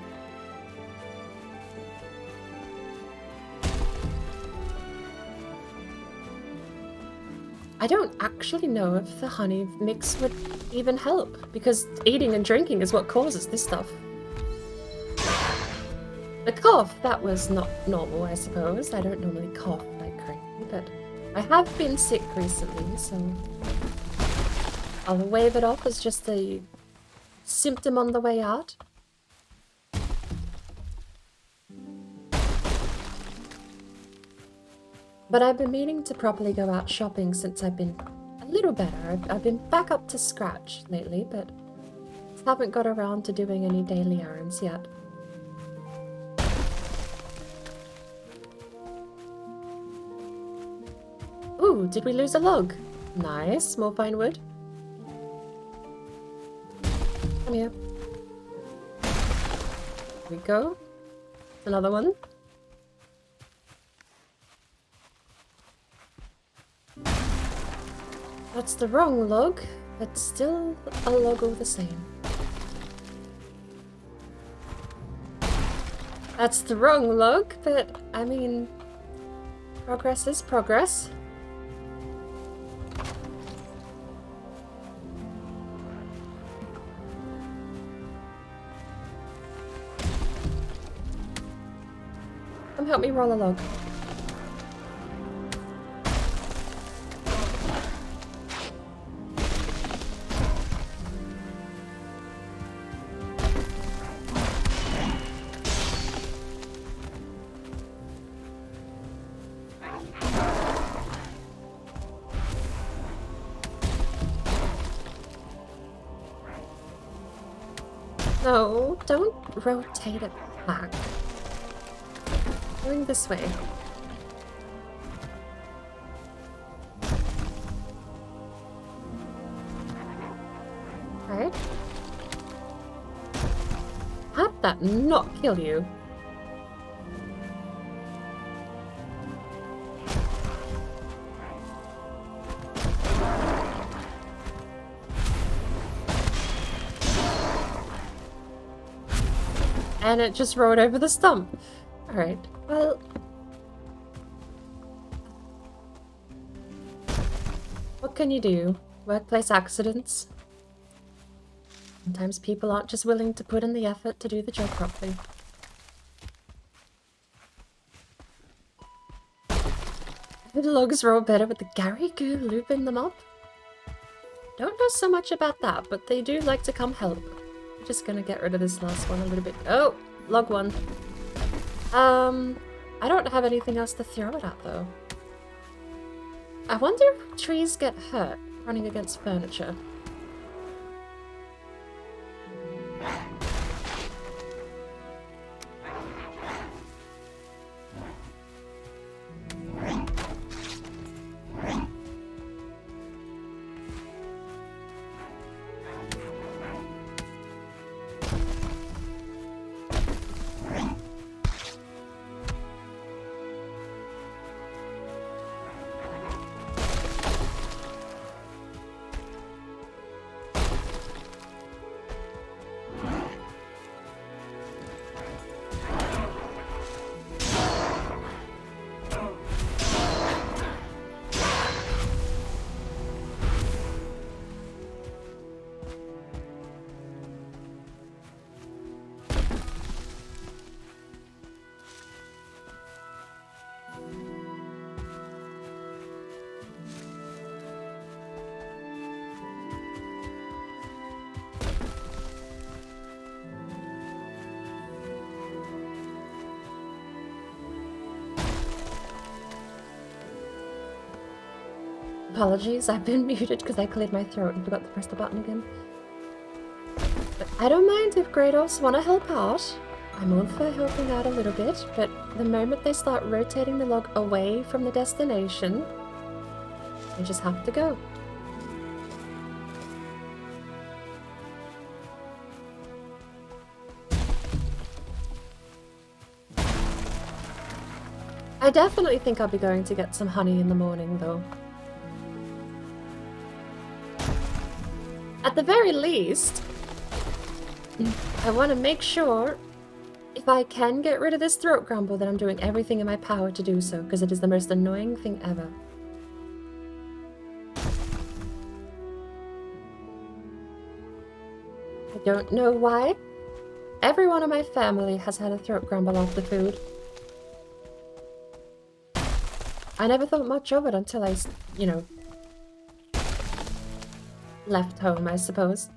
I don't actually know if the honey mix would even help, because eating and drinking is what causes this stuff. The cough, that was not normal, I suppose. I don't normally cough like crazy, but I have been sick recently, so I'll wave it off as just a symptom on the way out. But I've been meaning to properly go out shopping since I've been a little better. I've been back up to scratch lately, but haven't got around to doing any daily errands yet. Ooh, did we lose a log? Nice, more fine wood. Come here. Here we go. Another one. That's the wrong log, but still a log all the same. That's the wrong log, but I mean, progress is progress. Come help me roll a log. No, don't rotate it back. Going this way. Alright. How'd that not kill you? And it just rode over the stump. Alright, well... what can you do? Workplace accidents? Sometimes people aren't just willing to put in the effort to do the job properly. The logs roll better with the Gary Goo looping them up? Don't know so much about that, but they do like to come help. I'm just gonna get rid of this last one a little bit. Oh, log one. I don't have anything else to throw it at though. I wonder if trees get hurt running against furniture. Apologies, I've been muted because I cleared my throat and forgot to press the button again. But I don't mind if Grados want to help out. I'm all for helping out a little bit, but the moment they start rotating the log away from the destination, they just have to go. I definitely think I'll be going to get some honey in the morning, though. At the very least, I want to make sure, if I can get rid of this throat grumble, that I'm doing everything in my power to do so, because it is the most annoying thing ever. I don't know why. Everyone in my family has had a throat grumble off the food. I never thought much of it until I, you know, left home, I suppose.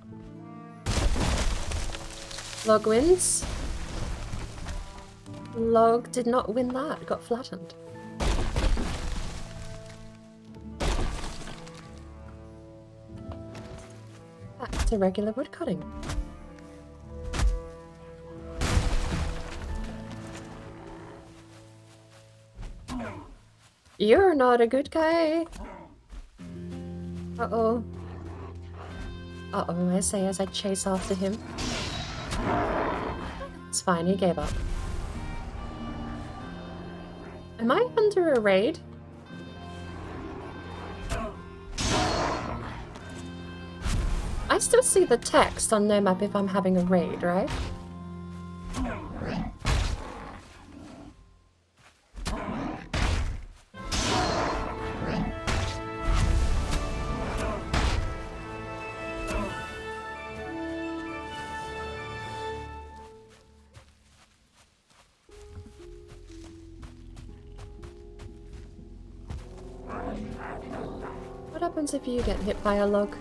Log wins. Log did not win that, got flattened. Back to regular woodcutting. You're not a good guy. Uh-oh. Uh-oh, I say as I chase after him. It's fine, he gave up. Am I under a raid? I still see the text on No Map if I'm having a raid, right? What happens if you get hit by a log?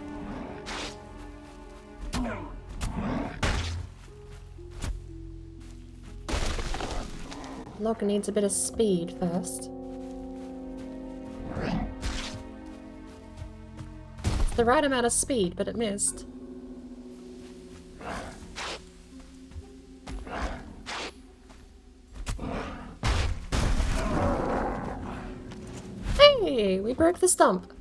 Log needs a bit of speed first. It's the right amount of speed, but it missed. Hey, we broke the stump.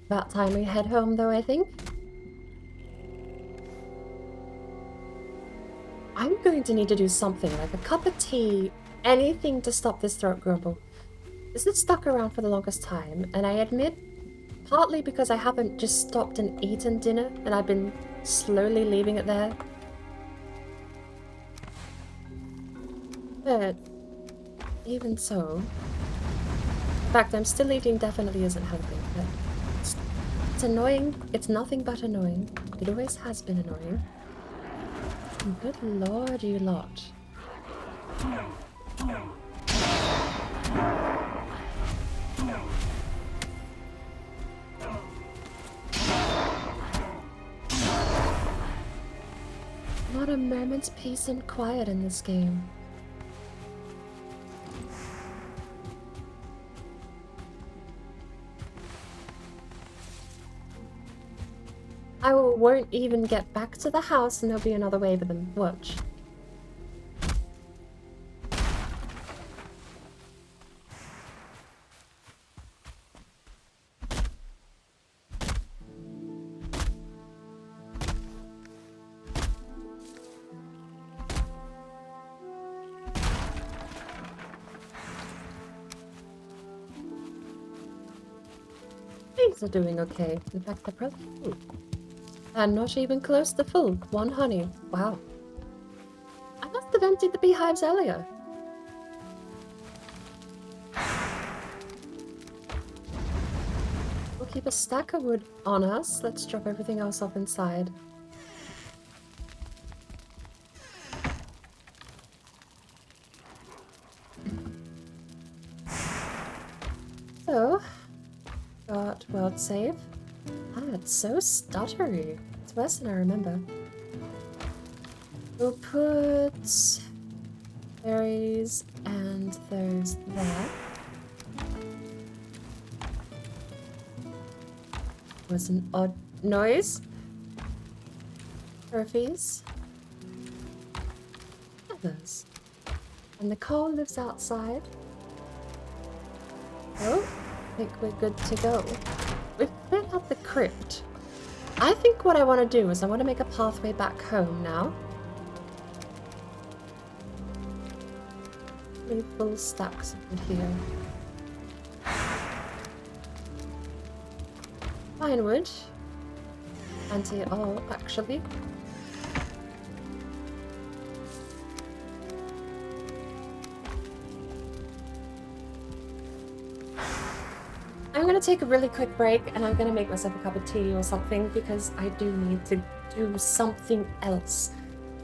About time we head home, though, I think. I'm going to need to do something, like a cup of tea, anything to stop this throat grumble. This has stuck around for the longest time, and I admit, partly because I haven't just stopped and eaten dinner, and I've been slowly leaving it there. But even so, the fact I'm still eating definitely isn't helping. But it's annoying. It's nothing but annoying. It always has been annoying. Good lord, you lot. Not a moment's peace and quiet in this game. I won't even get back to the house and there'll be another wave of them. Watch. Things are doing okay. In fact, they're probably full. And not even close to full. One honey. Wow. I must have emptied the beehives earlier. We'll keep a stack of wood on us. Let's drop everything else off inside. So, got world save. Ah, it's so stuttery. It's worse than I remember. We'll put Berries and those there. Was an odd noise. Trophies. Others. And the coal lives outside. Oh, I think we're good to go. We've cleared out the crypt. I think what I want to do is I want to make a pathway back home now. Leave full stacks of wood here. Fine wood. Oh, actually. I'm gonna take a really quick break and I'm gonna make myself a cup of tea or something because I do need to do something else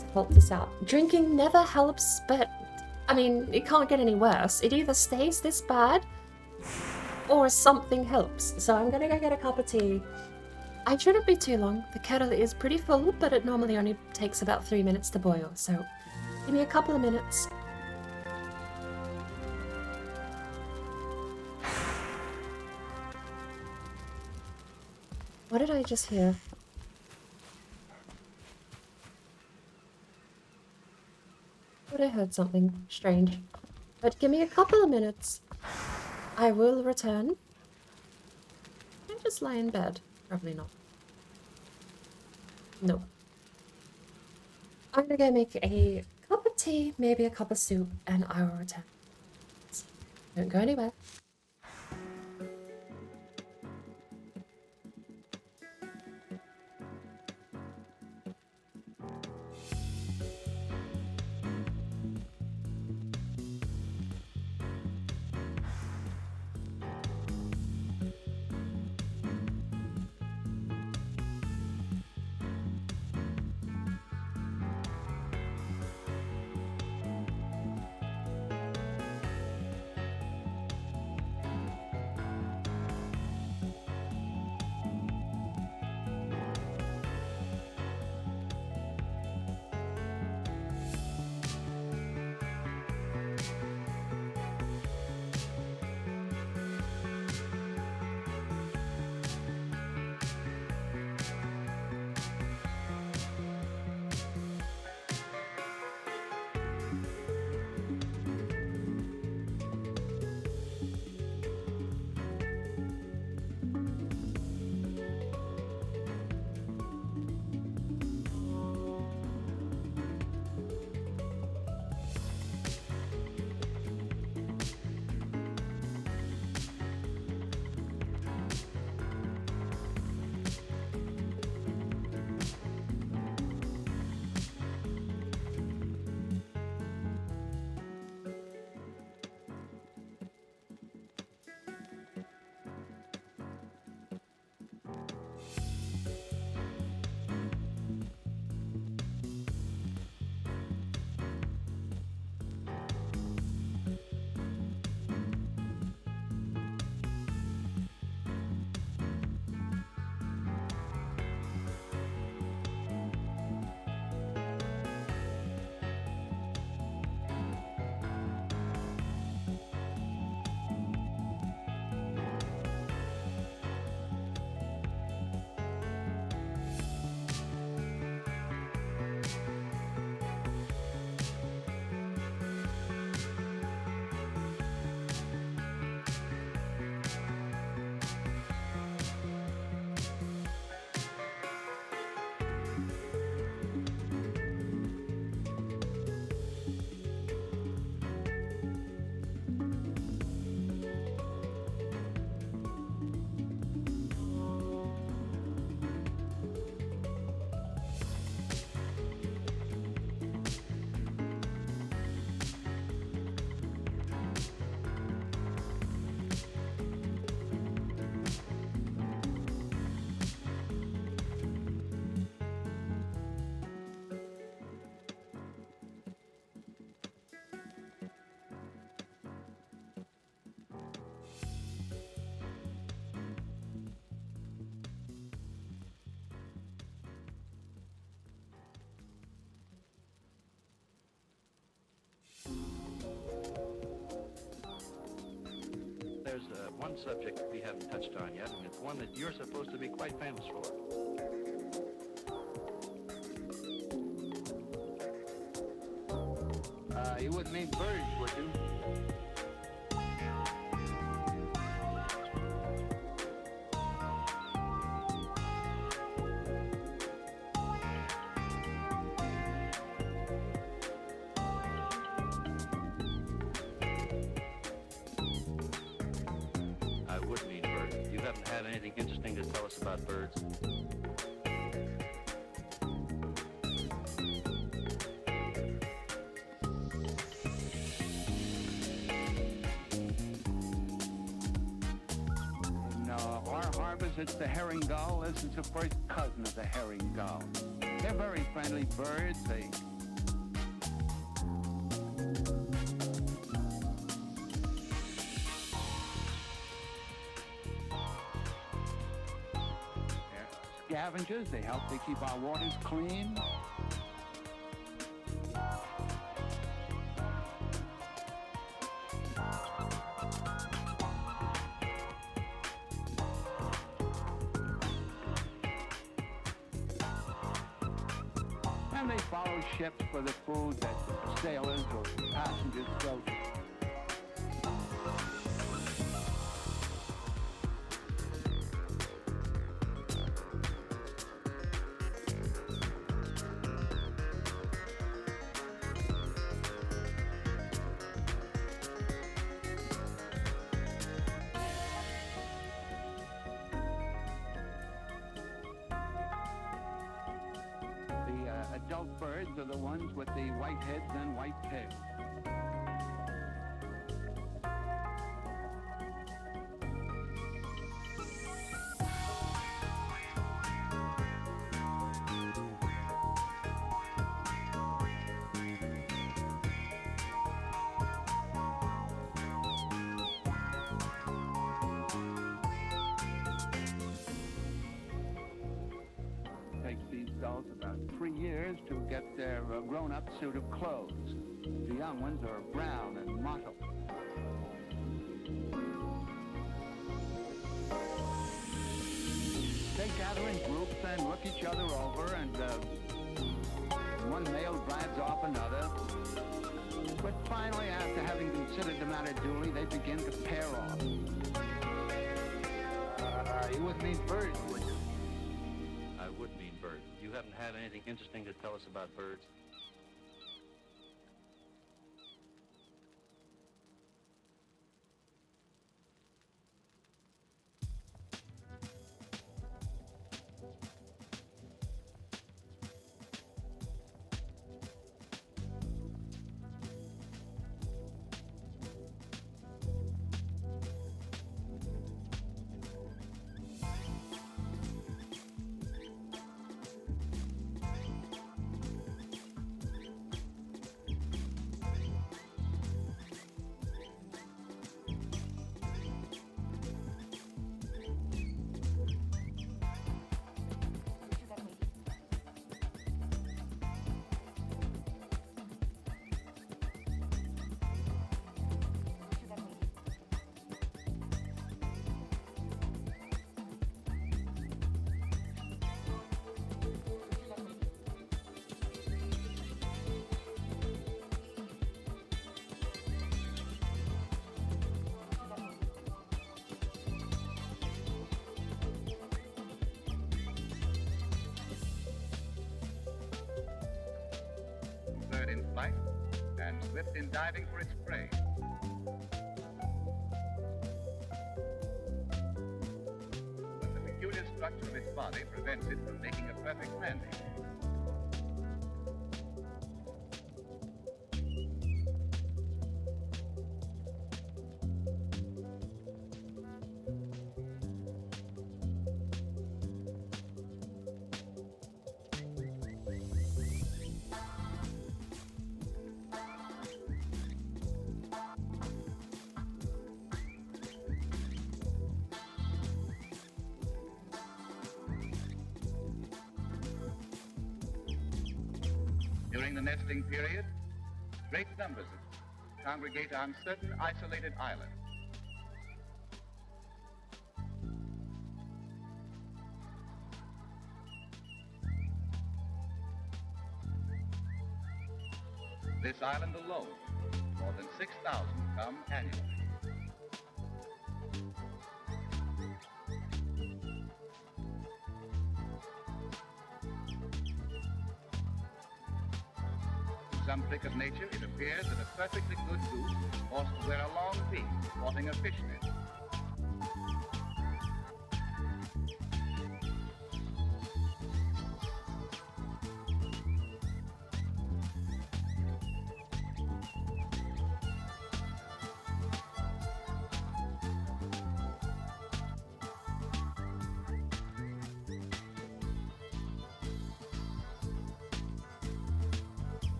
to help this out. Drinking never helps, but I mean, it can't get any worse. It either stays this bad or something helps. So I'm gonna go get a cup of tea. I shouldn't be too long. The kettle is pretty full, but it normally only takes about 3 minutes to boil. So give me a couple of minutes. What did I just hear? But I heard something strange. But give me a couple of minutes. I will return. Can I just lie in bed? Probably not. No. I'm gonna go make a cup of tea, maybe a cup of soup, and I will return. Don't go anywhere. there's one subject we haven't touched on yet, and it's one that you're supposed to be quite famous for. You wouldn't mean birds, would you? I would mean birds. You haven't had anything interesting to tell us about birds? It's the herring gull. This is the first cousin of the herring gull. They're very friendly birds. They're scavengers. They help to keep our waters clean. And they follow ships for the food that sailors or passengers throw. Adult birds are the ones with the white heads and white tails. Takes these gulls about 3 years to get their grown-up suit of clothes. The young ones are brown and mottled. They gather in groups and look each other over, and one male drives off another. But finally, after having considered the matter duly, they begin to pair off. You wouldn't mean birds, would you? I would mean birds. You haven't had anything interesting to tell us about birds? Bird in flight and swift in diving for its prey. But the peculiar structure of its body prevents it from making a perfect landing. During the nesting period, great numbers congregate on certain isolated islands. This island alone, more than 6,000 come annually. In some trick of nature, it appears that a perfectly good goose is forced to wear a long beak, sporting a fishnet.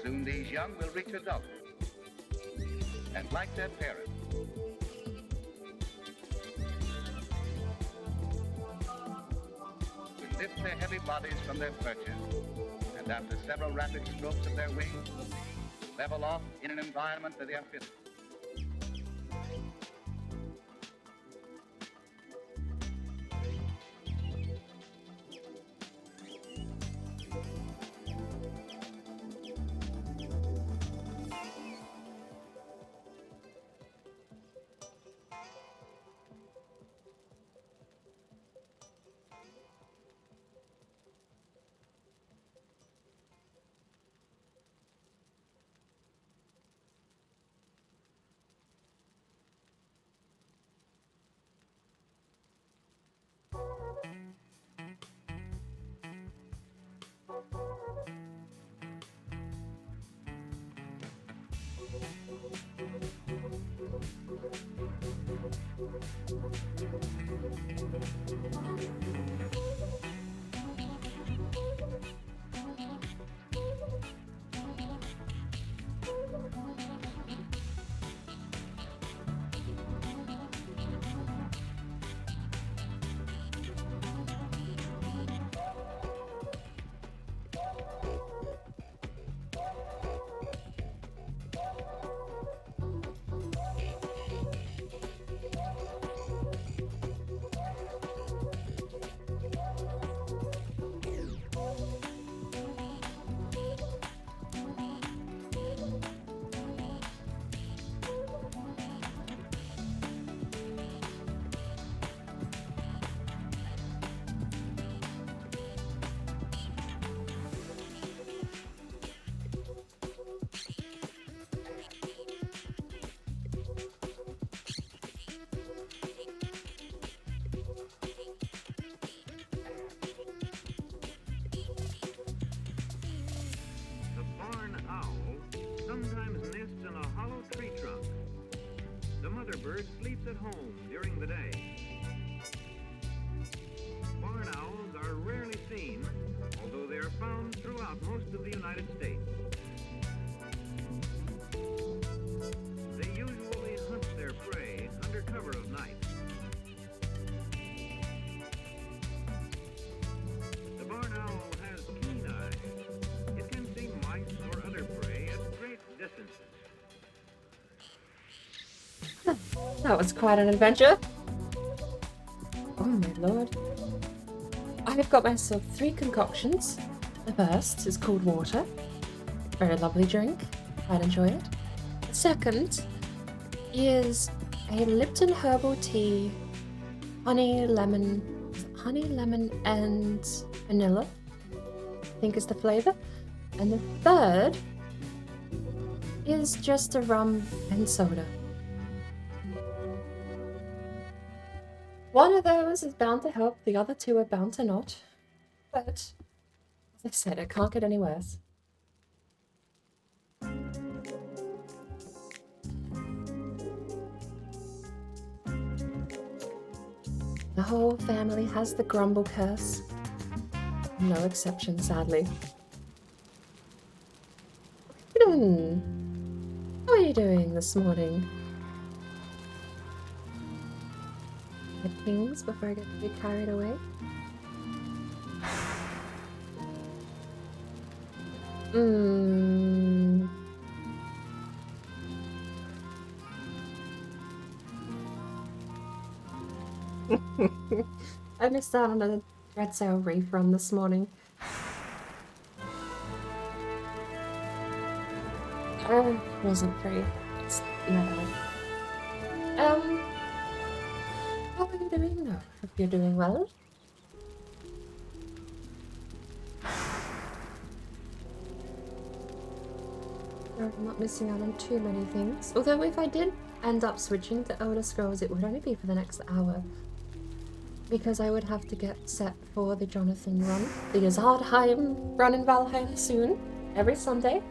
Soon these young will reach adulthood. And like their parents, will lift their heavy bodies from their perches, and after several rapid strokes of their wings, level off in an environment that they are fitted. bird sleeps at home during the day. Barn owls are rarely seen, although they are found throughout most of the United States. They usually hunt their prey under cover of night. The barn owl has keen eyes. It can see mice or other prey at great distances. That was quite an adventure. Oh my lord. I have got myself 3 concoctions. The first is cold water. Very lovely drink. I'd enjoy it. The second is a Lipton herbal tea, honey, lemon and vanilla, I think is the flavor. And the third is just a rum and soda. One of those is bound to help, the other 2 are bound to not. But, as I said, it can't get any worse. The whole family has the grumble curse. No exception, sadly. How are you doing this morning? Things before I get too carried away. Hmm. I missed out on a red sail reef run this morning. Wasn't free. It's never. How are you doing though? Hope you're doing well. I'm not missing out on too many things. Although if I did end up switching to Elder Scrolls, it would only be for the next hour. Because I would have to get set for the Jonathan run. The Azardheim run in Valheim soon. Every Sunday.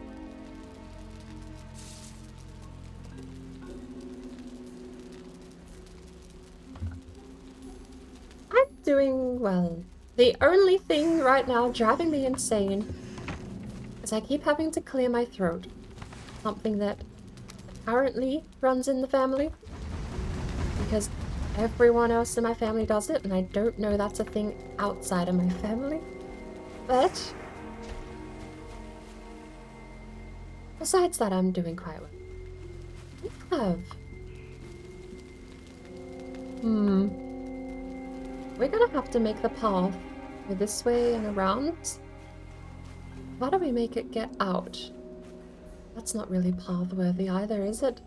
I'm doing well. The only thing right now driving me insane is I keep having to clear my throat. Something that currently runs in the family. Because everyone else in my family does it, and I don't know that's a thing outside of my family. But besides that, I'm doing quite well. We have. We're gonna have to make the path go this way and around. How do we make it get out? That's not really path-worthy either, is it?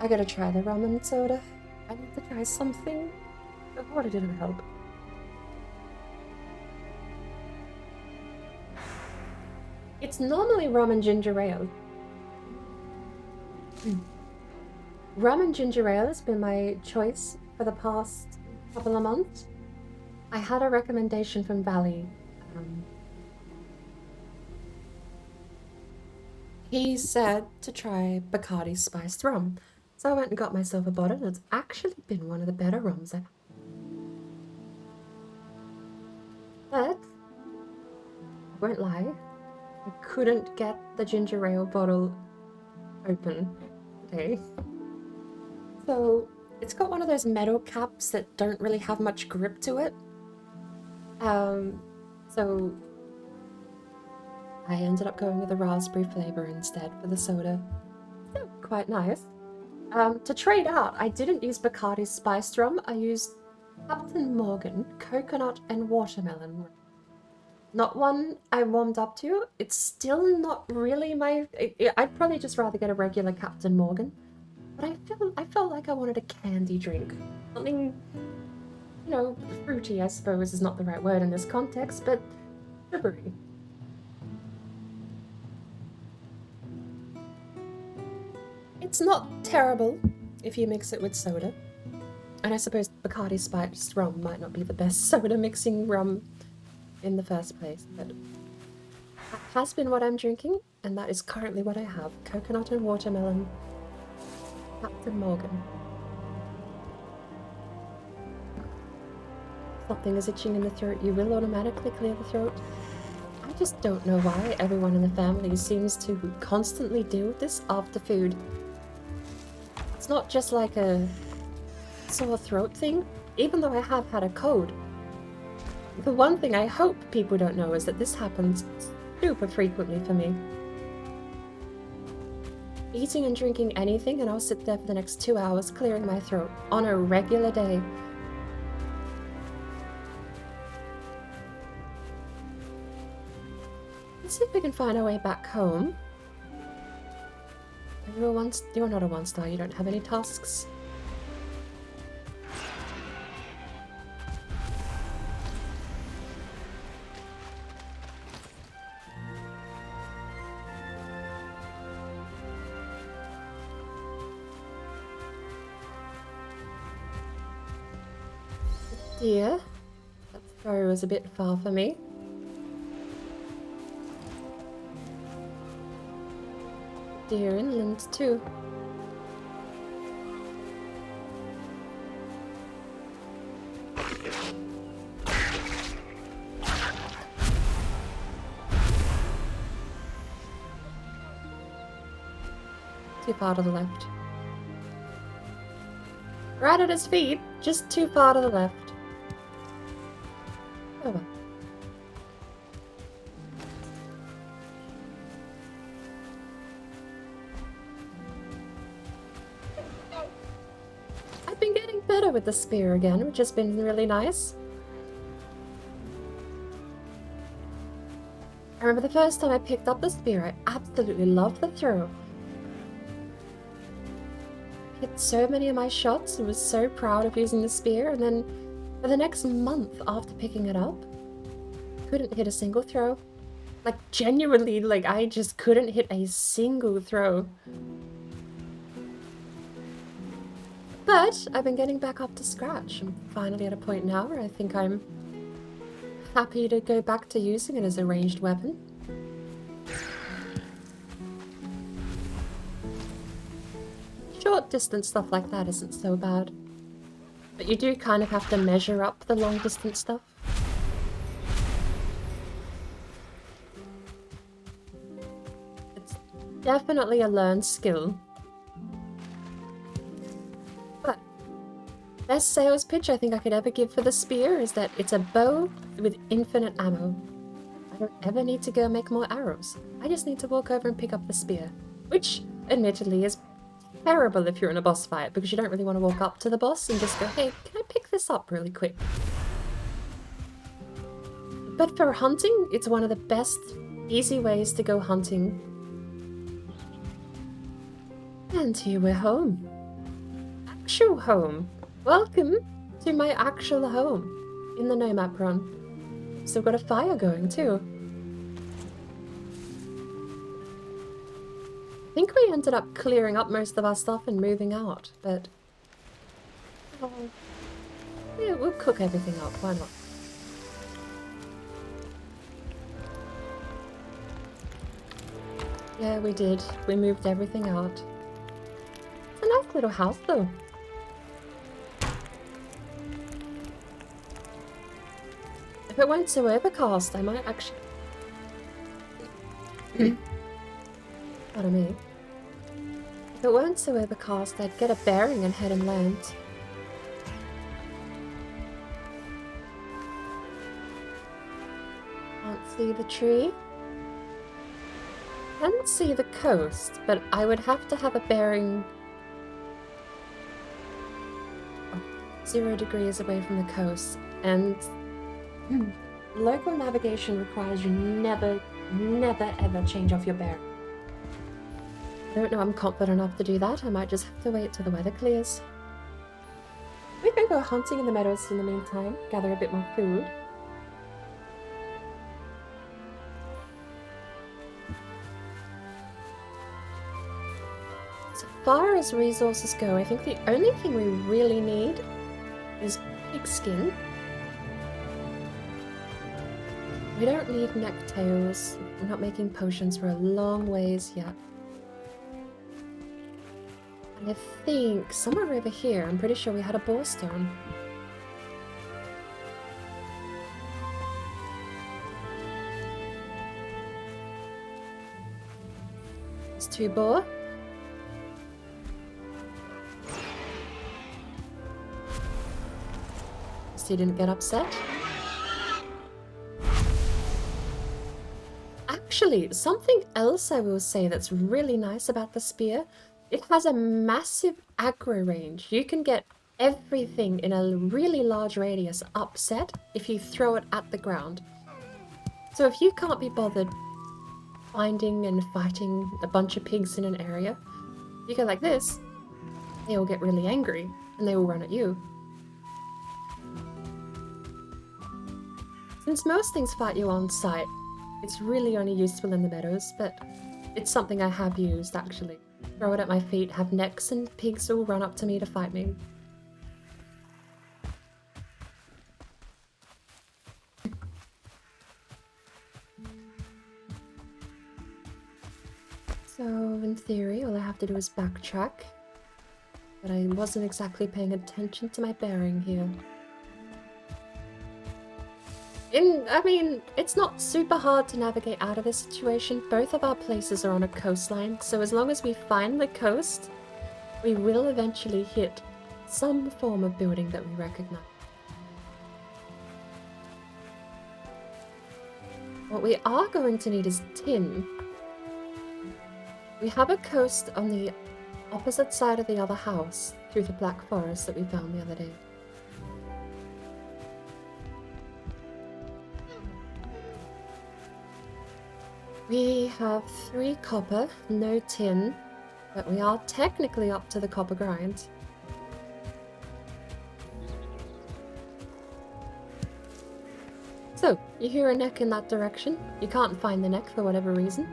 I gotta try the ramen soda. I need to try something. The water didn't help. It's normally rum and ginger ale. Rum and ginger ale has been my choice for the past couple of months. I had a recommendation from Valley. He said to try Bacardi spiced rum. So I went and got myself a bottle, and it's actually been one of the better rums I've had. But I won't lie, I couldn't get the ginger ale bottle open today. So it's got one of those metal caps that don't really have much grip to it. So I ended up going with the raspberry flavor instead for the soda. Still quite nice. To trade out, I didn't use Bacardi spiced rum. I used Captain Morgan coconut and watermelon rum. Not one I warmed up to. It's still not really my... I'd probably just rather get a regular Captain Morgan. But I felt like I wanted a candy drink. Something, you know, fruity, I suppose, is not the right word in this context, but sugary. It's not terrible if you mix it with soda. And I suppose Bacardi spiced rum might not be the best soda mixing rum in the first place, but that has been what I'm drinking, and that is currently what I have. Coconut and watermelon. Captain Morgan. Something is itching in the throat. You will automatically clear the throat. I just don't know why everyone in the family seems to constantly deal with this after food. It's not just like a sore throat thing, even though I have had a cold. The one thing I hope people don't know is that this happens super frequently for me. Eating and drinking anything, and I'll sit there for the next 2 hours clearing my throat on a regular day. Let's see if we can find our way back home. You're not a one-star, you don't have any tasks. Dear, that story was a bit far for me. Dear inland too. too far to the left. Right at his feet, just too far to the left. Oh well. I've been getting better with the spear again, which has been really nice. I remember the first time I picked up the spear, I absolutely loved the throw. Hit so many of my shots and was so proud of using the spear, and then for the next month after picking it up, couldn't hit a single throw. Like genuinely, like I just couldn't hit a single throw. But I've been getting back up to scratch. I'm finally at a point now where I think I'm happy to go back to using it as a ranged weapon. Short distance stuff like that isn't so bad. But you do kind of have to measure up the long distance stuff. It's definitely a learned skill. But best sales pitch I think I could ever give for the spear is that it's a bow with infinite ammo. I don't ever need to go make more arrows. I just need to walk over and pick up the spear. Which, admittedly, is terrible if you're in a boss fight, because you don't really want to walk up to the boss and just go, hey, can I pick this up really quick? But for hunting, it's one of the best, easy ways to go hunting. And here we're home. Actual home. Welcome to my actual home in the No Map run. Still got a fire going too. I think we ended up clearing up most of our stuff and moving out, but yeah, we'll cook everything up, why not? Yeah, we did. We moved everything out. It's a nice little house though. If it weren't so overcast, I might actually... Pardon me. If it weren't so overcast, I'd get a bearing and head inland. Can't see the tree. Can see the coast, but I would have to have a bearing 0 degrees away from the coast, and local navigation requires you never ever change off your bearing. I don't know I'm confident enough to do that. I might just have to wait till the weather clears. We can go hunting in the meadows in the meantime, gather a bit more food. So far as resources go, I think the only thing we really need is pig skin. We don't need necktails. We're not making potions for a long ways yet. And I think somewhere over here, I'm pretty sure we had a boar stone. There's 2 boar. So you didn't get upset. Actually, something else I will say that's really nice about the spear. It has a massive aggro range. You can get everything in a really large radius upset if you throw it at the ground. So if you can't be bothered finding and fighting a bunch of pigs in an area, you go like this, they will get really angry and they will run at you. Since most things fight you on sight, it's really only useful in the meadows, but it's something I have used actually. Throw it at my feet, have necks, and pigs will run up to me to fight me. So, in theory, all I have to do is backtrack. But I wasn't exactly paying attention to my bearing here. I mean, it's not super hard to navigate out of this situation. Both of our places are on a coastline, so as long as we find the coast, we will eventually hit some form of building that we recognize. What we are going to need is tin. We have a coast on the opposite side of the other house through the Black Forest that we found the other day. We have 3 copper, no tin, but we are technically up to the copper grind. So, you hear a neck in that direction. You can't find the neck for whatever reason.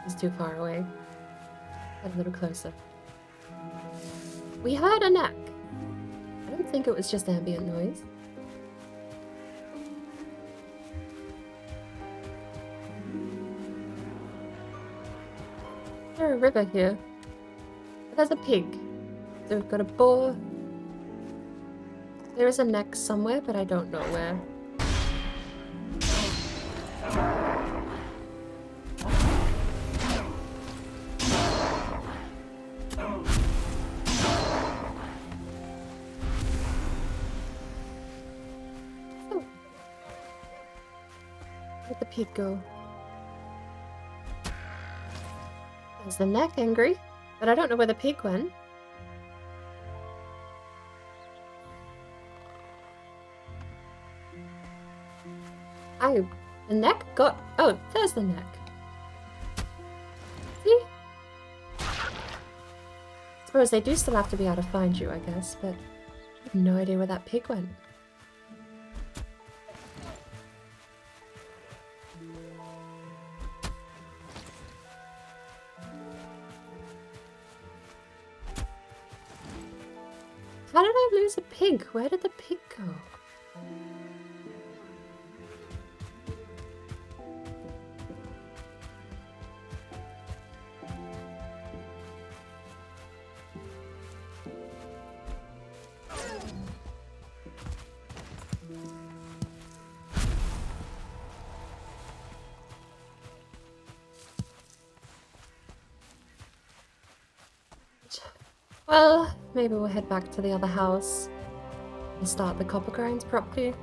It's too far away. Get a little closer. We heard a neck. I don't think it was just ambient noise. There's a river here. But there's a pig. So we've got a boar. There is a neck somewhere, but I don't know where. Oh. Where'd the pig go? There's the neck, angry, but I don't know where the pig went. Oh, the neck got... Oh, there's the neck. See? Suppose they do still have to be able to find you, I guess, but I have no idea where that pig went. How did I lose a pig? Where did the pig go? Well, maybe we'll head back to the other house and start the copper grinds properly.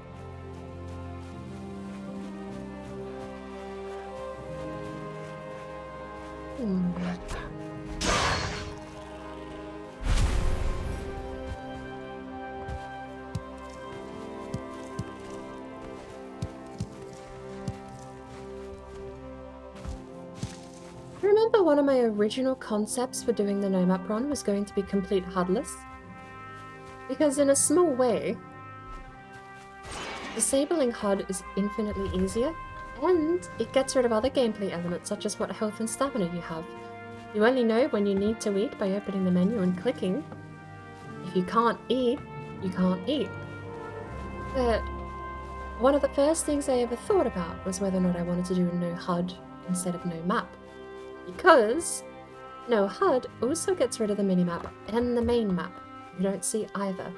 I remember one of my original concepts for doing the No Map run was going to be complete HUDless. Because in a small way, disabling HUD is infinitely easier, and it gets rid of other gameplay elements such as what health and stamina you have. You only know when you need to eat by opening the menu and clicking. If you can't eat, you can't eat. But one of the first things I ever thought about was whether or not I wanted to do a no HUD instead of no map. Because no HUD also gets rid of the minimap and the main map. You don't see either.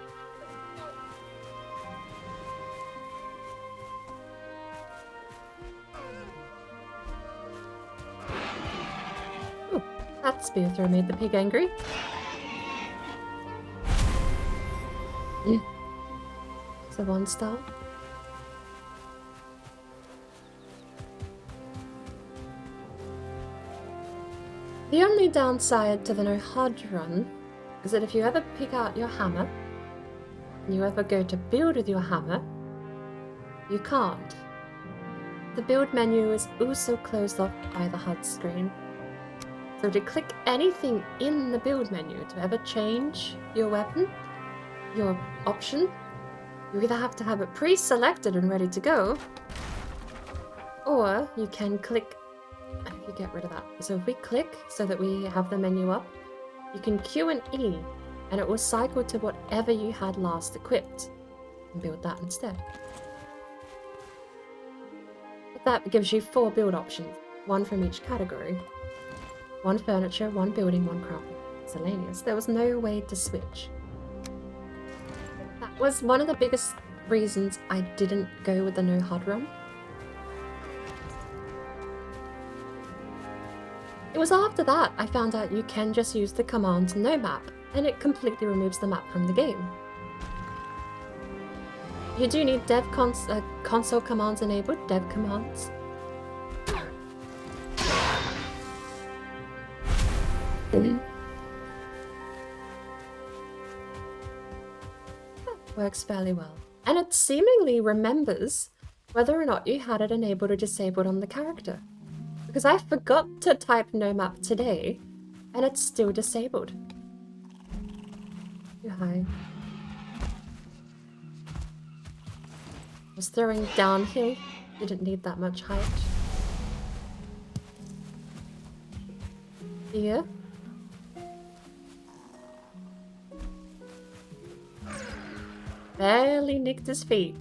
Ooh, that spear throw made the pig angry. It's a 1-star. The only downside to the no HUD run is that if you ever pick out your hammer, and you ever go to build with your hammer, you can't. The build menu is also closed off by the HUD screen. So to click anything in the build menu to ever change your weapon, your option, you either have to have it pre-selected and ready to go, or you can click. If you get rid of that. So if we click so that we have the menu up, you can Q and E, and it will cycle to whatever you had last equipped, and build that instead. But that gives you 4 build options, 1 from each category. 1 furniture, 1 building, 1 crafting, miscellaneous. There was no way to switch. That was one of the biggest reasons I didn't go with the no HUD ROM. It was after that I found out you can just use the command no map, and it completely removes the map from the game. You do need console commands enabled, dev commands. Works fairly well. And it seemingly remembers whether or not you had it enabled or disabled on the character. Because I forgot to type no map today, and it's still disabled. Too high. Was throwing downhill, didn't need that much height. Here. Barely nicked his feet.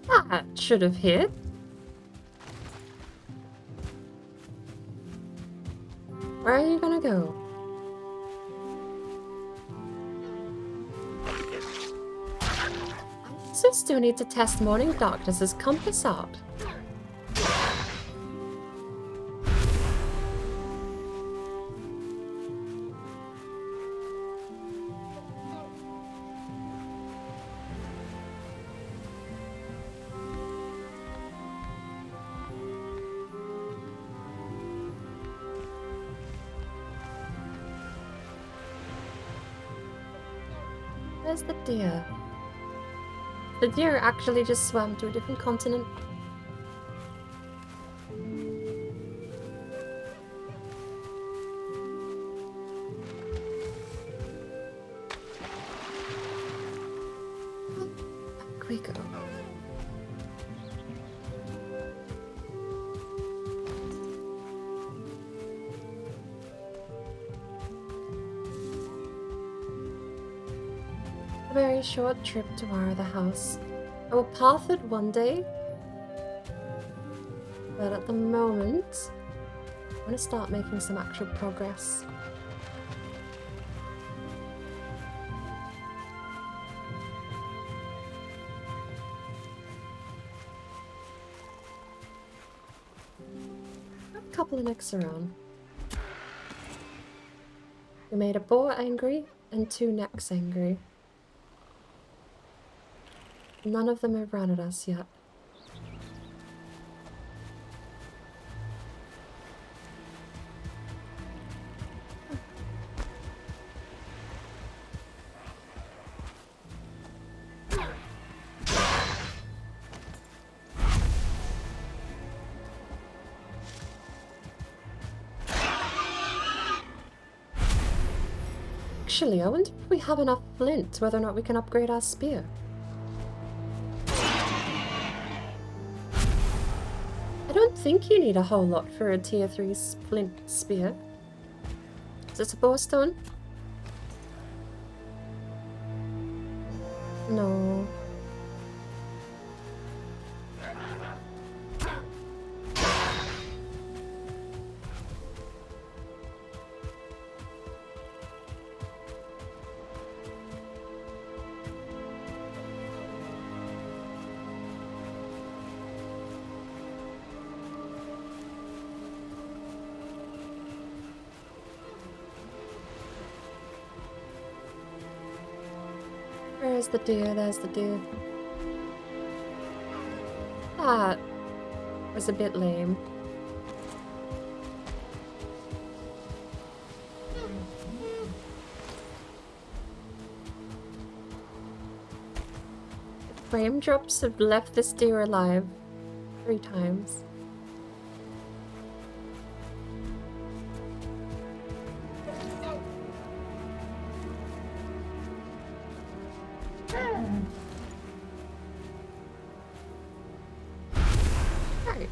That should have hit. Where are you gonna go? I also still need to test Morning Darkness's compass out. Where's the deer? The deer actually just swam to a different continent. Back we go. A very short trip to our other house. I will path it one day, but at the moment, I want to start making some actual progress. A couple of necks around. We made a boar angry and 2 necks angry. None of them have run at us yet. Actually, I wonder if we have enough flint, whether or not we can upgrade our spear. I don't think you need a whole lot for a tier 3 flint spear. Is it a bow stone? No. Where's the deer? There's the deer. That was a bit lame. The frame drops have left this deer alive 3 times. Right.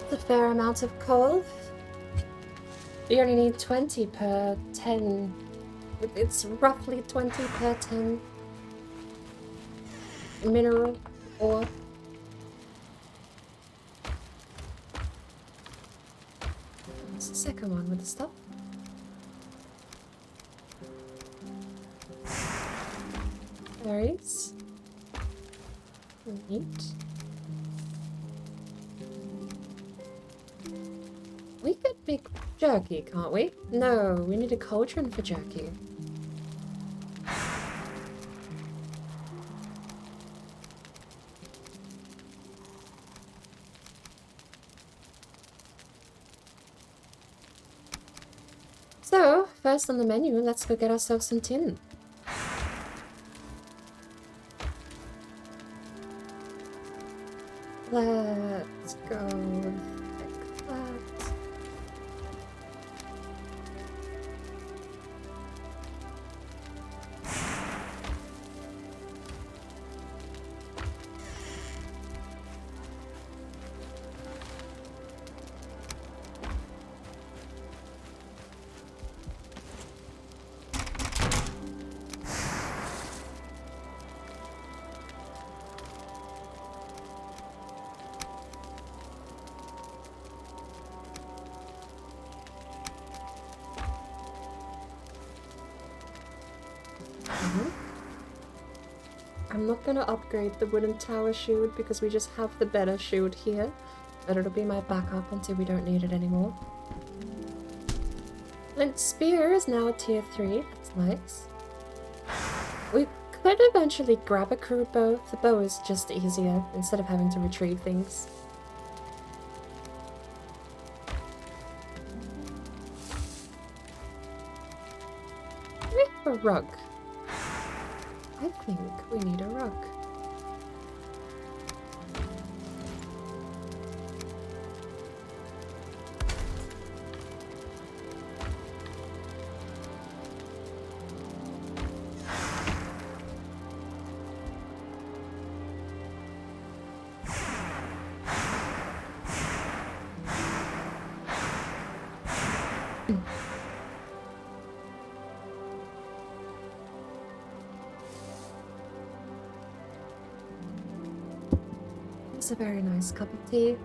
It's a fair amount of coal. You only need 20 per 10. It's roughly 20 per 10 mineral ore. What's the second one with the stuff? Berries. Neat. We could make jerky, can't we? No, we need a cauldron for jerky. So, first on the menu, let's go get ourselves some tin. Let's go like that. I'm not gonna upgrade the wooden tower shield because we just have the better shield here, but it'll be my backup until we don't need it anymore. Flint spear is now a tier 3, that's nice. We could eventually grab a crude bow. The bow is just easier instead of having to retrieve things. We have a rug. I think we need a rug. It's a very nice cup of tea.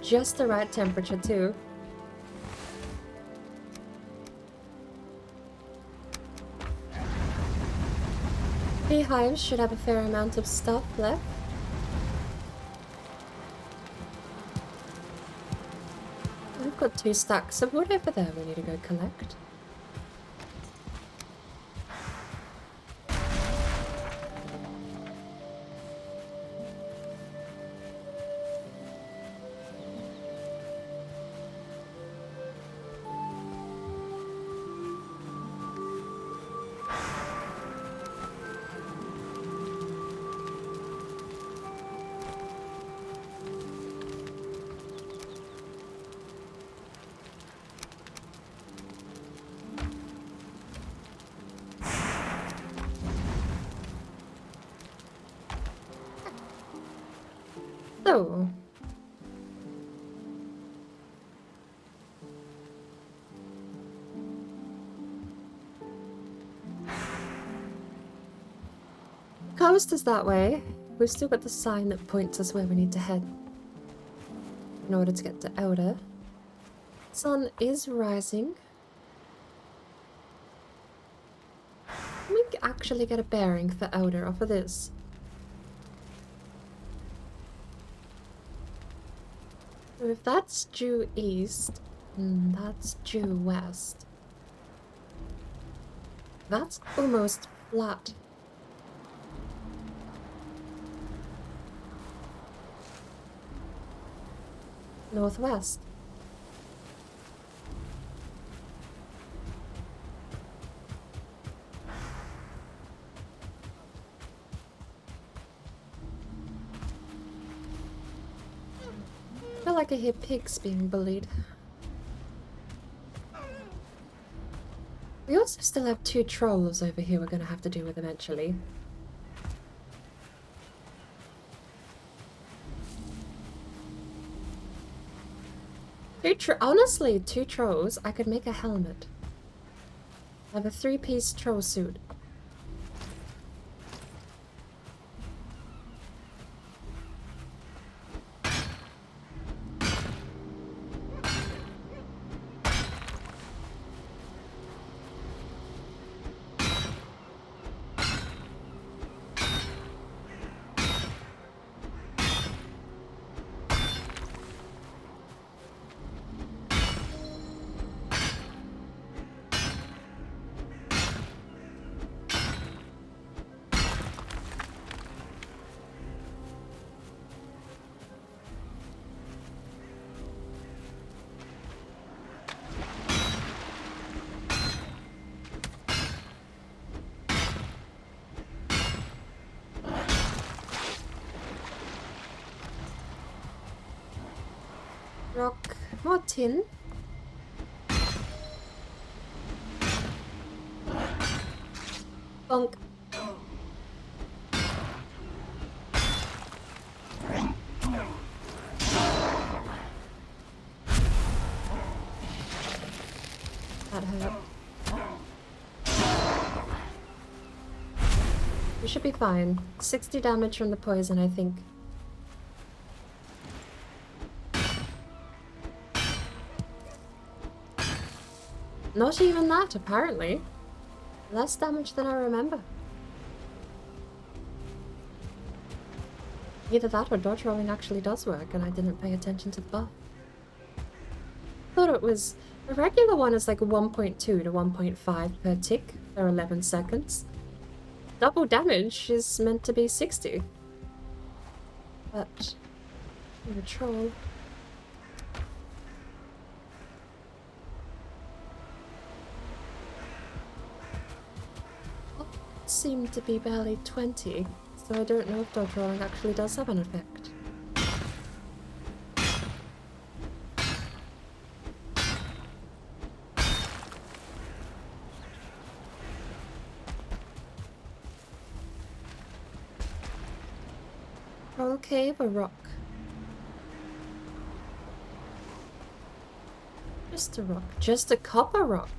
Just the right temperature too. Beehives should have a fair amount of stuff left. We've got 2 stacks of wood over there we need to go collect. So, coast is that way. We've still got the sign that points us where we need to head in order to get to Elder. Sun is rising. Let me actually get a bearing for Elder off of this. So if that's due east, that's due west. That's almost flat. Northwest. I feel like I hear pigs being bullied. We also still have 2 trolls over here we're gonna have to deal with eventually. Honestly, 2 trolls, I could make a helmet. I have a 3-piece troll suit. Rock. More tin. Bonk. That hurt. We should be fine. 60 damage from the poison, I think. Not even that, apparently. Less damage than I remember. Either that or dodge rolling actually does work and I didn't pay attention to the buff. Thought it was... The regular one is like 1.2 to 1.5 per tick for 11 seconds. Double damage is meant to be 60. But... you're a troll. Seemed to be barely 20, so I don't know if dodge rolling actually does have an effect. Troll cave or rock? Just a rock. Just a copper rock.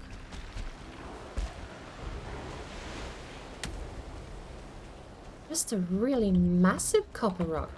Just a really massive copper rock.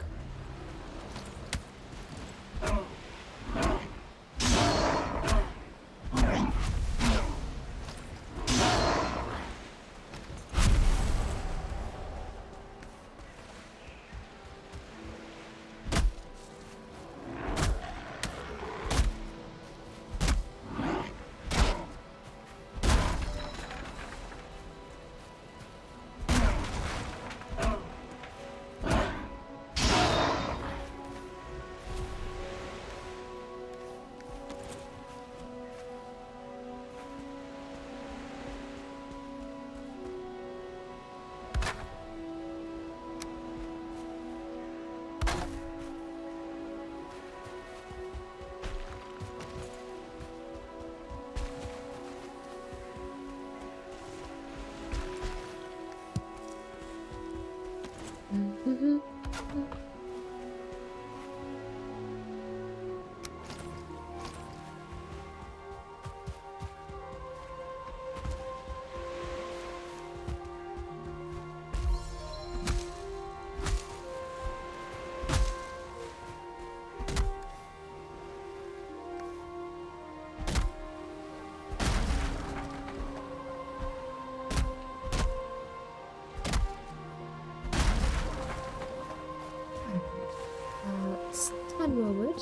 Wood.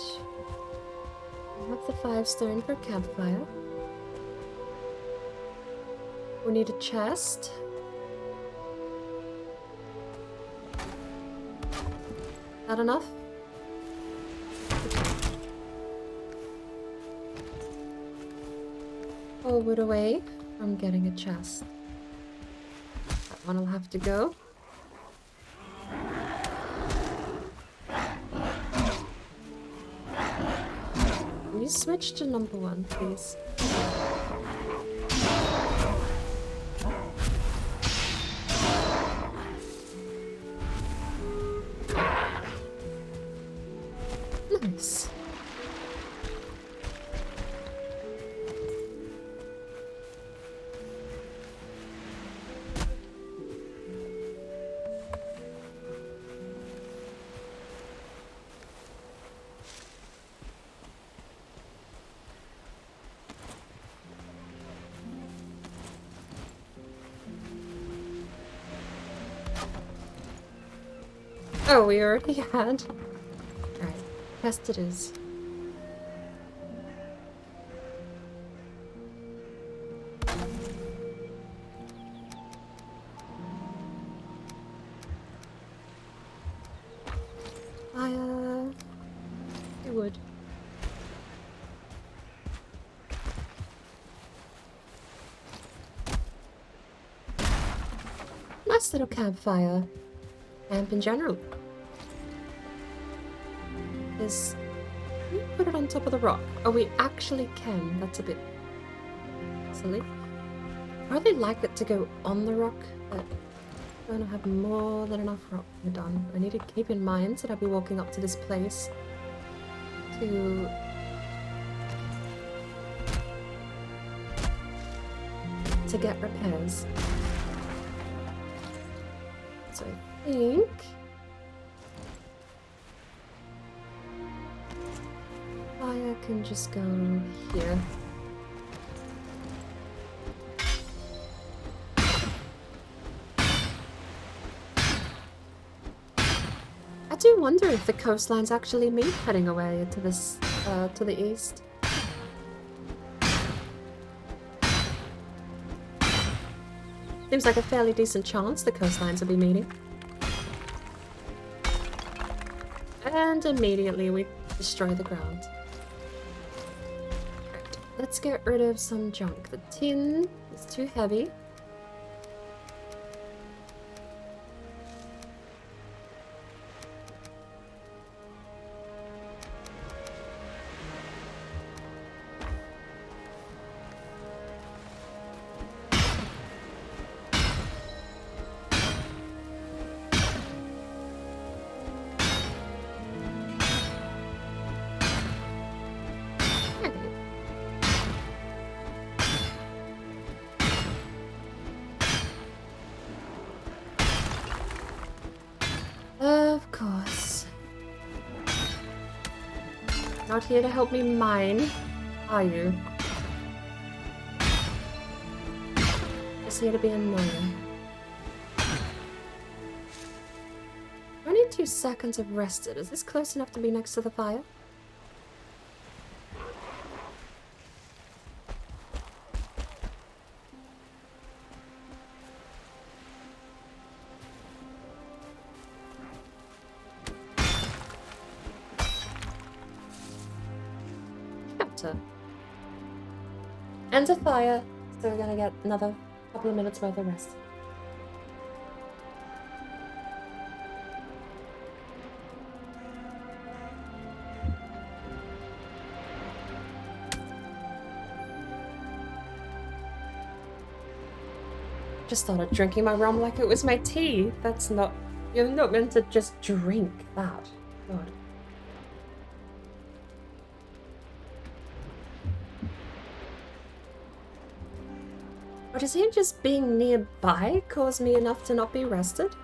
I have the 5 stone for campfire. We need a chest. That enough? Forward away from getting a chest. That one will have to go. Switch to number 1, please. Nice. Oh, we already had. Alright, test it is. It would. Nice little campfire. Camp in general. Can we put it on top of the rock? Oh, we actually can. That's a bit silly. I'd probably like it to go on the rock, but I'm gonna have more than enough rock when we're done. I need to keep in mind that I'll be walking up to this place to get repairs. So I think fire can just go here. I do wonder if the coastlines actually mean heading away to this, to the east. Seems like a fairly decent chance the coastlines will be meeting. And immediately we destroy the ground. Right, let's get rid of some junk. The tin is too heavy. Of course. Not here to help me mine, are you? Just here to be annoying. 22 seconds of rested. Is this close enough to be next to the fire? And a fire, so we're gonna get another couple of minutes worth of rest. Just started drinking my rum like it was my tea. That's not... You're not meant to just drink that. God. Or does him just being nearby cause me enough to not be rested?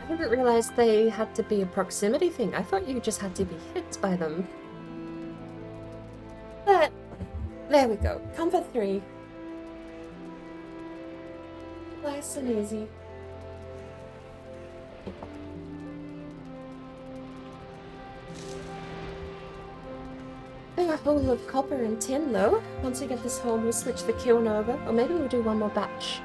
I didn't realize they had to be a proximity thing. I thought you just had to be hit by them. But, there we go. Comfort 3. Nice and easy. A whole of copper and tin though. Once we get this home, we'll switch the kiln over, or maybe we'll do one more batch.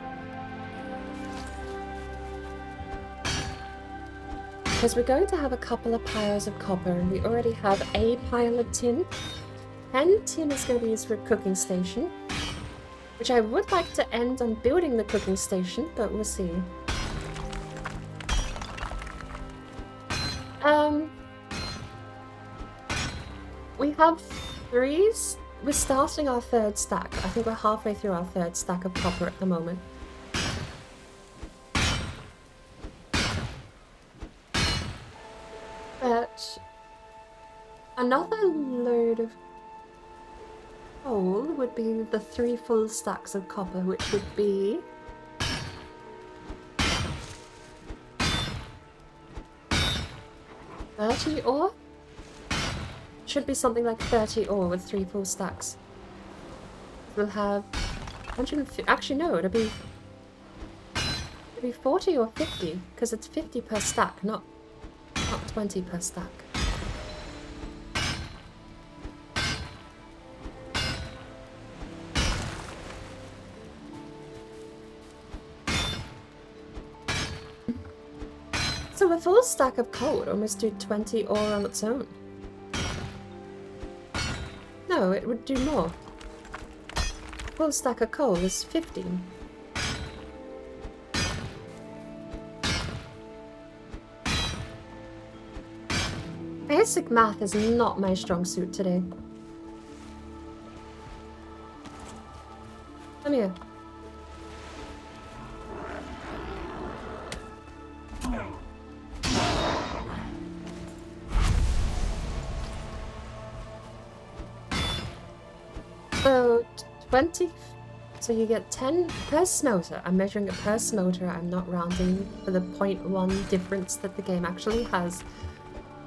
Because we're going to have a couple of piles of copper, and we already have a pile of tin. And tin is going to be used for a cooking station, which I would like to end on building the cooking station, but we'll see. We have 3. We're starting our 3rd stack. I think we're halfway through our 3rd stack of copper at the moment. But another load of coal would be the 3 full stacks of copper, which would be 30 ore. Should be something like 30 ore with 3 full stacks. We'll have 150. Actually, no, it'll be 40 or 50 because it's 50 per stack, not 20 per stack. So a full stack of coal would almost do 20 ore on its own. No, it would do more. A full stack of coal is 15. Basic math is not my strong suit today. Come here. So 20, so you get 10 per smelter. I'm measuring it per smelter. I'm not rounding for the 0.1 difference that the game actually has.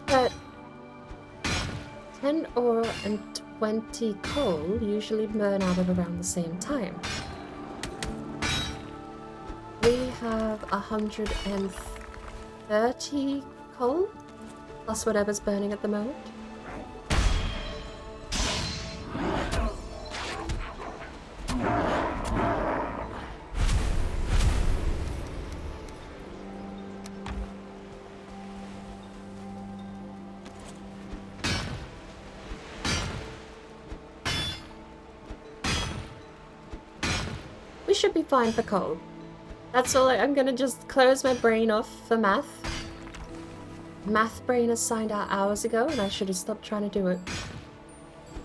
But 10 ore and 20 coal usually burn out at around the same time. We have 130 coal, plus whatever's burning at the moment. We should be fine for coal. That's all. I'm gonna just close my brain off for math. Math brain has signed out hours ago and I should have stopped trying to do it.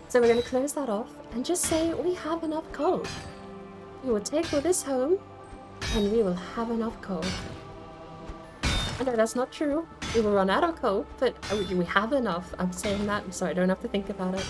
So we're gonna close that off and just say we have enough coal. We will take all this home and we will have enough coal. I know that's not true. We will run out of coal, but we have enough. I'm saying that so I don't have to think about it.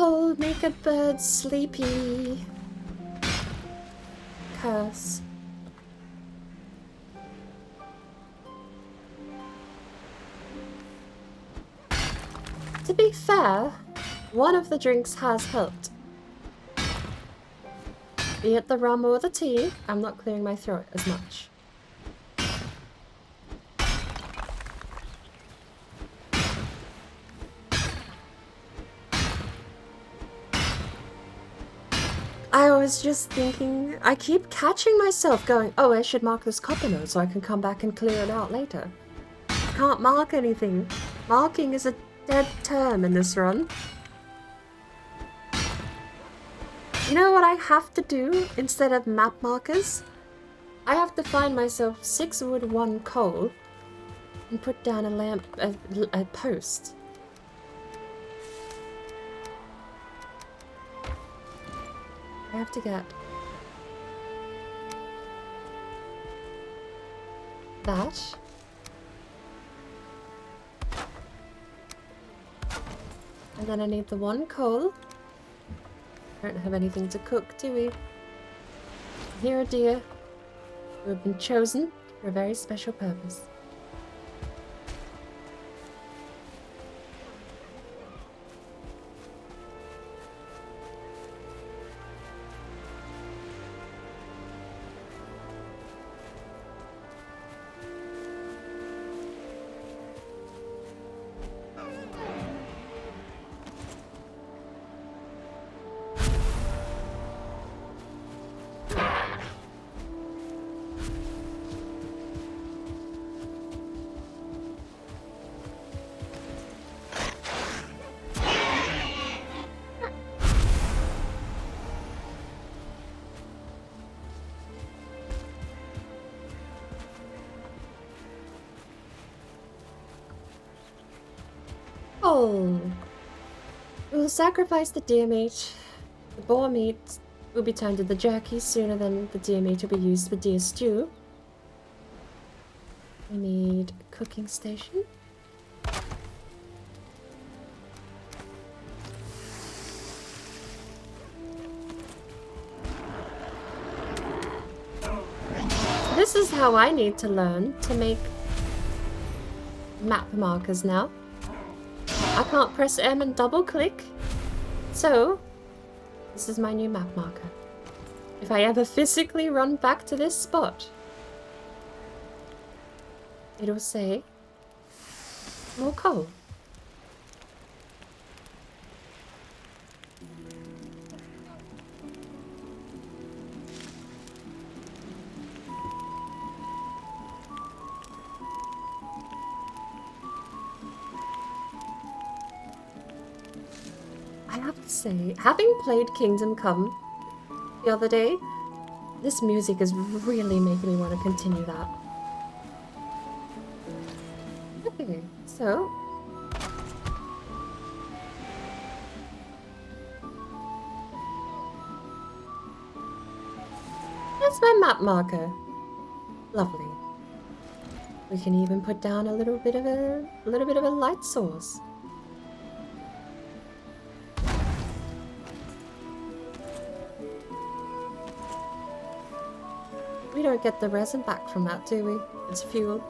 Oh, make a bird sleepy. Curse. To be fair, one of the drinks has helped. Be it the rum or the tea, I'm not clearing my throat as much. I was just thinking, I keep catching myself going, oh, I should mark this copper node so I can come back and clear it out later. I can't mark anything. Marking is a dead term in this run. You know what I have to do instead of map markers? I have to find myself 6 wood, 1 coal, and put down a lamp, a post. I have to get that. And then I need the 1 coal. Don't have anything to cook, do we? Here are deer who have been chosen for a very special purpose. coal. We will sacrifice the deer meat. The boar meat will be turned into jerky sooner than the deer meat will be used for deer stew. We need a cooking station. This is how I need to learn to make map markers now. I can't press M and double click. So, this is my new map marker. If I ever physically run back to this spot, it'll say more coal. I have to say, having played Kingdom Come the other day, this music is really making me want to continue that. Okay, so... that's my map marker. Lovely. We can even put down a little bit of a light source. We don't get the resin back from that, do we? It's fuel.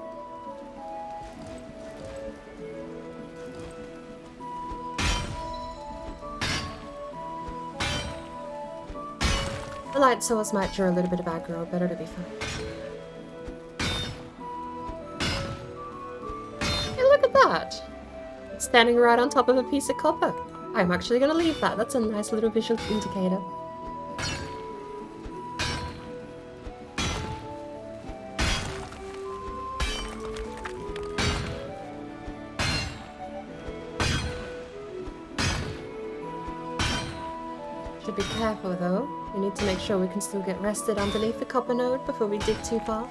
The light source might draw a little bit of aggro, but it'll be fine. Hey, look at that! It's standing right on top of a piece of copper. I'm actually going to leave that. That's a nice little visual indicator. Should be careful though. We need to make sure we can still get rested underneath the copper node before we dig too far.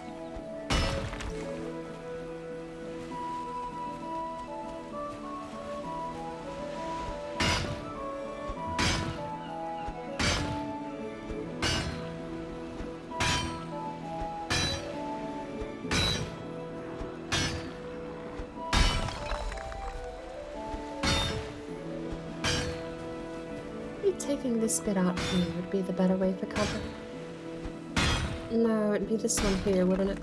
Taking this bit out here would be the better way for cover. No, it'd be this one here, wouldn't it?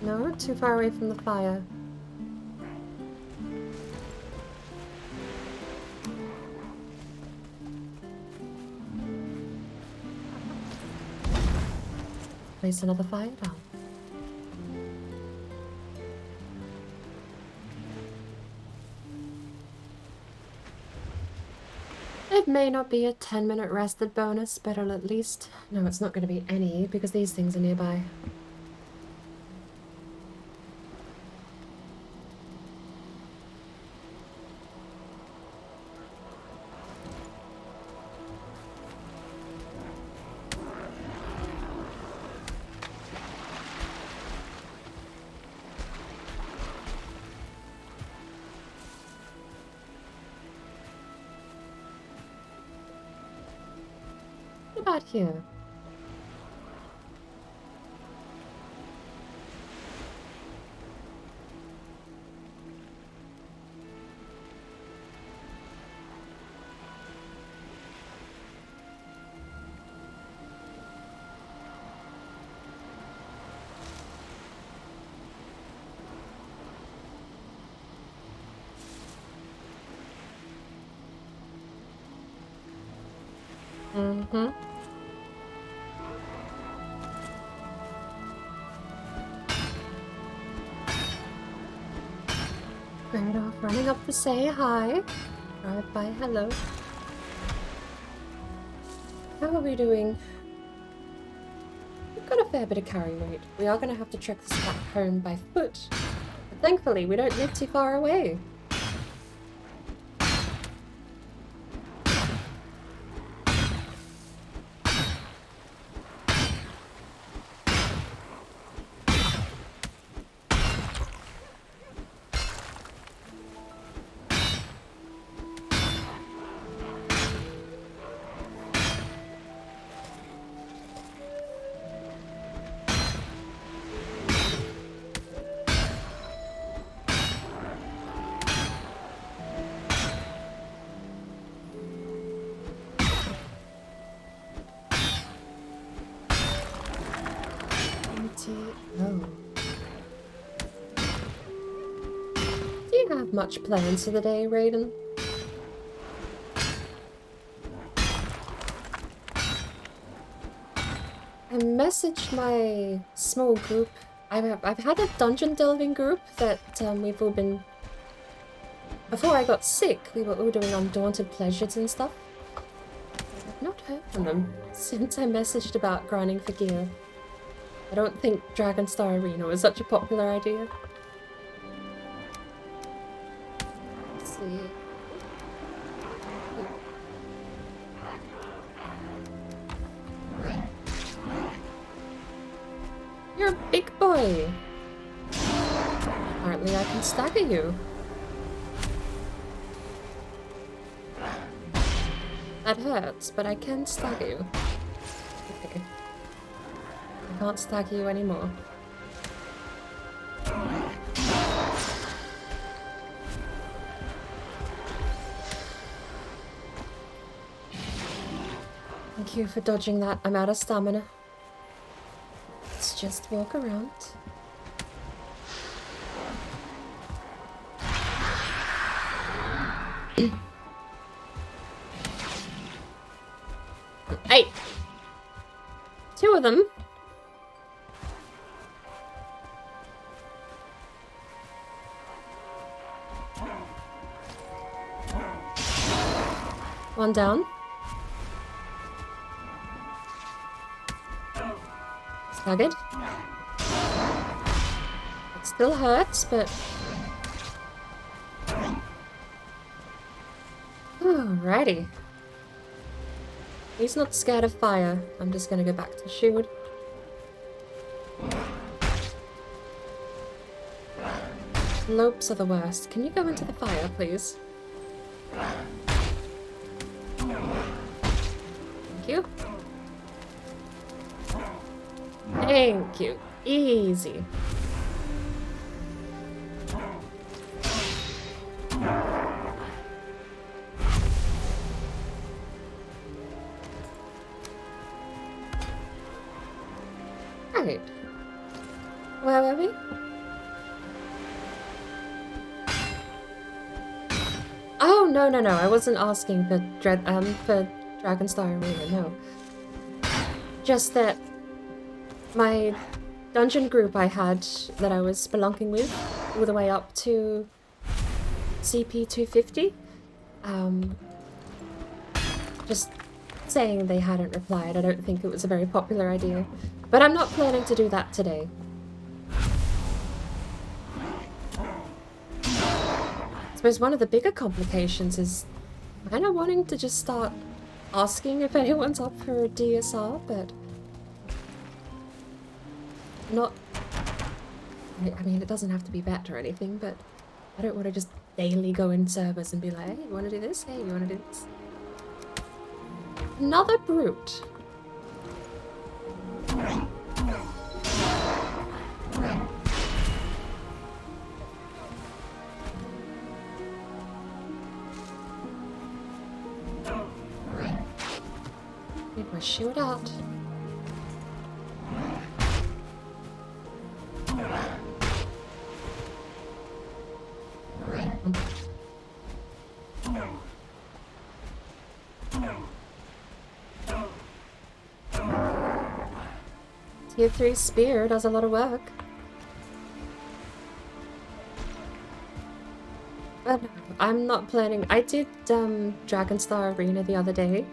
No, too far away from the fire. Place another fire down. It may not be a 10-minute rested bonus, but it'll at least... no, it's not going to be any, because these things are nearby. About here. Mm-hmm. Right off, running up to say hi. Drive by, hello. How are we doing? We've got a fair bit of carry weight. We are going to have to trek this back home by foot. But thankfully, we don't live too far away. Oh. Do you have much plans for the day, Raiden? I messaged my small group. I've had a dungeon delving group that we've all been... Before I got sick, we were all doing undaunted pleasures and stuff. I've not heard from them since I messaged about grinding for gear. I don't think Dragonstar Arena was such a popular idea. Let's see. You're a big boy! Apparently I can stagger you. That hurts, but I can stagger you. Okay. I can't stagger you anymore. Thank you for dodging that. I'm out of stamina. Let's just walk around. Hey! 2 of them. One down. Staggered. It still hurts, but... Alrighty. He's not scared of fire. I'm just gonna go back to the shield. Slopes are the worst. Can you go into the fire, please? Thank you. Thank you. Easy. Right. Where were we? Oh, no. I wasn't asking for Dragonstar Arena, no. Just that my dungeon group I had that I was spelunking with all the way up to CP 250, just saying they hadn't replied. I don't think it was a very popular idea. But I'm not planning to do that today. I suppose one of the bigger complications is kind of wanting to just start asking if anyone's up for a DSR, but not... I mean, it doesn't have to be vet or anything, but I don't want to just daily go in servers and be like, hey, you want to do this? Hey, you want to do this? Another brute. Need my shield out. Tier 3 spear does a lot of work. But no, I'm not planning. I did Dragonstar Arena the other day.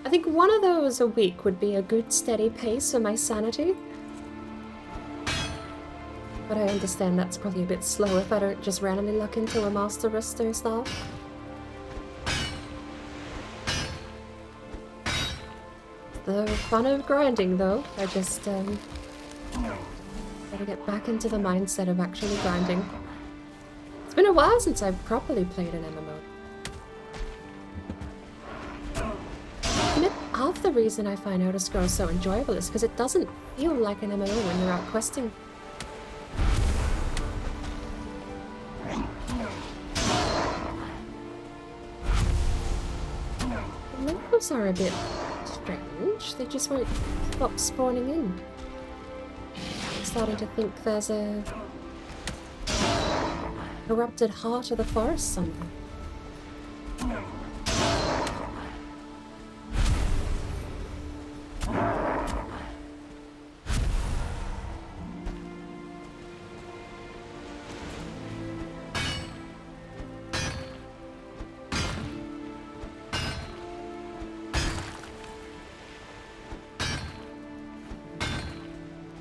I think one of those a week would be a good steady pace for my sanity. But I understand that's probably a bit slow if I don't just randomly luck into a Master Rister staff. The fun of grinding, though. I just gotta get back into the mindset of actually grinding. It's been a while since I've properly played an MMO. And half the reason I find Elder Scrolls so enjoyable is because it doesn't feel like an MMO when you're out questing. The locals are a bit strange. They just won't stop spawning in. starting to think there's a corrupted heart of the forest somewhere.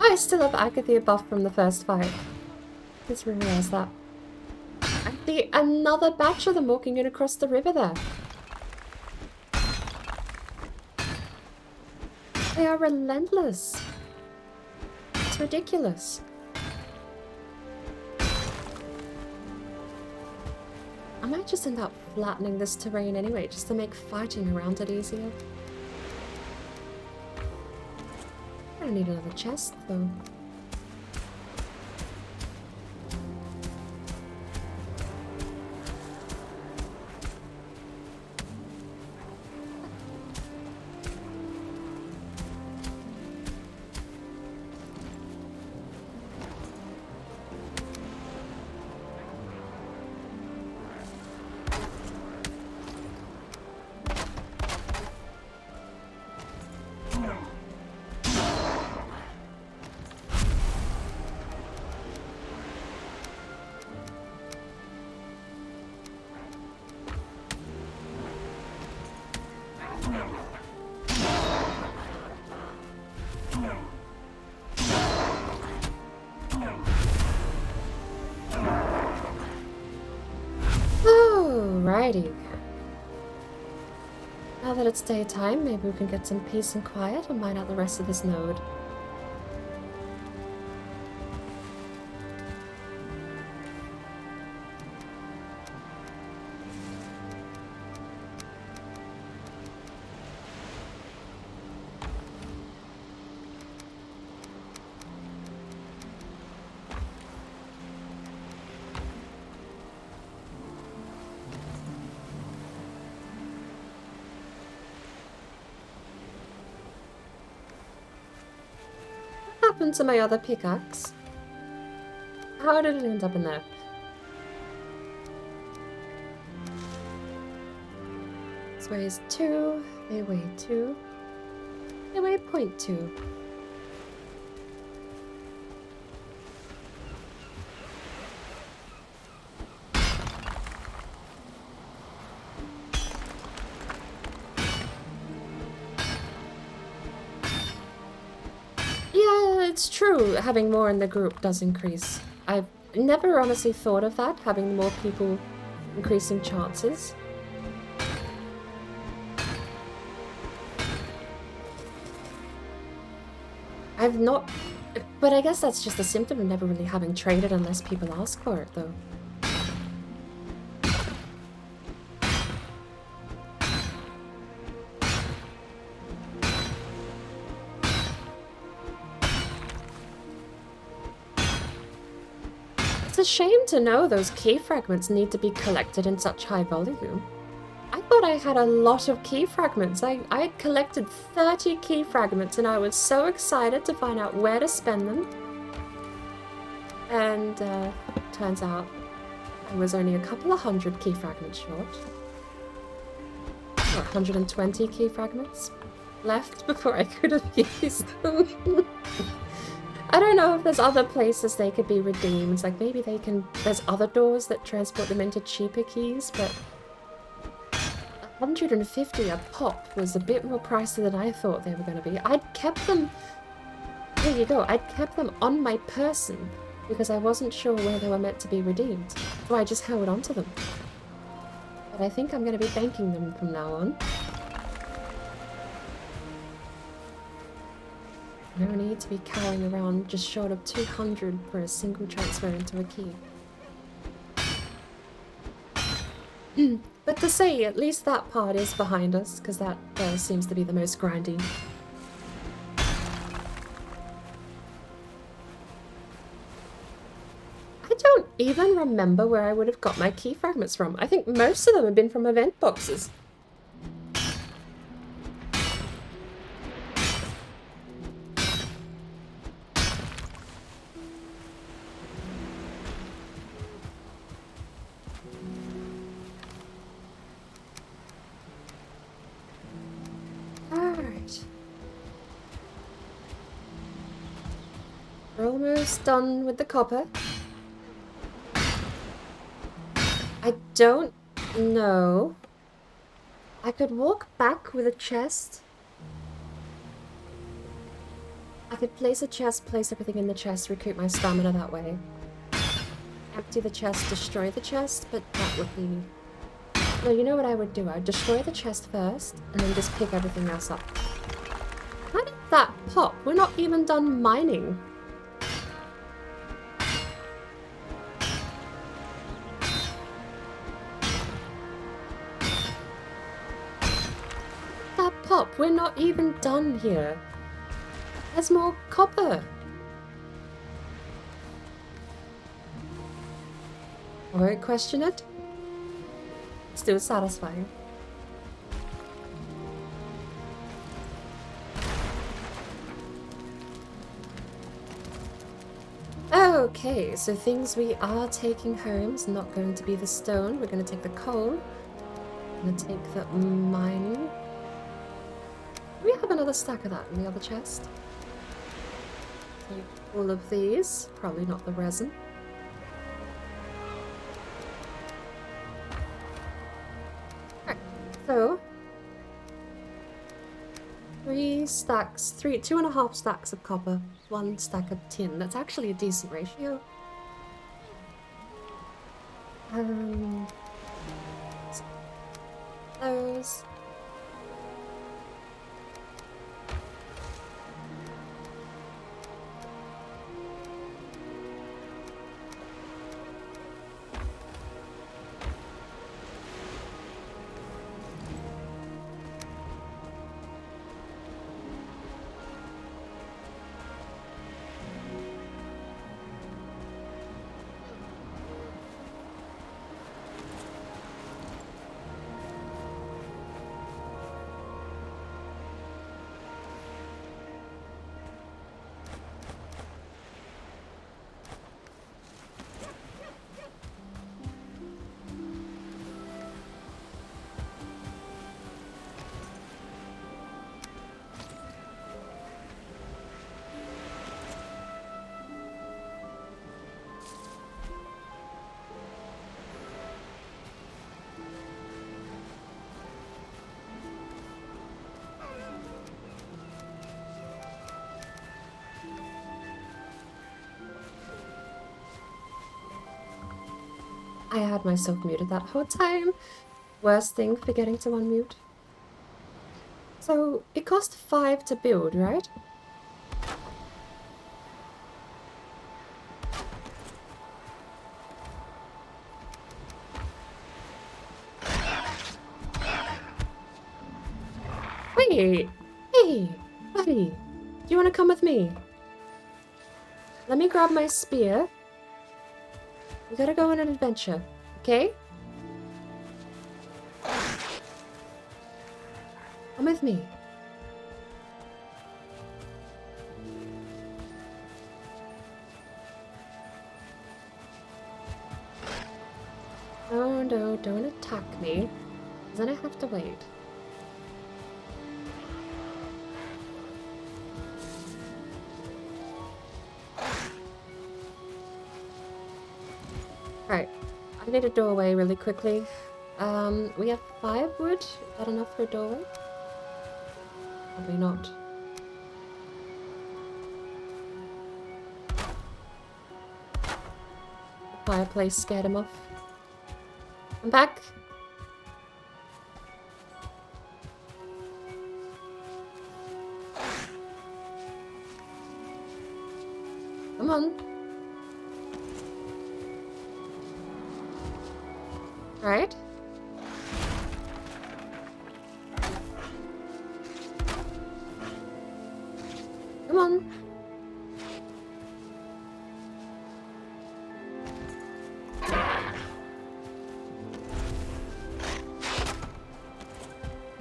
I still have Agathia buff from the first fight. Just realised that. I see another batch of them walking in across the river there. They are relentless. It's ridiculous. I might just end up flattening this terrain anyway, just to make fighting around it easier. I don't need another chest, though. Alrighty. Now that it's daytime, maybe we can get some peace and quiet and mine out the rest of this node. What happened to my other pickaxe? How did it end up in there? This weighs 2, they weigh 2, they weigh 0.2. It's true, having more in the group does increase. I've never honestly thought of that, having more people increasing chances. I've not... But I guess that's just a symptom of never really having traded unless people ask for it, though. It's a shame to know those key fragments need to be collected in such high volume. I thought I had a lot of key fragments. I had collected 30 key fragments and I was so excited to find out where to spend them. And turns out I was only a couple of hundred key fragments short. Or 120 key fragments left before I could have used them. I don't know if there's other places they could be redeemed. Like maybe they can... There's other doors that transport them into cheaper keys, but 150 a pop was a bit more pricey than I thought they were going to be. I'd kept them... There you go. I'd kept them on my person because I wasn't sure where they were meant to be redeemed. So I just held onto them. But I think I'm going to be banking them from now on. No need to be carrying around just short of 200 for a single transfer into a key. But to say, at least that part is behind us, because that seems to be the most grindy. I don't even remember where I would have got my key fragments from. I think most of them have been from event boxes. almost done with the copper. I don't know. I could walk back with a chest. I could place a chest, place everything in the chest, recoup my stamina that way. Empty the chest, destroy the chest, but that would be... No, you know what I would do? I'd destroy the chest first, and then just pick everything else up. How did that pop? We're not even done mining. That pop? We're not even done here. There's more copper. I won't question it. Still satisfying. Okay, so things we are taking home is not going to be the stone. We're going to take the coal. We're going to take the mining. Do we have another stack of that in the other chest? Take all of these. Probably not the resin. So, 2.5 stacks of copper, 1 stack of tin. That's actually a decent ratio. Those. I had myself muted that whole time. Worst thing for getting to unmute. So, it cost 5 to build, right? Wait! Hey! Buddy! Do you want to come with me? Let me grab my spear. We gotta go on an adventure, okay? Come with me. Oh no, don't attack me. 'Cause then I have to wait. Right, I need a doorway really quickly. We have 5 wood. Is that enough for a doorway? Probably not. The fireplace scared him off. I'm back. Come on. Right? Come on.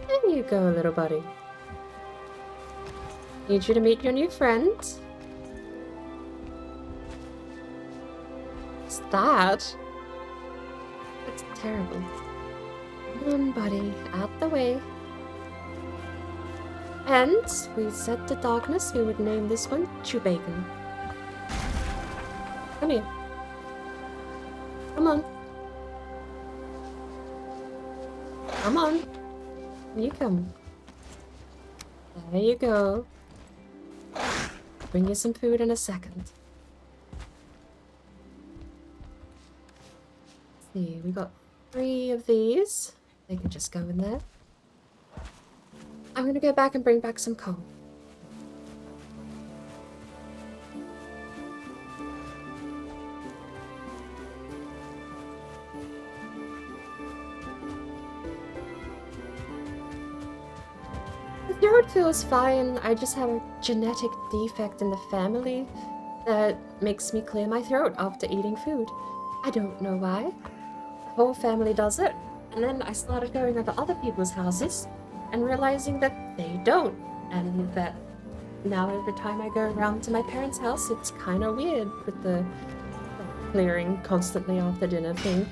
There you go, little buddy. Need you to meet your new friend. What's that? That's terrible. Come on, buddy. Out the way. And we said to darkness we would name this one Chew Bacon. here. Come on. Come on. Here you come. There you go. Bring you some food in a second. Let's see, we got 3 of these. They can just go in there. I'm gonna go back and bring back some coal. The throat feels fine. I just have a genetic defect in the family that makes me clear my throat after eating food. I don't know why. The whole family does it. And then I started going over other people's houses and realizing that they don't. And that now every time I go around to my parents' house, it's kind of weird with the clearing constantly after dinner thing.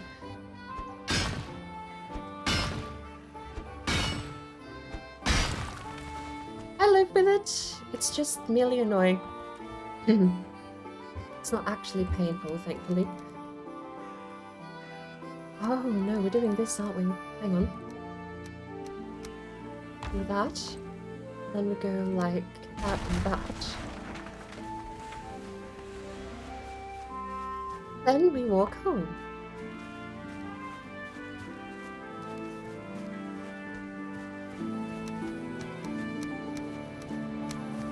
I live with it. It's just merely annoying. It's not actually painful, thankfully. Oh no, we're doing this, aren't we? Hang on. Do that. Then we go like that and that. Then we walk home.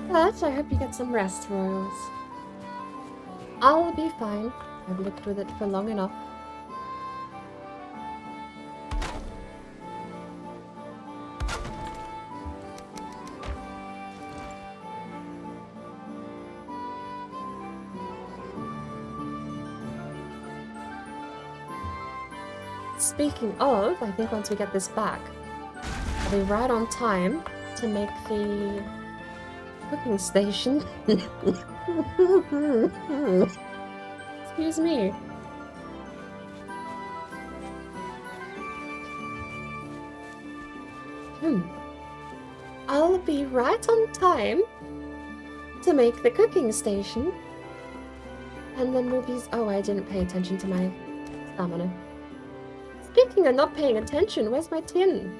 But I hope you get some rest, Royals. I'll be fine. I've lived with it for long enough. Speaking of, I think once we get this back, I'll be right on time to make the cooking station. Excuse me. I'll be right on time to make the cooking station. And then we'll be... Oh, I didn't pay attention to my stamina. Speaking of not paying attention, where's my tin?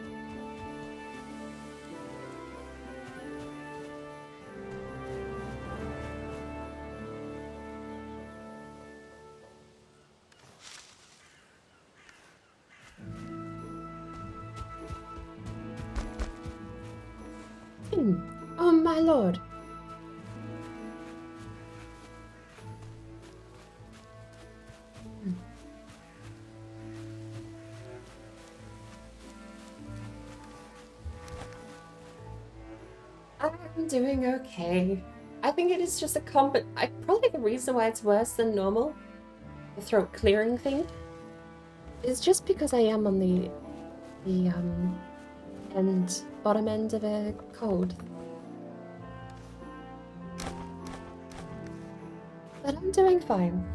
Tin. Oh my lord. I'm doing okay. I think it is just a probably the reason why it's worse than normal, the throat clearing thing, is just because I am on the bottom end of a cold. But I'm doing fine.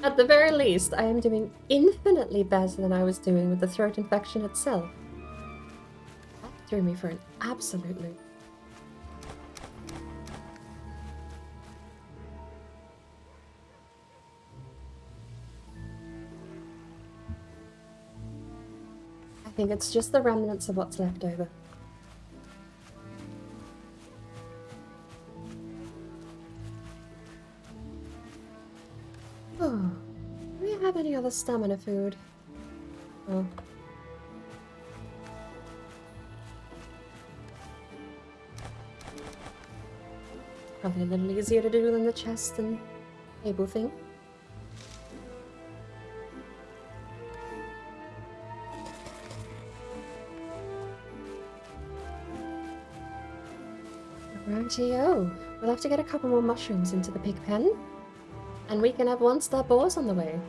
At the very least, I am doing infinitely better than I was doing with the throat infection itself. That threw me for an absolute loop. I think it's just the remnants of what's left over. Oh, do we have any other stamina food? Oh. Probably a little easier to do than the chest and table thing. Rightio. We'll have to get a couple more mushrooms into the pig pen. And we can have one-star boars on the way.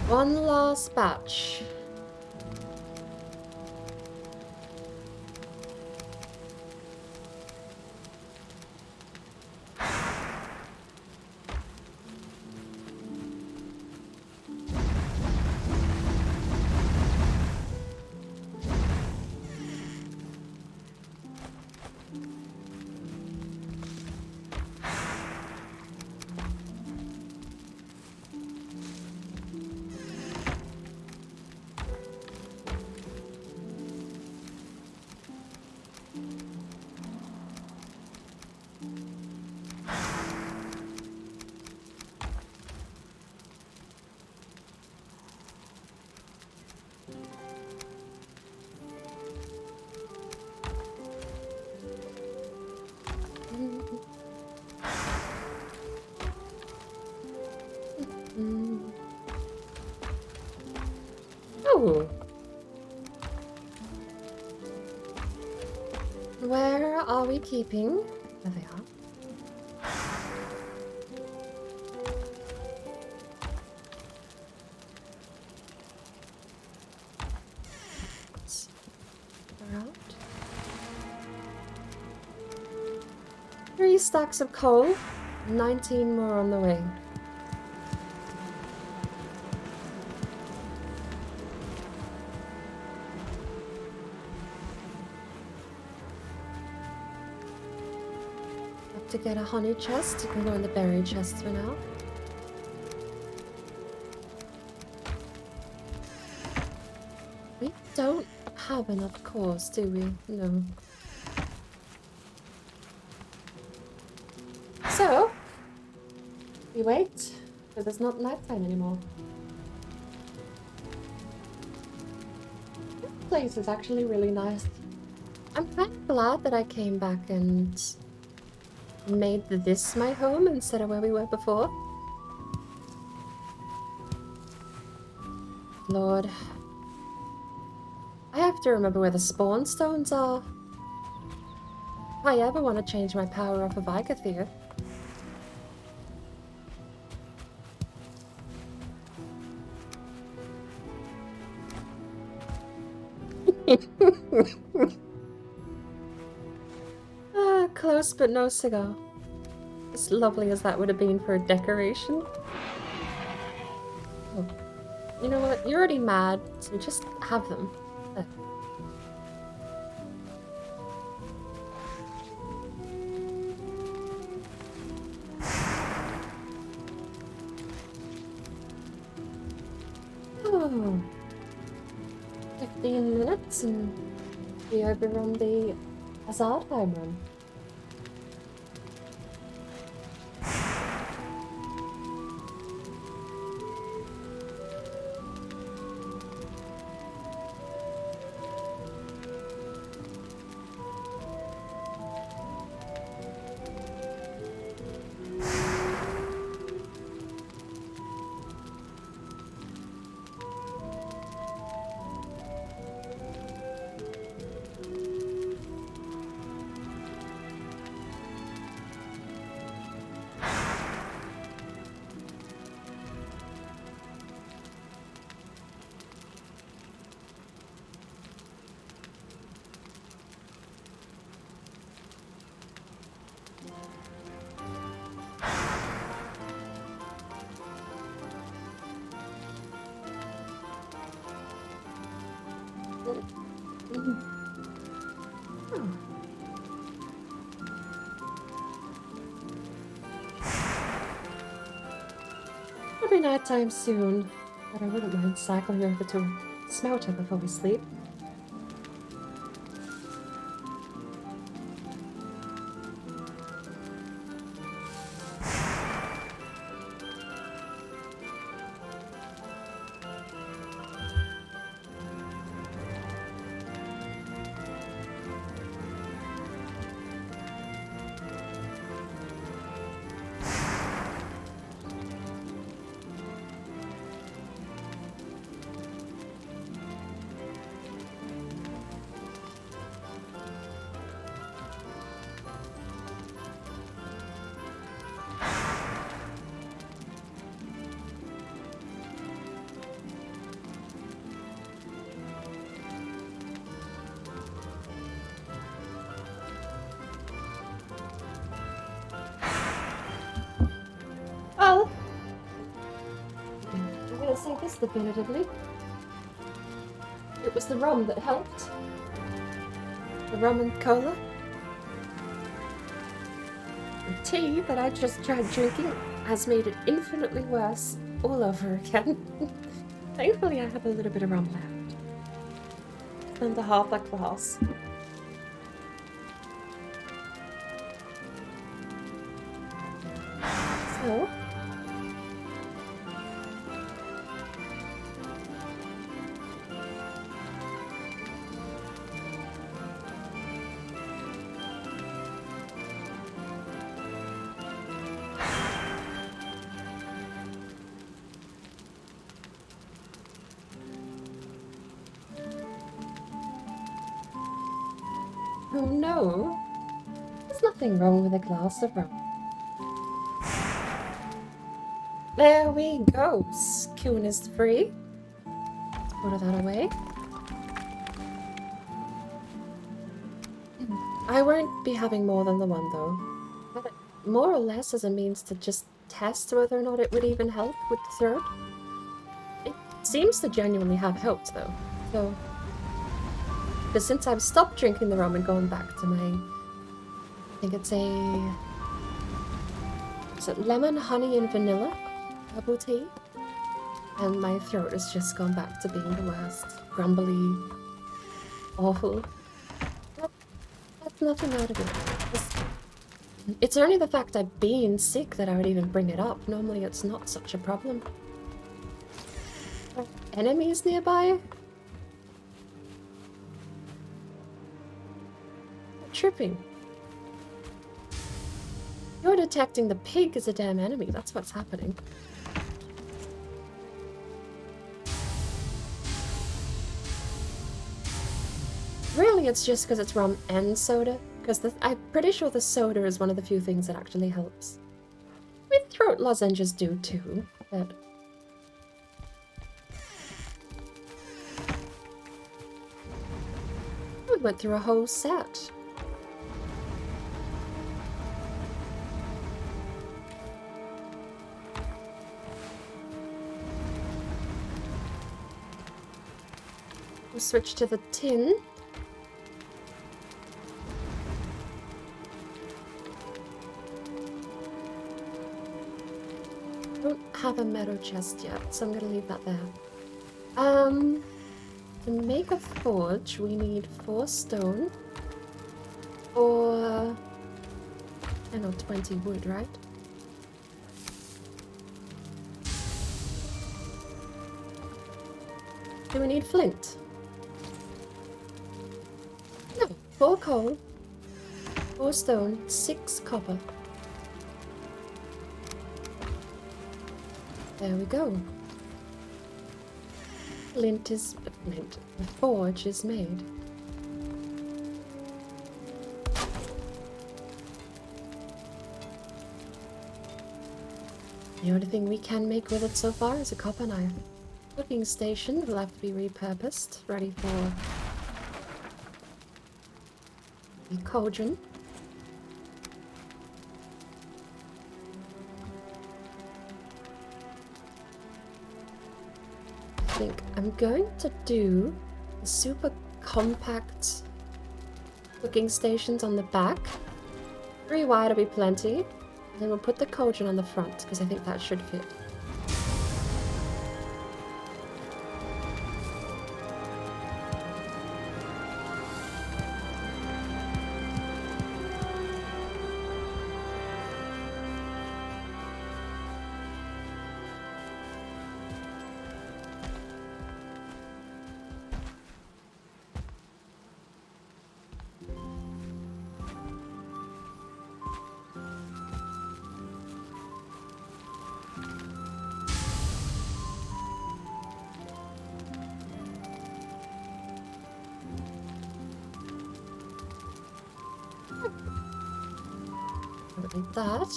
One last batch. Oh. Where are we keeping? There they are. Around. 3 stacks of coal, 19 more on the way. Have to get a honey chest. You can go in the berry chest for now. We don't have enough cores, do we? No. So, we wait, but it's not nighttime anymore. This place is actually really nice. I'm kind of glad that I came back and made this my home instead of where we were before. Lord. I have to remember where the spawn stones are. If I ever want to change my power off of Ikathir. Close but no cigar. As lovely as that would have been for a decoration. Oh. You know what? You're already mad, so just have them. There. Oh. 15 minutes and we overrun the Azardheim run. It'll be nighttime soon, but I wouldn't mind cycling over to Smelter before we sleep. say this definitively. It was the rum that helped. The rum and cola. The tea that I just tried drinking has made it infinitely worse all over again. Thankfully, I have a little bit of rum left. And the half like the horse. So. Oh no, there's nothing wrong with a glass of rum. There we go, Skoon is free. Let's put that away. I won't be having more than the one though. But more or less as a means to just test whether or not it would even help with the throat. It seems to genuinely have helped though, so... Because since I've stopped drinking the rum and gone back to my... I think it's a... Is it lemon, honey and vanilla herbal tea? And my throat has just gone back to being the worst. Grumbly. Awful. That's nothing out of it. It's only the fact I've been sick that I would even bring it up. Normally it's not such a problem. Enemies nearby? Tripping. You're detecting the pig as a damn enemy. That's what's happening. Really, it's just because it's rum and soda. Because I'm pretty sure the soda is one of the few things that actually helps. I mean, throat lozenges do too, but... We went through a whole set. We'll switch to the tin. Don't have a metal chest yet, so I'm gonna leave that there. To make a forge, we need 4 stone. Or... 10 or 20 wood, right? Do we need flint? No, 4 coal, 4 stone, 6 copper. There we go. Flint is flint. The forge is made. The only thing we can make with it so far is a copper knife. Cooking station will have to be repurposed, ready for the cauldron. I think I'm going to do the super compact cooking stations on the back. 3 wide will be plenty. And then we'll put the cauldron on the front because I think that should fit. Like that.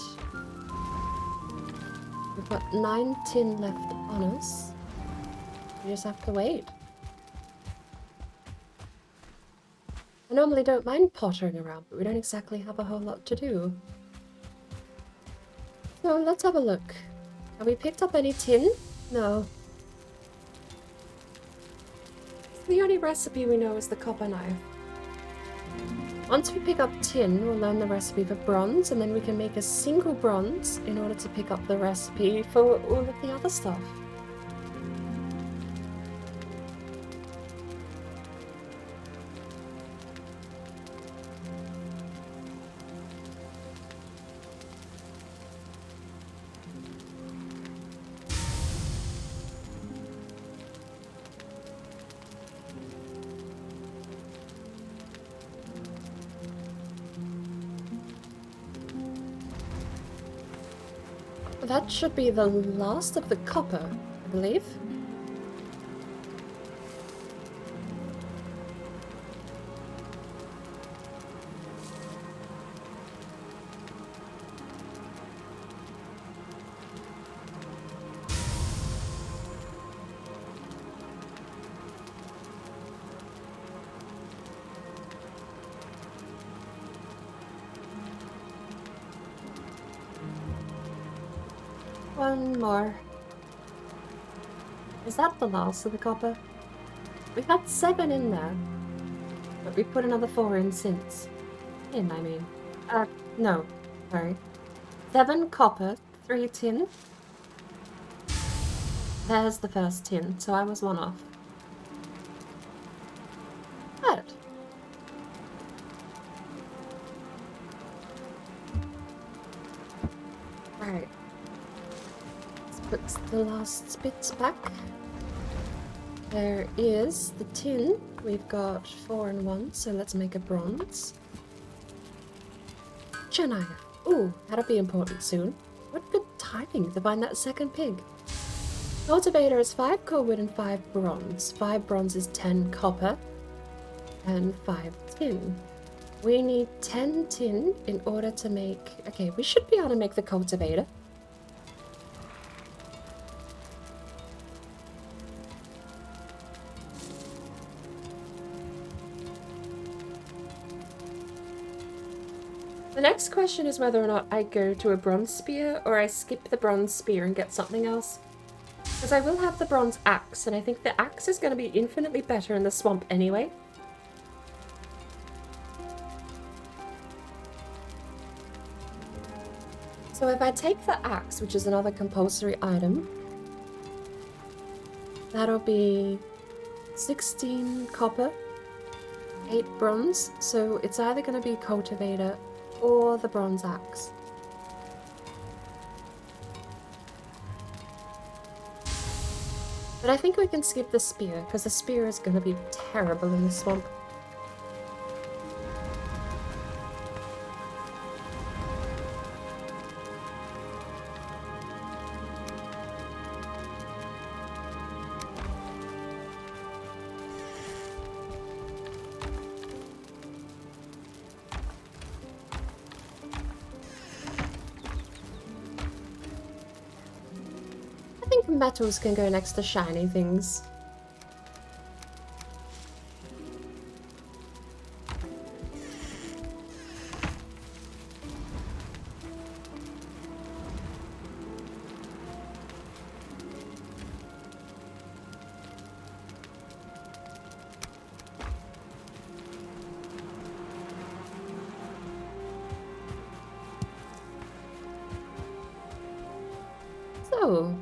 We've got 9 tin left on us. We just have to wait. I normally don't mind pottering around, but we don't exactly have a whole lot to do. So let's have a look. Have we picked up any tin? No. the only recipe we know is the copper knife. Once we pick up tin, we'll learn the recipe for bronze, and then we can make a single bronze in order to pick up the recipe for all of the other stuff. That should be the last of the copper, I believe. One more. Is that the last of the copper? We've had 7 in there. But we put another 4 in since. I mean. No. Sorry. 7 copper, 3 tin. There's the first tin, so I was 1 off. Good. Right. Put the last bits back. There is the tin. We've got 4 and 1, so let's make a bronze. Knife. Ooh, that'll be important soon. What good timing to find that second pig. Cultivator is 5 core wood and 5 bronze. 5 bronze is 10 copper and 5 tin. We need 10 tin in order to make... Okay, we should be able to make the cultivator. The next question is whether or not I go to a bronze spear or I skip the bronze spear and get something else. Because I will have the bronze axe, and I think the axe is going to be infinitely better in the swamp anyway. So if I take the axe, which is another compulsory item, that'll be 16 copper, 8 bronze, so it's either going to be cultivator or the bronze axe. But I think we can skip the spear, because the spear is going to be terrible in the swamp. I think metals can go next to shiny things. So...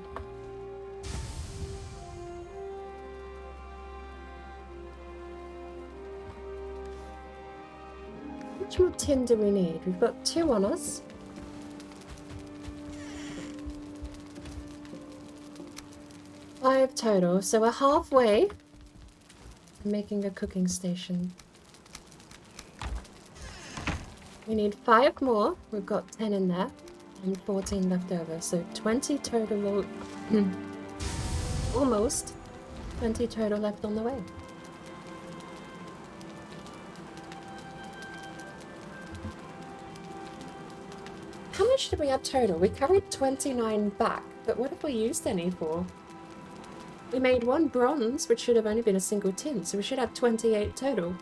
Which more tin do we need? We've got 2 on us. Five total, so we're halfway to making a cooking station. We need 5 more. We've got 10 in there and 14 left over, so 20 total. Almost 20 total left on the way. How much did we have total? We carried 29 back, but what have we used any for? We made 1 bronze, which should have only been a single tin, so we should have 28 total.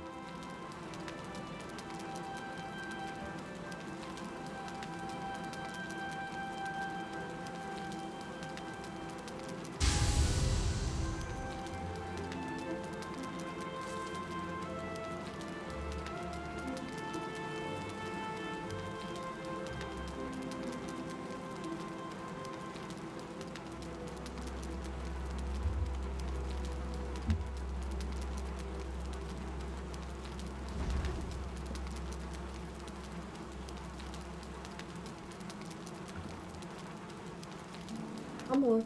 One more.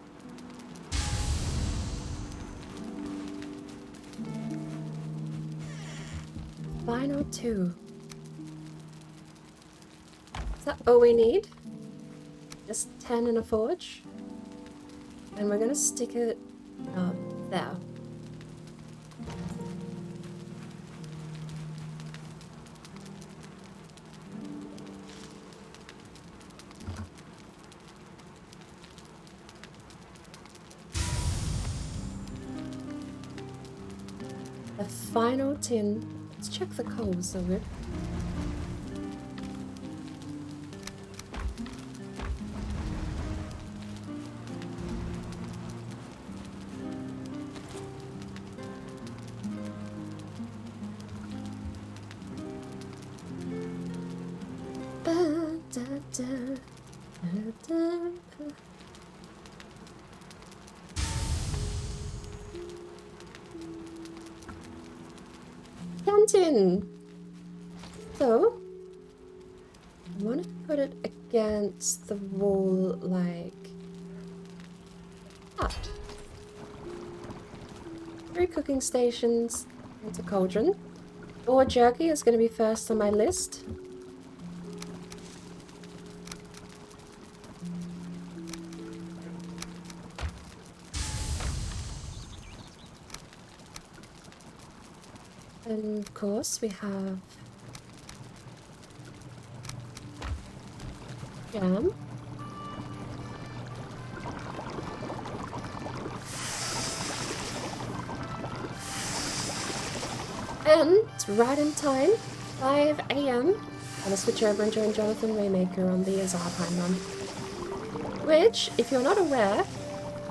Final 2. Is that all we need? Just 10 in a forge? And we're gonna stick it there. The final tin. Let's check the coals so good. Canteen. So, I want to put it against the wall like that. 3 cooking stations and a cauldron. Boar jerky is going to be first on my list. And of course we have jam. And it's right in time, 5 AM. I'm gonna switch over and join Jonathan Raymaker on the Valheim run. Which, if you're not aware,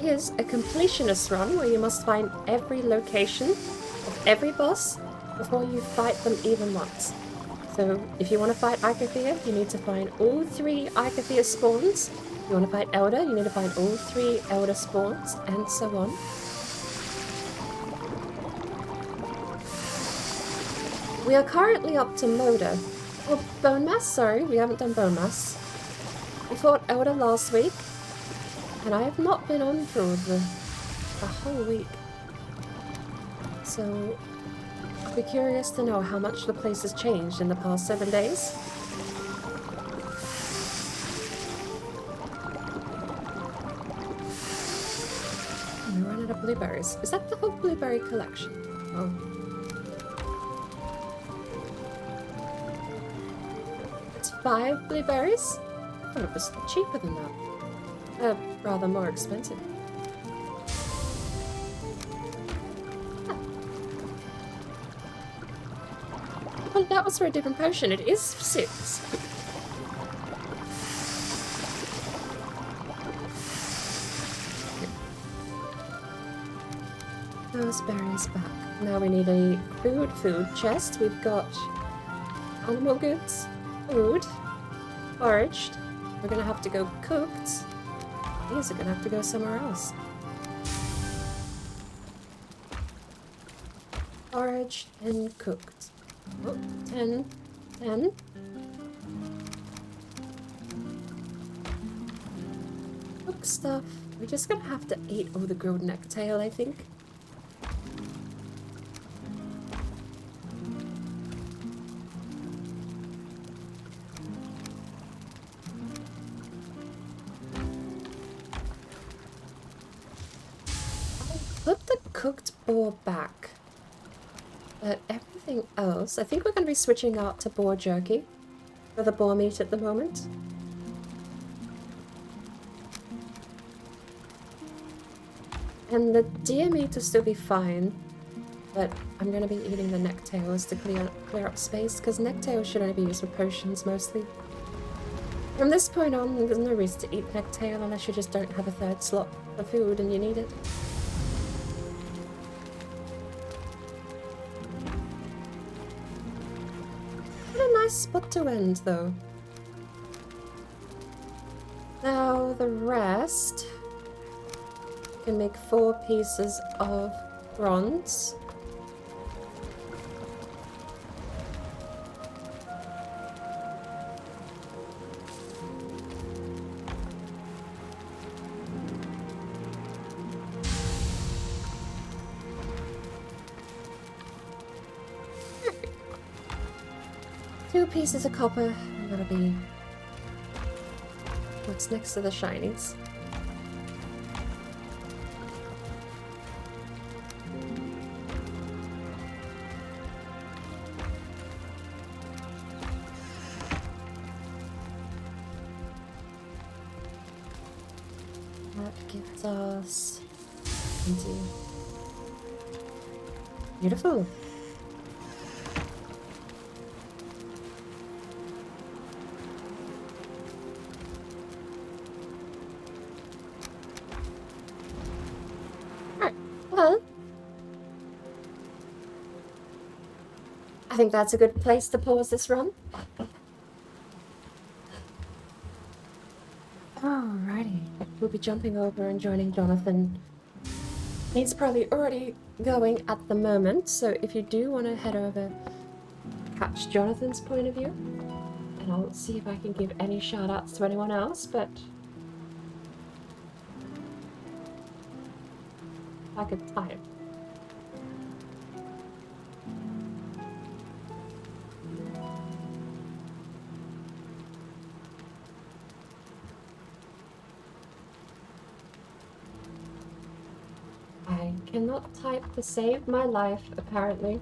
is a completionist run where you must find every location of every boss before you fight them even once. So if you want to fight Icathea, you need to find all 3 Icathea spawns. If you want to fight Elder, you need to find all 3 Elder spawns, and so on. We are currently up to Moda. Oh, Bone Mass, sorry, we haven't done Bone Mass. We fought Elder last week, and I have not been on for the whole week. So I'll be curious to know how much the place has changed in the past 7 days. And we ran out of blueberries. Is that the whole blueberry collection? Oh. It's 5 blueberries? I thought it was cheaper than that. Rather more expensive. Well, that was for a different potion. It is 6. Those berries back. Now we need a food chest. We've got animal goods, food, foraged. We're gonna have to go cooked. These are gonna have to go somewhere else. Foraged and cooked. Oh, 10. Cook stuff. We're just gonna have to eat all the grilled necktail, I think. Put the cooked boar back. But everything else, I think we're going to be switching out to boar jerky for the boar meat at the moment. And the deer meat will still be fine, but I'm going to be eating the necktails to clear up space, because necktails should only be used for potions mostly. From this point on, there's no reason to eat necktail unless you just don't have a 3rd slot for food and you need it. Spot to end though. Now the rest can make 4 pieces of bronze. 2 pieces of copper, and that'll be what's next to the shinies. That gives us 20. Beautiful. Alright, well, I think that's a good place to pause this run. Alrighty, we'll be jumping over and joining Jonathan. He's probably already going at the moment, so if you do want to head over, catch Jonathan's point of view, and I'll see if I can give any shout outs to anyone else, but I could type. I cannot type to save my life, apparently.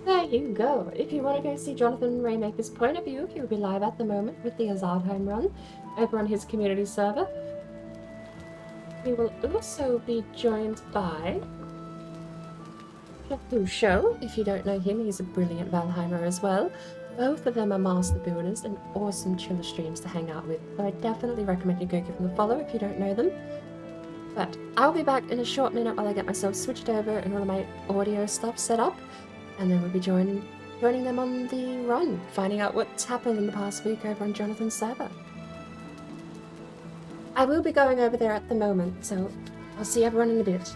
There you go. If you want to go see Jonathan Raymaker's point of view, he'll be live at the moment with the Valheim run over on his community server. We will also be joined by Show. If you don't know him, he's a brilliant Valheimer as well. Both of them are master builders and awesome chiller streams to hang out with, so I definitely recommend you go give them a follow if you don't know them. But I'll be back in a short minute while I get myself switched over and all of my audio stuff set up, and then we'll be joining them on the run, finding out what's happened in the past week over on Jonathan's server. I will be going over there at the moment, so I'll see everyone in a bit.